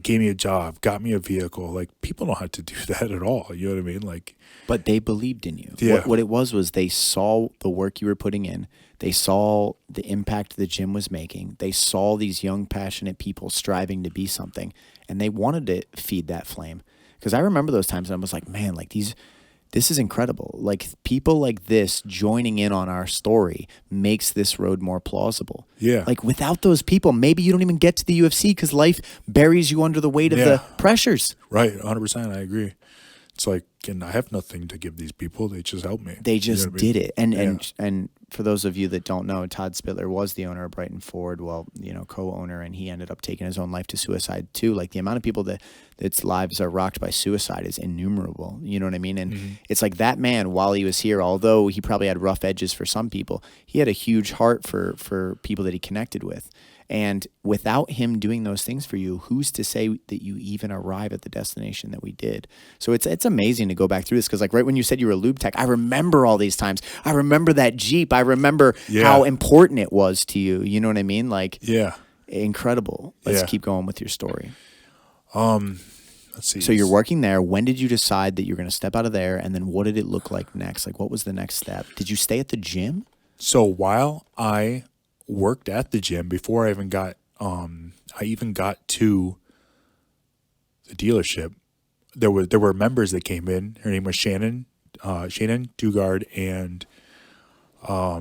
gave me a job, got me a vehicle. Like, people don't have to do that at all. You know what I mean? Like, but they believed in you. Yeah. What it was they saw the work you were putting in. They saw the impact the gym was making. They saw these young, passionate people striving to be something, and they wanted to feed that flame. Because I remember those times, and I was like, man, this is incredible. Like, people like this joining in on our story makes this road more plausible. Yeah. Like, without those people, maybe you don't even get to the UFC because life buries you under the weight of the pressures. Right. 100%. I agree. It's like, and I have nothing to give these people. They just helped me. They just did it. And for those of you that don't know, Todd Spittler was the owner of Brighton Ford, co-owner, and he ended up taking his own life to suicide too. Like, the amount of people that's lives are rocked by suicide is innumerable. You know what I mean? And it's like, that man, while he was here, although he probably had rough edges for some people, he had a huge heart for people that he connected with. And without him doing those things for you, who's to say that you even arrive at the destination that we did? So it's amazing to go back through this, because right when you said you were a lube tech, I remember all these times. I remember that Jeep. I remember how important it was to you. You know what I mean? Incredible. Let's keep going with your story. Let's see. So you're working there. When did you decide that you're going to step out of there? And then what did it look like next? Like, what was the next step? Did you stay at the gym? So while I worked at the gym, before I even got to the dealership, there were members that came in. Her name was Shannon Dugard, and I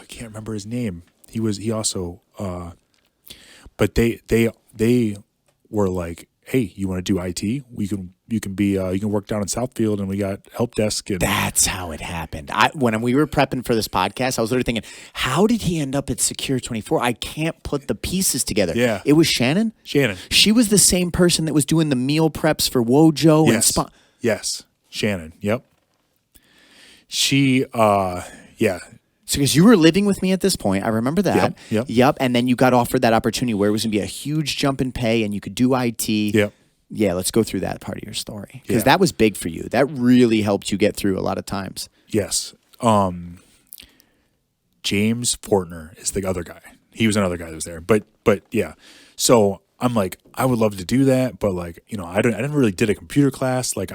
can't remember his name. He also but they were like, "Hey, you want to do IT? You can work down in Southfield, and we got help desk." And that's how it happened. When we were prepping for this podcast, I was literally thinking, how did he end up at Secure 24? I can't put the pieces together. Yeah. It was Shannon? Shannon. She was the same person that was doing the meal preps for Wojo and Yes. Shannon. Yep. She yeah. So, because you were living with me at this point, I remember that. Yep. And then you got offered that opportunity where it was going to be a huge jump in pay and you could do IT. Yep. Yeah, let's go through that part of your story, because that was big for you. That really helped you get through a lot of times. Yes. James Fortner is the other guy. He was another guy that was there. But yeah. So I'm like, I would love to do that, but I didn't really did a computer class. Like,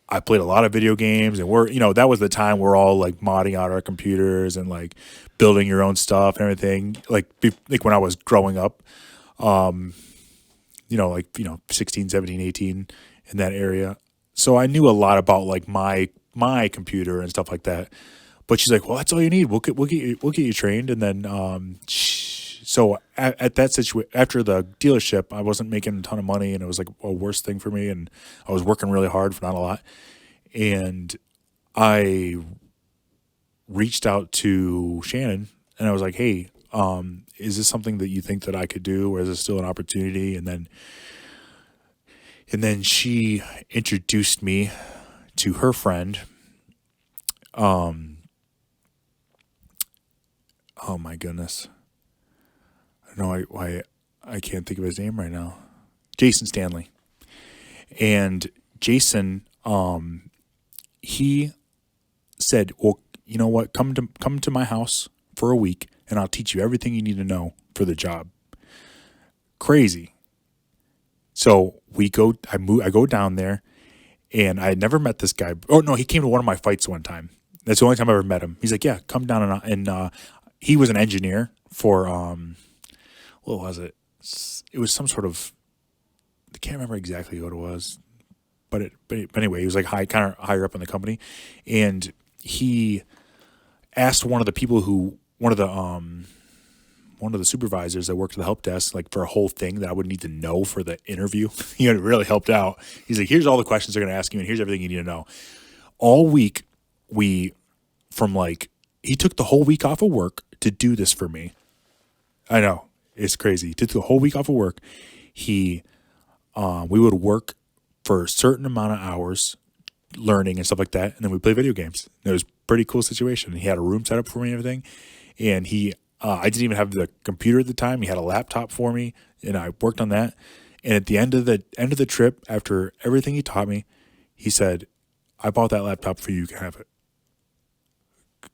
I played a lot of video games, and that was the time we're all like modding out our computers and like building your own stuff and everything. Like when I was growing up, 16, 17, 18 in that area. So I knew a lot about like my computer and stuff like that. But she's like, "Well, that's all you need. We'll get you trained." And then so at that situation, after the dealership, I wasn't making a ton of money, and it was like a worse thing for me, and I was working really hard for not a lot. And I reached out to Shannon, and I was like, "Hey, is this something that you think that I could do, or is this still an opportunity?" And then she introduced me to her friend. Oh my goodness. I don't know why I can't think of his name right now. Jason Stanley. And Jason, he said, well, you know what? Come to my house for a week and I'll teach you everything you need to know for the job. Crazy. So I go down there, and I had never met this guy. Oh no, he came to one of my fights one time. That's the only time I ever met him. He's like, yeah, come down, and he was an engineer for what was it? It was some sort of, I can't remember exactly what it was, but anyway, he was like kind of higher up in the company, and he asked one of the supervisors that worked at the help desk, like, for a whole thing that I would need to know for the interview. He had really helped out. He's like, here's all the questions they're going to ask you, and here's everything you need to know. All week, he took the whole week off of work to do this for me. I know, it's crazy. He took the whole week off of work. We would work for a certain amount of hours, learning and stuff like that, and then we play video games. It was a pretty cool situation. He had a room set up for me and everything, and I didn't even have the computer at the time. He had a laptop for me, and I worked on that. And at the end of the trip, after everything he taught me, he said, "I bought that laptop for you. You can have it."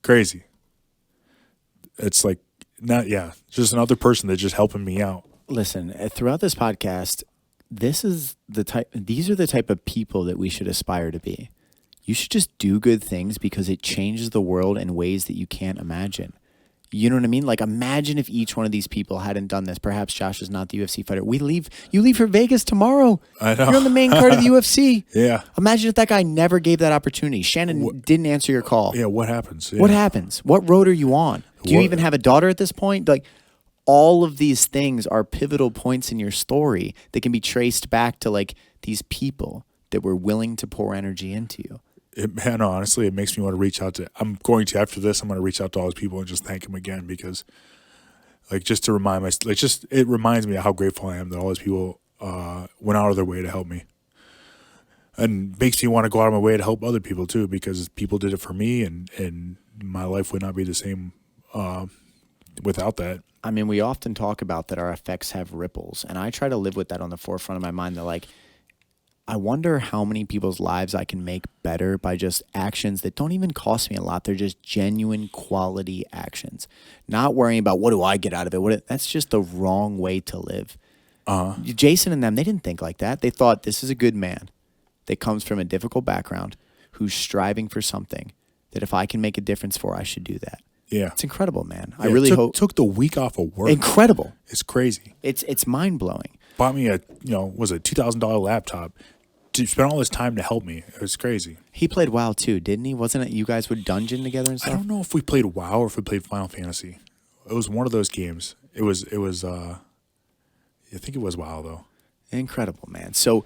Crazy. It's like, just another person that's just helping me out. Listen, throughout this podcast, these are the type of people that we should aspire to be. You should just do good things because it changes the world in ways that you can't imagine. You know what I mean? Like, imagine if each one of these people hadn't done this. Perhaps Josh is not the UFC fighter. You leave for Vegas tomorrow. I know. You're on the main card of the UFC. Yeah. Imagine if that guy never gave that opportunity. Shannon didn't answer your call. Yeah, what happens? Yeah. What happens? What road are you on? Do you even have a daughter at this point? Like, all of these things are pivotal points in your story that can be traced back to, like, these people that were willing to pour energy into you. Honestly, it makes me want to reach out to. After this, I'm going to reach out to all those people and just thank them again, because, like, just to remind myself, it reminds me of how grateful I am that all those people went out of their way to help me, and makes me want to go out of my way to help other people too, because people did it for me, and my life would not be the same without that. I mean, we often talk about that our effects have ripples, and I try to live with that on the forefront of my mind. That, like, I wonder how many people's lives I can make better by just actions that don't even cost me a lot. They're just genuine quality actions. Not worrying about what do I get out of it. That's just the wrong way to live. Jason and them, they didn't think like that. They thought, this is a good man that comes from a difficult background who's striving for something that if I can make a difference for, I should do that. Yeah. It's incredible, man. Yeah, I really took the week off of work. Incredible. It's crazy. It's mind-blowing. Bought me a $2,000 laptop to spend all this time to help me. It was crazy. He played WoW too, didn't he? Wasn't it you guys would dungeon together and stuff? I don't know if we played WoW or if we played Final Fantasy. It was one of those games. It was I think it was WoW though. Incredible, man. So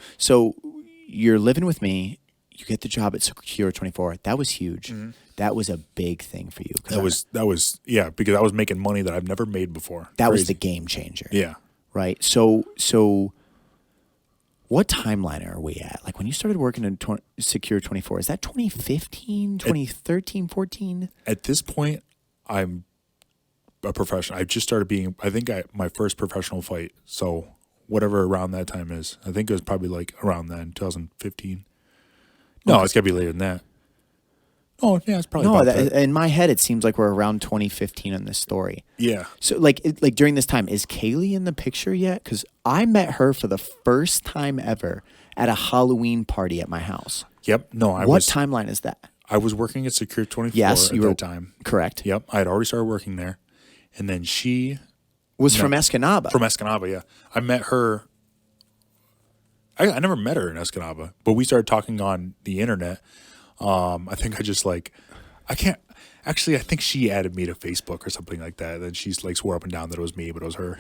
you're living with me. You get the job at Secure 24. That was huge. Mm-hmm. That was a big thing for you. That was because I was making money that I've never made before. That was the game changer. Yeah. Right. So what timeline are we at? Like, when you started working in Secure 24, is that 2015, 2013, 14? At this point, I'm a professional. I just started my first professional fight. So whatever around that time is. I think it was probably like around then, 2015. No, it's got to be later than that. Oh, yeah, it's probably about that. In my head, it seems like we're around 2015 on this story. Yeah. So, like during this time, is Kaylee in the picture yet? Because I met her for the first time ever at a Halloween party at my house. Yep. No, What timeline is that? I was working at Secure 24 at that time. Correct. Yep. I had already started working there. And then she was from Escanaba. From Escanaba, yeah. I met her. I never met her in Escanaba, but we started talking on the internet. I think I think she added me to Facebook or something like that. Then she's like swore up and down that it was me, but it was her.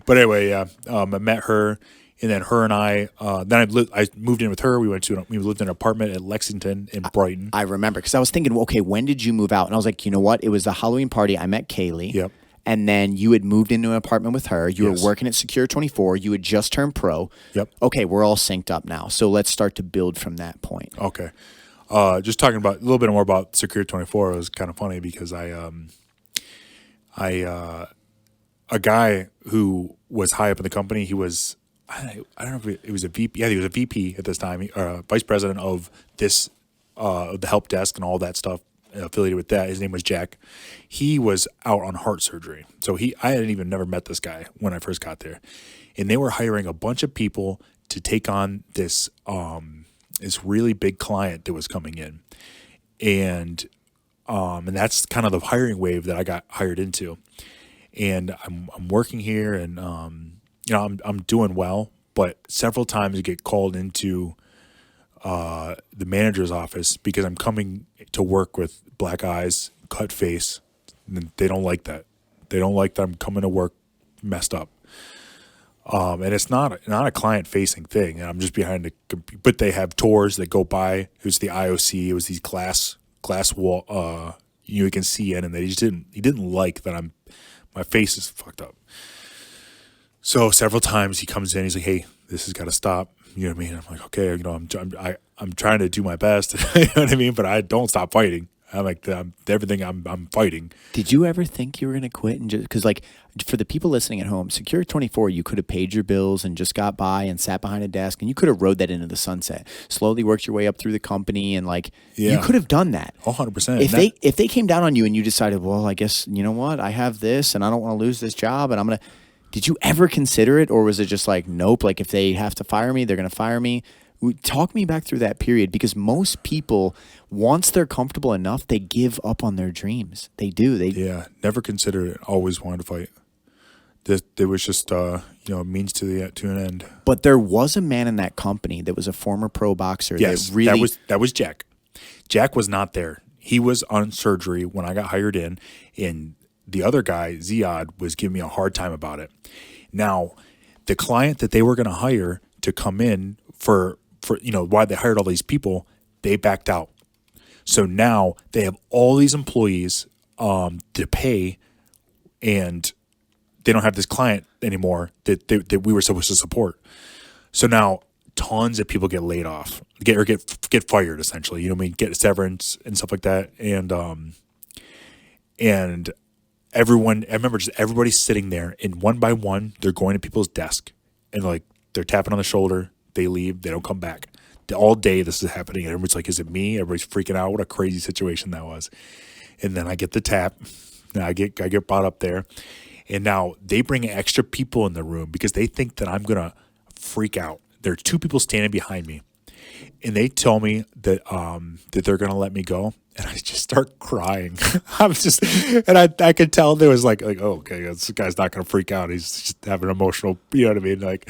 But anyway, yeah. I met her, and then her and I moved in with her. We lived in an apartment at Lexington in Brighton. I remember, because I was thinking, okay, when did you move out? And I was like, you know what? It was the Halloween party. I met Kaylee. Yep. And then you had moved into an apartment with her. You were working at Secure 24. You had just turned pro. Yep. Okay, we're all synced up now. So let's start to build from that point. Okay. Just talking about a little bit more about Secure 24 was kind of funny because I a guy who was high up in the company. He was, I don't know if it was a VP. Yeah, he was a VP at this time, vice president of this, the help desk and all that stuff affiliated with that. His name was Jack. He was out on heart surgery. So I hadn't even never met this guy when I first got there. And they were hiring a bunch of people to take on this, this really big client that was coming in. And that's kind of the hiring wave that I got hired into. And I'm working here, and I'm doing well, but several times I get called into the manager's office because I'm coming to work with black eyes, cut face, and they don't like that. They don't like that I'm coming to work messed up. And it's not a client facing thing, and I'm just behind the computer. But they have tours that go by. It was the IOC. It was these glass wall. You can see in, and he didn't like that my face is fucked up. So several times he comes in, he's like, "Hey, this has got to stop." You know what I mean? I'm like, "Okay, I'm trying to do my best." You know what I mean? But I don't stop fighting. I'm like, everything I'm fighting. Did you ever think you were going to quit? And just because, like, for the people listening at home, Secure 24, you could have paid your bills and just got by and sat behind a desk, and you could have rode that into the sunset. Slowly worked your way up through the company, and you could have done that. 100%. If they came down on you and you decided, well, I guess you know what, I have this, and I don't want to lose this job, and I'm gonna. Did you ever consider it, or was it just like, nope? Like if they have to fire me, they're gonna fire me. Talk me back through that period, because most people, once they're comfortable enough, they give up on their dreams. They do. Never considered it. Always wanted to fight. There was just a means to an end. But there was a man in that company that was a former pro boxer. Yes, that was Jack. Jack was not there. He was on surgery when I got hired in, and the other guy, Ziad, was giving me a hard time about it. Now, the client that they were going to hire to come in for why they hired all these people, they backed out. So now they have all these employees to pay, and they don't have this client anymore that we were supposed to support. So now tons of people get laid off, get fired essentially. You know what I mean? Get severance and stuff like that. And everyone, I remember just everybody sitting there, and one by one, they're going to people's desk, and like they're tapping on the shoulder. They leave. They don't come back. All day this is happening. And everyone's like, is it me? Everybody's freaking out. What a crazy situation that was. And then I get the tap. Now I get brought up there. And now they bring extra people in the room because they think that I'm going to freak out. There are two people standing behind me. And they tell me that they're going to let me go. And I just start crying. I could tell there was like, oh, okay, this guy's not going to freak out. He's just having emotional, you know what I mean? Like,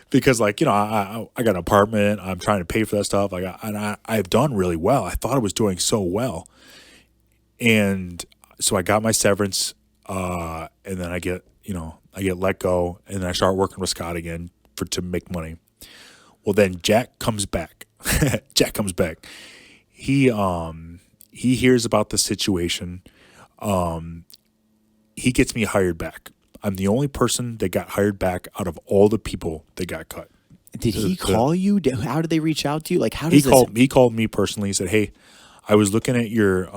because I got an apartment. I'm trying to pay for that stuff. I've done really well. I thought I was doing so well. And so I got my severance, and then I get let go, and then I start working with Scott again to make money. Well, then Jack comes back. He hears about the situation. He gets me hired back. I'm the only person that got hired back out of all the people that got cut. Did he call you? How did they reach out to you? Like, how does he called me personally. He said, "Hey, I was looking at your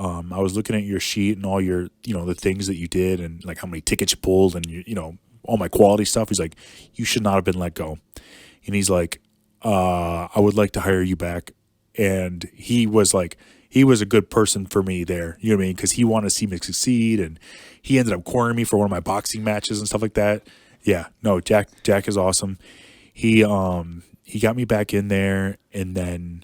sheet and all your the things that you did and like how many tickets you pulled and all my quality stuff." He's like, "You should not have been let go." And he's like, "I would like to hire you back." And he was a good person for me there. You know what I mean? Because he wanted to see me succeed, and he ended up cornering me for one of my boxing matches and stuff like that. Yeah, no, Jack is awesome. He got me back in there, and then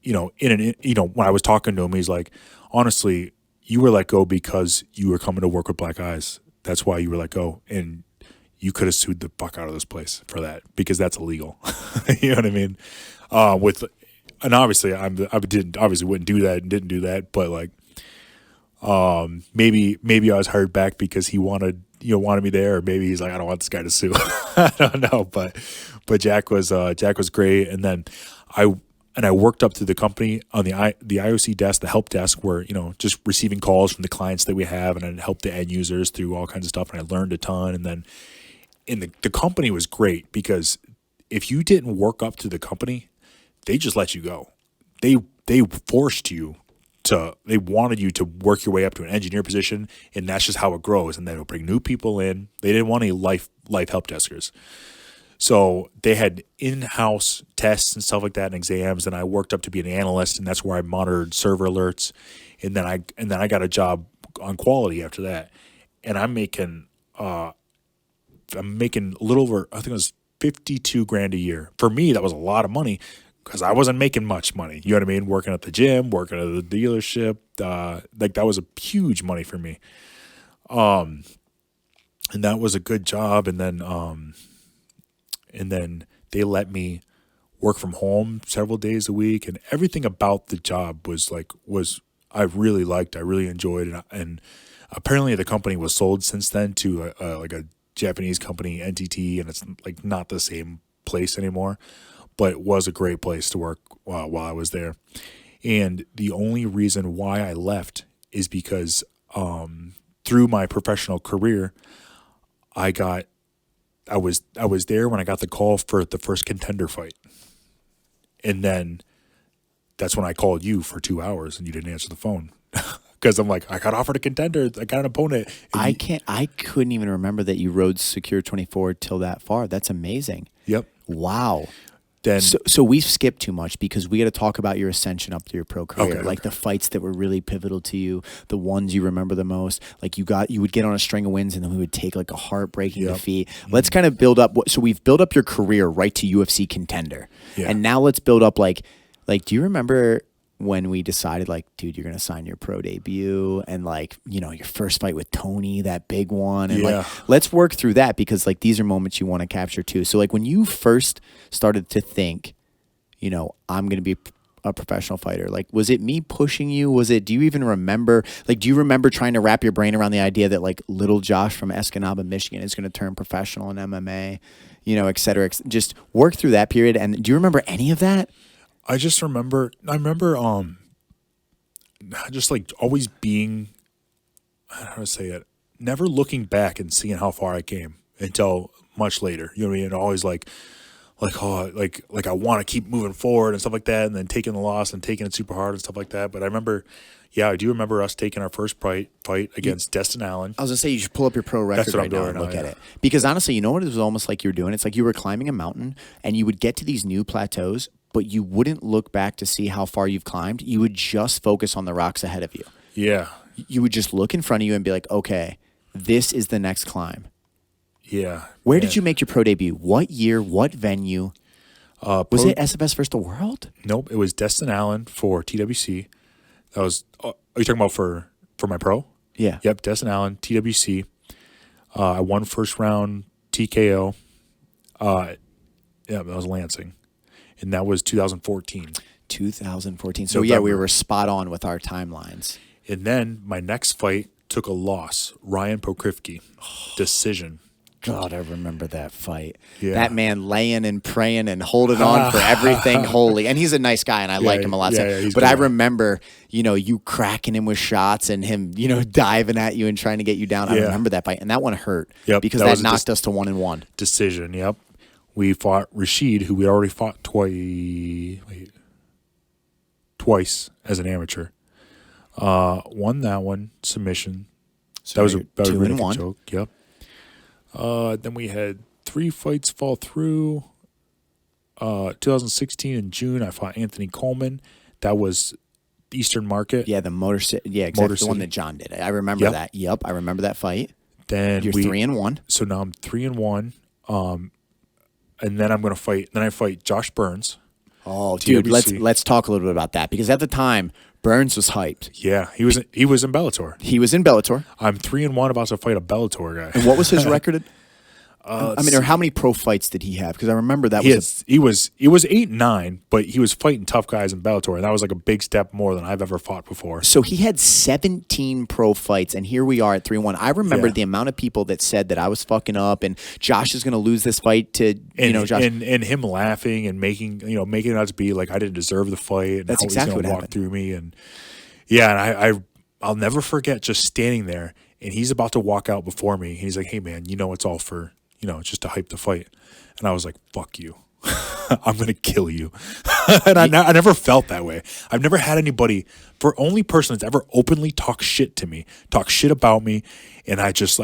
when I was talking to him, he's like, honestly, you were let go because you were coming to work with black eyes. That's why you were let go, and you could have sued the fuck out of this place for that because that's illegal. You know what I mean? And obviously, I wouldn't do that and didn't do that, but like, maybe I was hired back because he wanted me there, or maybe he's like, I don't want this guy to sue. I don't know, but Jack was great, and then I worked up through the company on the IOC desk, the help desk, where just receiving calls from the clients that we have, and I helped the end users through all kinds of stuff, and I learned a ton, and then the company was great because if you didn't work up to the company, they just let you go. They forced you they wanted you to work your way up to an engineer position, and that's just how it grows. And then they'll bring new people in. They didn't want any life help deskers. So they had in-house tests and stuff like that and exams, and I worked up to be an analyst, and that's where I monitored server alerts. And then I got a job on quality after that. And I'm making a little over, I think it was $52,000 a year. For me, that was a lot of money because I wasn't making much money. You know what I mean? Working at the gym, working at the dealership, like that was a huge money for me. And that was a good job. And then they let me work from home several days a week, and everything about the job was I really liked. I really enjoyed it, and apparently the company was sold since then to like a Japanese company, NTT, and it's like not the same place anymore. But it was a great place to work while I was there. And the only reason why I left is because through my professional career, I was there when I got the call for the first contender fight. And then that's when I called you for 2 hours and you didn't answer the phone. Because I'm like, I got offered a contender. I got an opponent. I couldn't even remember that you rode Secure 24 till that far. That's amazing. Yep. Wow. Then So we've skipped too much because we got to talk about your ascension up to your pro career, Okay, like the fights that were really pivotal to you, the ones you remember the most. Like you would get on a string of wins and then we would take like a heartbreaking defeat. Let's kind of build up. So we've built up your career right to UFC contender, and now let's build up like do you remember when we decided like, dude, you're gonna sign your pro debut and like, you know, your first fight with Tony, that big one, and like let's work through that because like these are moments you want to capture too. So like when you first started to think, you know, I'm gonna be a professional fighter, like was it me pushing you? Do you even remember, like do you remember trying to wrap your brain around the idea that like little Josh from Escanaba, Michigan is gonna turn professional in MMA, you know, et cetera, just work through that period? And do you remember any of that? I remember just like always being, how to say it, never looking back and seeing how far I came until much later. You know what I mean? And always like I want to keep moving forward and stuff like that, and then taking the loss and taking it super hard and stuff like that. But I do remember us taking our first fight against Destin Allen. I was gonna say you should pull up your pro record right now and look at it, because honestly, you know what it was almost like you were doing? It's like you were climbing a mountain and you would get to these new plateaus, but you wouldn't look back to see how far you've climbed. You would just focus on the rocks ahead of you. Yeah. You would just look in front of you and be like, okay, this is the next climb. Yeah. Where did you make your pro debut? What year? What venue? Was it SFS versus the World? Nope. It was Destin Allen for TWC. That was, are you talking about for my pro? Yeah. Yep. Destin Allen, TWC. I won first round TKO. Yeah, that was Lansing. And that was 2014. 2014. So, November. yeah, we were spot on with our timelines. And then my next fight took a loss. Ryan Pokrivki. Decision. God, I remember that fight. Yeah. That man laying and praying and holding on for everything holy. And he's a nice guy, and I like him a lot. But I remember, you know, you cracking him with shots and him, you know, diving at you and trying to get you down. I remember that fight. And that one hurt. Yep. Because that knocked us to 1-1. Decision, yep. We fought Rashid, who we already fought twice as an amateur. Won that one, submission. So that was a really good joke. Yep. Then we had 3 fights fall through. 2016 in June, I fought Anthony Coleman. That was Eastern Market. Yeah, the Motor City. Yeah, exactly. The one that John did. I remember that. Yep, I remember that fight. Then you're 3-1. So now I'm 3-1. And then I'm going to fight. Then I fight Josh Burns. Oh, dude, let's talk a little bit about that, because at the time Burns was hyped. Yeah, he was in Bellator. He was in Bellator. I'm 3-1 about to fight a Bellator guy. And what was his record? I mean, or how many pro fights did he have? Because I remember that he was 8-9, but he was fighting tough guys in Bellator, and that was like a big step more than I've ever fought before. So he had 17 pro fights, and here we are at 3-1. I remember the amount of people that said that I was fucking up and Josh is going to lose this fight to Josh, and him laughing and making it out to be like I didn't deserve the fight. And that's how exactly he's what walk happened. Through me, and and I'll never forget just standing there, and he's about to walk out before me, and he's like, "Hey man, it's all for." Just to hype the fight. And I was like, fuck you. I'm going to kill you. And I never felt that way. I've never had anybody, for only person that's ever openly talked shit to me, talk shit about me. And I just,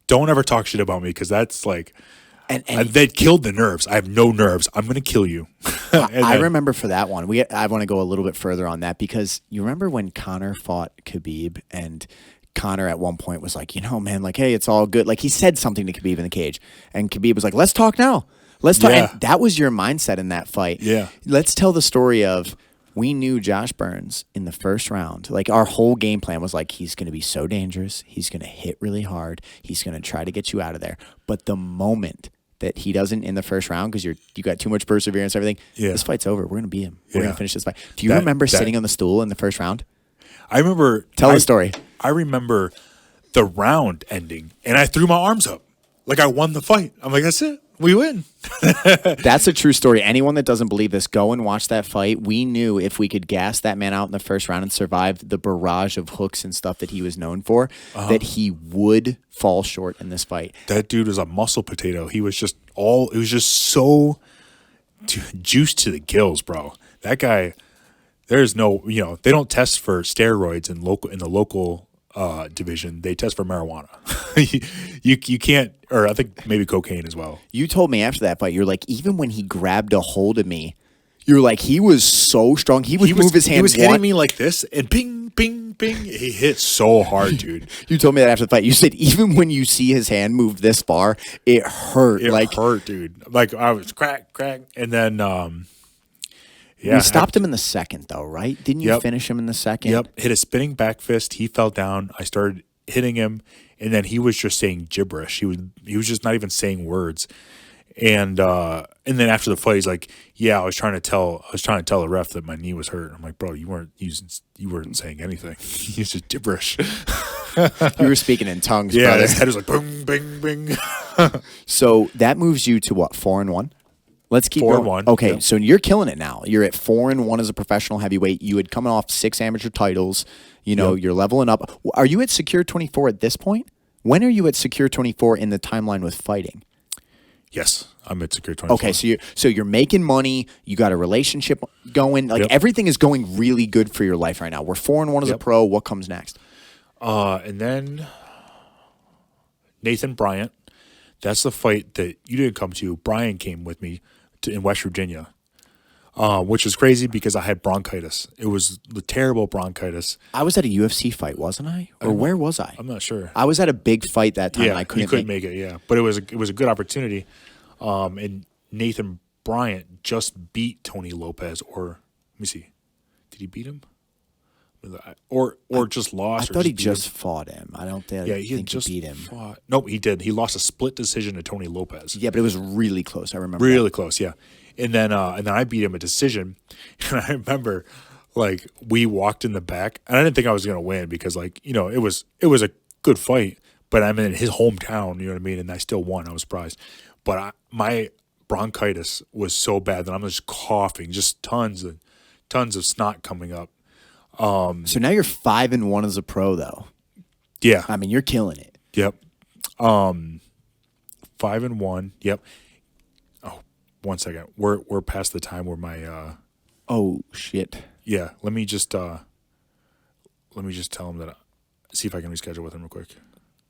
don't ever talk shit about me because that's like, they killed the nerves. I have no nerves. I'm going to kill you. I remember for that one, I want to go a little bit further on that because you remember when Conor fought Khabib and Conor at one point was like, man, like, hey, it's all good. Like he said something to Khabib in the cage and Khabib was like, let's talk now. Let's talk. Yeah. And that was your mindset in that fight. Yeah. Let's tell the story of we knew Josh Burns in the first round. Like our whole game plan was like, he's going to be so dangerous. He's going to hit really hard. He's going to try to get you out of there. But the moment that he doesn't in the first round because you got too much perseverance and everything, this fight's over. We're going to beat him. We're going to finish this fight. Do you remember sitting on the stool in the first round? I remember. Tell the story. I remember the round ending, and I threw my arms up like I won the fight. I'm like, that's it. We win. That's a true story. Anyone that doesn't believe this, go and watch that fight. We knew if we could gas that man out in the first round and survive the barrage of hooks and stuff that he was known for, that he would fall short in this fight. That dude was a muscle potato. He was just it was just so juiced to the gills, bro. That guy, there's no, they don't test for steroids in the local division. They test for marijuana. you can't, or I think maybe cocaine as well. You told me after that fight, you're like, even when he grabbed a hold of me, you're like, he was so strong. He would move his hand. He was hitting me like this and ping, ping, ping. He hit so hard, dude. You told me that after the fight. You said even when you see his hand move this far, it hurt. It hurt, dude. Like I was crack, and then you stopped him in the second, though, right? Didn't you finish him in the second? Yep. Hit a spinning back fist. He fell down. I started hitting him, and then he was just saying gibberish. He was just not even saying words. And then after the fight, he's like, "Yeah, I was trying to tell the ref that my knee was hurt." I'm like, "Bro, you weren't saying anything. You was just gibberish." You were speaking in tongues, yeah, brother. his head was like, "Boom, bing, bing." So that moves you to what? 4-1. Let's keep 4-1. Okay, yep. So you're killing it now. You're at 4-1 as a professional heavyweight. You had coming off 6 amateur titles. You're leveling up. Are you at Secure 24 at this point? When are you at Secure 24 in the timeline with fighting? Yes, I'm at Secure 24. Okay, so you're making money. You got a relationship going. Like everything is going really good for your life right now. We're 4-1 as a pro. What comes next? And then Nathan Bryant. That's the fight that you didn't come to. Brian came with me in West Virginia, which was crazy because I had bronchitis. It was the terrible bronchitis. I was at a UFC fight, wasn't I? Or where was I? I'm not sure. I was at a big fight that time. Yeah, I couldn't you couldn't make it. Yeah, but it was a good opportunity. And Nathan Bryant just beat Tony Lopez, or let me see, did he beat him? Or just lost? I thought he just fought him. I don't think. Yeah, he just beat him. Nope, he did. He lost a split decision to Tony Lopez. Yeah, but it was really close. I remember. Really close, yeah. And then I beat him a decision. And I remember, like, we walked in the back, and I didn't think I was gonna win because, like, it was a good fight, but I'm in his hometown. You know what I mean? And I still won. I was surprised, but my bronchitis was so bad that I'm just coughing, just tons of snot coming up. So now you're 5-1 as a pro, though. Yeah, I mean, you're killing it. Yep. 5-1. Yep. Oh, 1 second. We're past the time where my. Oh shit. Yeah. Let me just tell him that. See if I can reschedule with him real quick.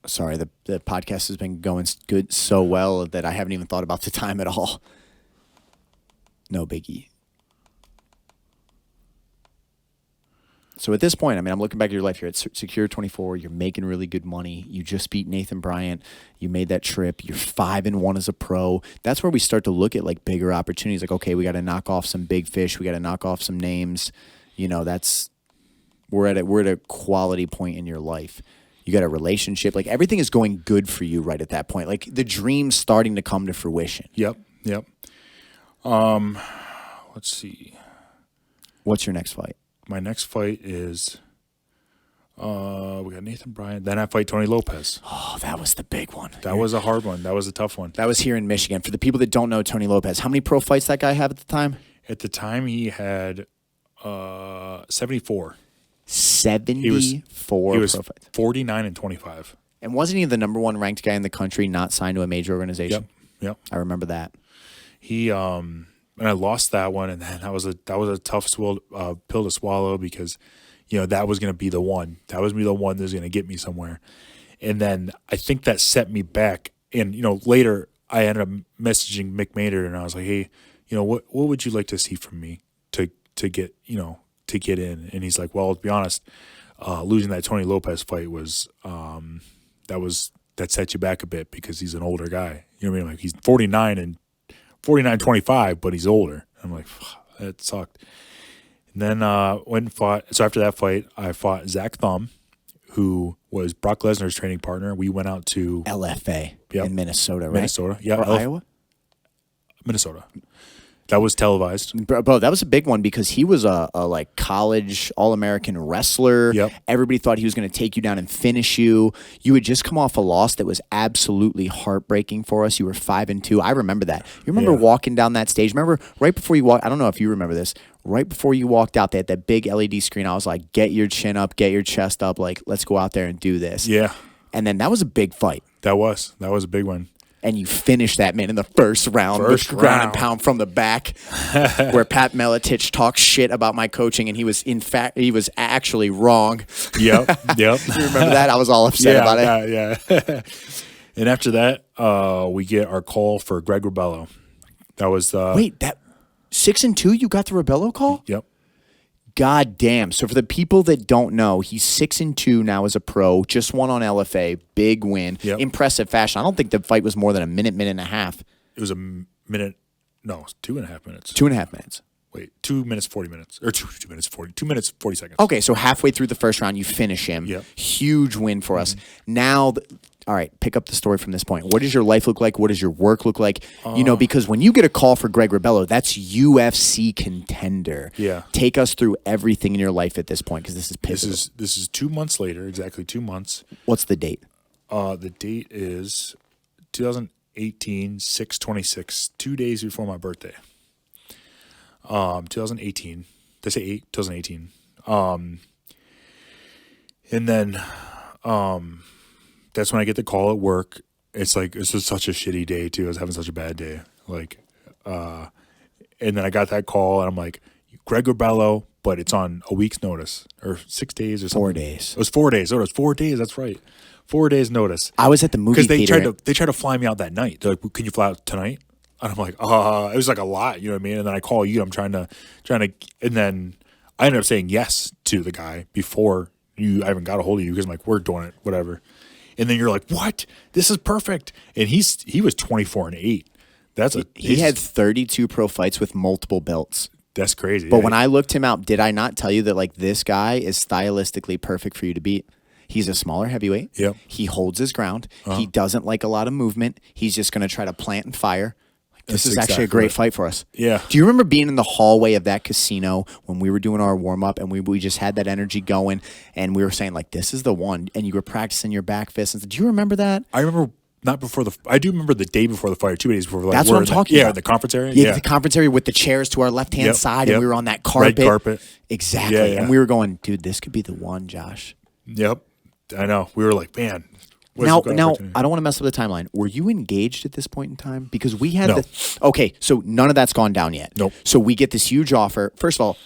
Sorry, the podcast has been going good so well that I haven't even thought about the time at all. No biggie. So at this point, I mean, I'm looking back at your life. You're at Secure 24. You're making really good money. You just beat Nathan Bryant. You made that trip. You're 5-1 as a pro. That's where we start to look at like bigger opportunities. Like, okay, we got to knock off some big fish. We got to knock off some names. We're at a quality point in your life. You got a relationship. Like everything is going good for you right at that point. Like the dream's starting to come to fruition. Yep. Let's see. What's your next fight? My next fight is we got Nathan Bryant. Then I fight Tony Lopez. Oh, that was the big one. That was a hard one. That was a tough one. That was here in Michigan. For the people that don't know Tony Lopez, how many pro fights that guy have at the time? At the time, he had 74. 74 he was pro fights. 49-25. And wasn't he the number 1 ranked guy in the country not signed to a major organization? Yep. I remember that. And I lost that one, and then that was a tough pill to swallow because, that was going to be the one. That was the one that was going to get me somewhere. And then I think that set me back. And, later I ended up messaging Mick Maynard, and I was like, hey, what would you like to see from me to get, to get in? And he's like, well, to be honest, losing that Tony Lopez fight was, that set you back a bit because he's an older guy. You know what I mean? Like he's 49-25, but he's older. I'm like, that sucked. And then went and fought. So after that fight, I fought Zach Thumb, who was Brock Lesnar's training partner. We went out to LFA in Minnesota, right? Minnesota, yeah. Or Iowa? Minnesota. That was televised. Bro, that was a big one because he was a like college All-American wrestler. Yep. Everybody thought he was going to take you down and finish you. You had just come off a loss that was absolutely heartbreaking for us. You were 5-2. I remember that. You remember walking down that stage? Remember right before you walked, I don't know if you remember this, right before you walked out, they had that big LED screen. I was like, get your chin up, get your chest up. Like, let's go out there and do this. Yeah. And then that was a big fight. That was a big one. And you finished that man in the first round with ground and pound from the back, where Pat Miletich talks shit about my coaching, and he was actually wrong. Yep. You remember that? I was all upset about it. Yeah. And after that, we get our call for Greg Rebello. That was wait, that 6-2. You got the Rebello call? Yep. God damn. So for the people that don't know, he's 6-2 now as a pro, just won on LFA, big win, impressive fashion. I don't think the fight was more than a minute and a half. It was a minute, no, 2.5 minutes. 2.5 minutes. Wait, 2 minutes, 40 minutes, or 2 minutes, 2 minutes, 40 seconds. Okay, so halfway through the first round, you finish him. Yep. Huge win for us. Now, all right, pick up the story from this point. What does your life look like? What does your work look like? Because when you get a call for Greg Rebello, that's UFC contender. Yeah. Take us through everything in your life at this point, because this is pivotal. This is 2 months later, exactly 2 months. What's the date? The date is 2018, 6/26, 2 days before my birthday. 2018. Did I say 8? 2018. And then that's when I get the call at work. It's like, this was such a shitty day too. I was having such a bad day. Like, and then I got that call and I'm like, Greg Rebello, but it's on a week's notice or 6 days or something. 4 days. It was 4 days. Oh, it was 4 days. That's right. 4 days notice. I was at the movie theater. Because they tried to fly me out that night. They're like, can you fly out tonight? And I'm like, it was like a lot, you know what I mean? And then I call you, I'm trying to, and then I ended up saying yes to the guy before I even got a hold of you because I'm like, we're doing it, whatever. And then you're like, what? This is perfect. And he was 24-8. He had 32 pro fights with multiple belts. That's crazy. But when I looked him out, did I not tell you that like this guy is stylistically perfect for you to beat? He's a smaller heavyweight. Yep. He holds his ground. He doesn't like a lot of movement. He's just going to try to plant and fire. This is actually a great fight for us. Yeah. Do you remember being in the hallway of that casino when we were doing our warm-up and we just had that energy going and we were saying, like, this is the one, and you were practicing your back fist? And do you remember that? I remember not before I do remember the day before the fight, or 2 days before. Like, that's what I'm talking about. Yeah, the conference area. Yeah, the conference area with the chairs to our left-hand side, and we were on that carpet. Red carpet. Exactly. Yeah. And we were going, dude, this could be the one, Josh. Yep. I know. We were like, man. Now, I don't want to mess up the timeline. Were you engaged at this point in time? Because we had okay, so none of that's gone down yet. Nope. So we get this huge offer. First of all,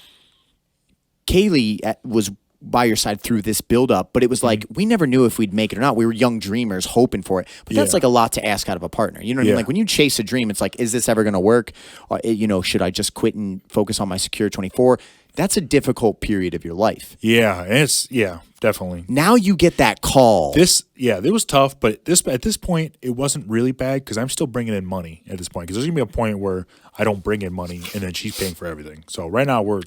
Kaylee was by your side through this build-up, but it was like we never knew if we'd make it or not. We were young dreamers hoping for it. But that's like a lot to ask out of a partner. You know what I mean? Like when you chase a dream, it's like, is this ever going to work? Or, should I just quit and focus on my Secure 24? That's a difficult period of your life. Yeah, definitely. Now you get that call. It was tough, but at this point, it wasn't really bad because I'm still bringing in money at this point. Because there's gonna be a point where I don't bring in money and then she's paying for everything. So right now we're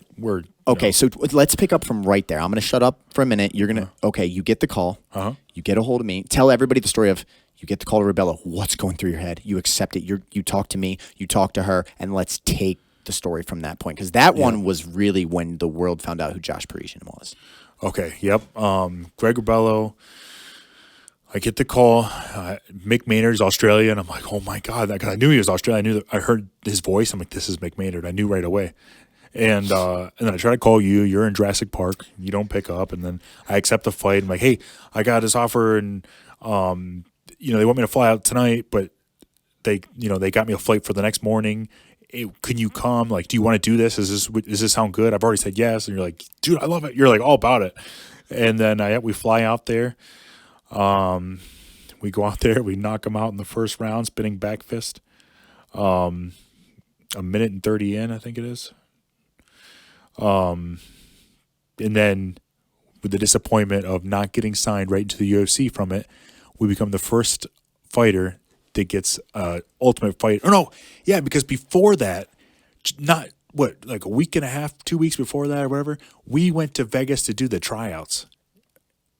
okay. So let's pick up from right there. I'm gonna shut up for a minute. You're gonna You get the call. You get a hold of me. Tell everybody the story of you get the call to Rebello. What's going through your head? You accept it. You talk to me. You talk to her, and let's take the story from that point, because that one was really when the world found out who Josh Parisian was. Okay. Yep. Greg Rebello. I get the call. Mick Maynard's Australian. I'm like, oh my god, because I knew he was Australian. I heard his voice. I'm like, this is Mick Maynard. I knew right away. And then I try to call you. You're in Jurassic Park. You don't pick up. And then I accept the fight. I'm like, hey, I got this offer, and they want me to fly out tonight, but they got me a flight for the next morning. Hey, can you come? Like, do you want to do this? Does this sound good? I've already said yes. And you're like, dude, I love it. You're like all about it. And then we fly out there. We go out there. We knock them out in the first round, spinning back fist. A minute and 30 in, I think it is. And then with the disappointment of not getting signed right into the UFC from it, we become the first fighter that gets Ultimate Fight. Or no, yeah, because before that, not like a week and a half, 2 weeks before that or whatever, we went to Vegas to do the tryouts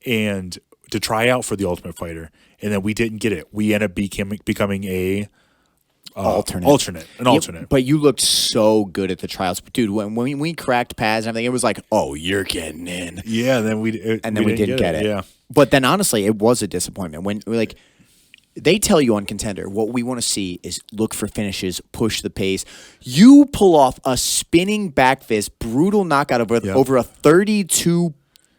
and to try out for the Ultimate Fighter, and then we didn't get it. We ended up becoming a alternate. But you looked so good at the trials, dude. When we cracked pads and everything, it was like, oh, you're getting in. Yeah, then we didn't get it. Yeah, but then honestly, it was a disappointment when like. They tell you on Contender, what we want to see is look for finishes, push the pace. You pull off a spinning back fist, brutal knockout over a 32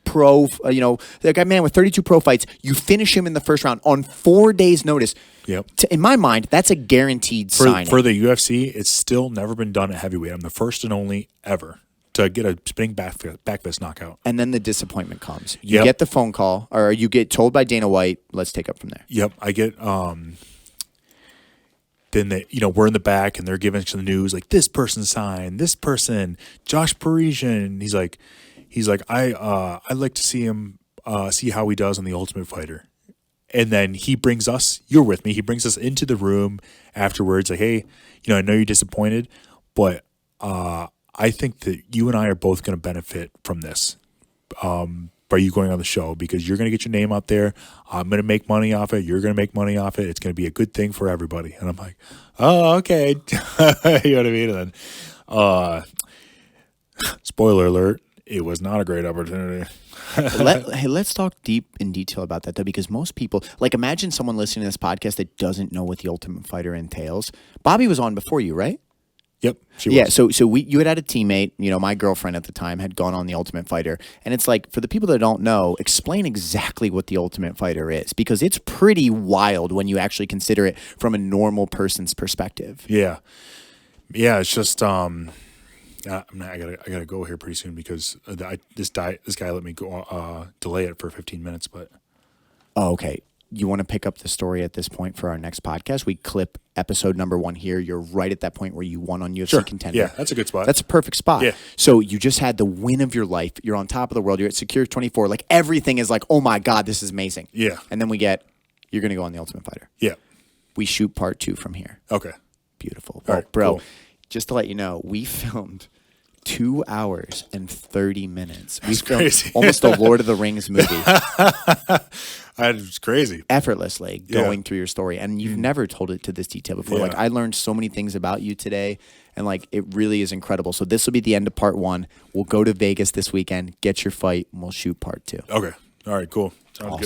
pro, like a man with 32 pro fights. You finish him in the first round on 4 days' notice. Yep. In my mind, that's a guaranteed signing. For the UFC, it's still never been done at heavyweight. I'm the first and only ever to get a spinning back fist knockout. And then the disappointment comes. You get the phone call, or you get told by Dana White, let's take up from there. Yep. I get, then we're in the back and they're giving us the news, like this person signed, this person, Josh Parisian. He's like, I'd like to see him, see how he does on the Ultimate Fighter. And then he brings us, you're with me, he brings us into the room afterwards, like, hey, I know you're disappointed, but, I think that you and I are both going to benefit from this by you going on the show because you're going to get your name out there. I'm going to make money off it. You're going to make money off it. It's going to be a good thing for everybody. And I'm like, oh, okay. You know what I mean? And then, spoiler alert, it was not a great opportunity. Let's talk deep in detail about that, though, because most people, like, imagine someone listening to this podcast that doesn't know what the Ultimate Fighter entails. Bobby was on before you, right? Yep, she was. Yeah, so you had a teammate, my girlfriend at the time had gone on the Ultimate Fighter, and it's like, for the people that don't know, explain exactly what the Ultimate Fighter is, because it's pretty wild when you actually consider it from a normal person's perspective. Yeah, it's just I gotta go here pretty soon because this guy let me go delay it for 15 minutes, but okay. You want to pick up the story at this point for our next podcast? We clip episode number 1 here. You're right at that point where you won on UFC Contender. Yeah, that's a good spot. That's a perfect spot. Yeah. So you just had the win of your life. You're on top of the world. You're at Secure 24. Like, everything is like, oh my God, this is amazing. Yeah. And then you're going to go on the Ultimate Fighter. Yeah. We shoot part 2 from here. Okay. Beautiful. All right, bro, cool. Just to let you know, we filmed 2 hours and 30 minutes. We That's filmed crazy. almost a Lord of the Rings movie. It's crazy. Effortlessly going through your story. And you've never told it to this detail before. Yeah. Like, I learned so many things about you today, and like, it really is incredible. So this will be the end of part 1. We'll go to Vegas this weekend, get your fight, and we'll shoot part 2. Okay. All right, cool. Sounds Awesome. good.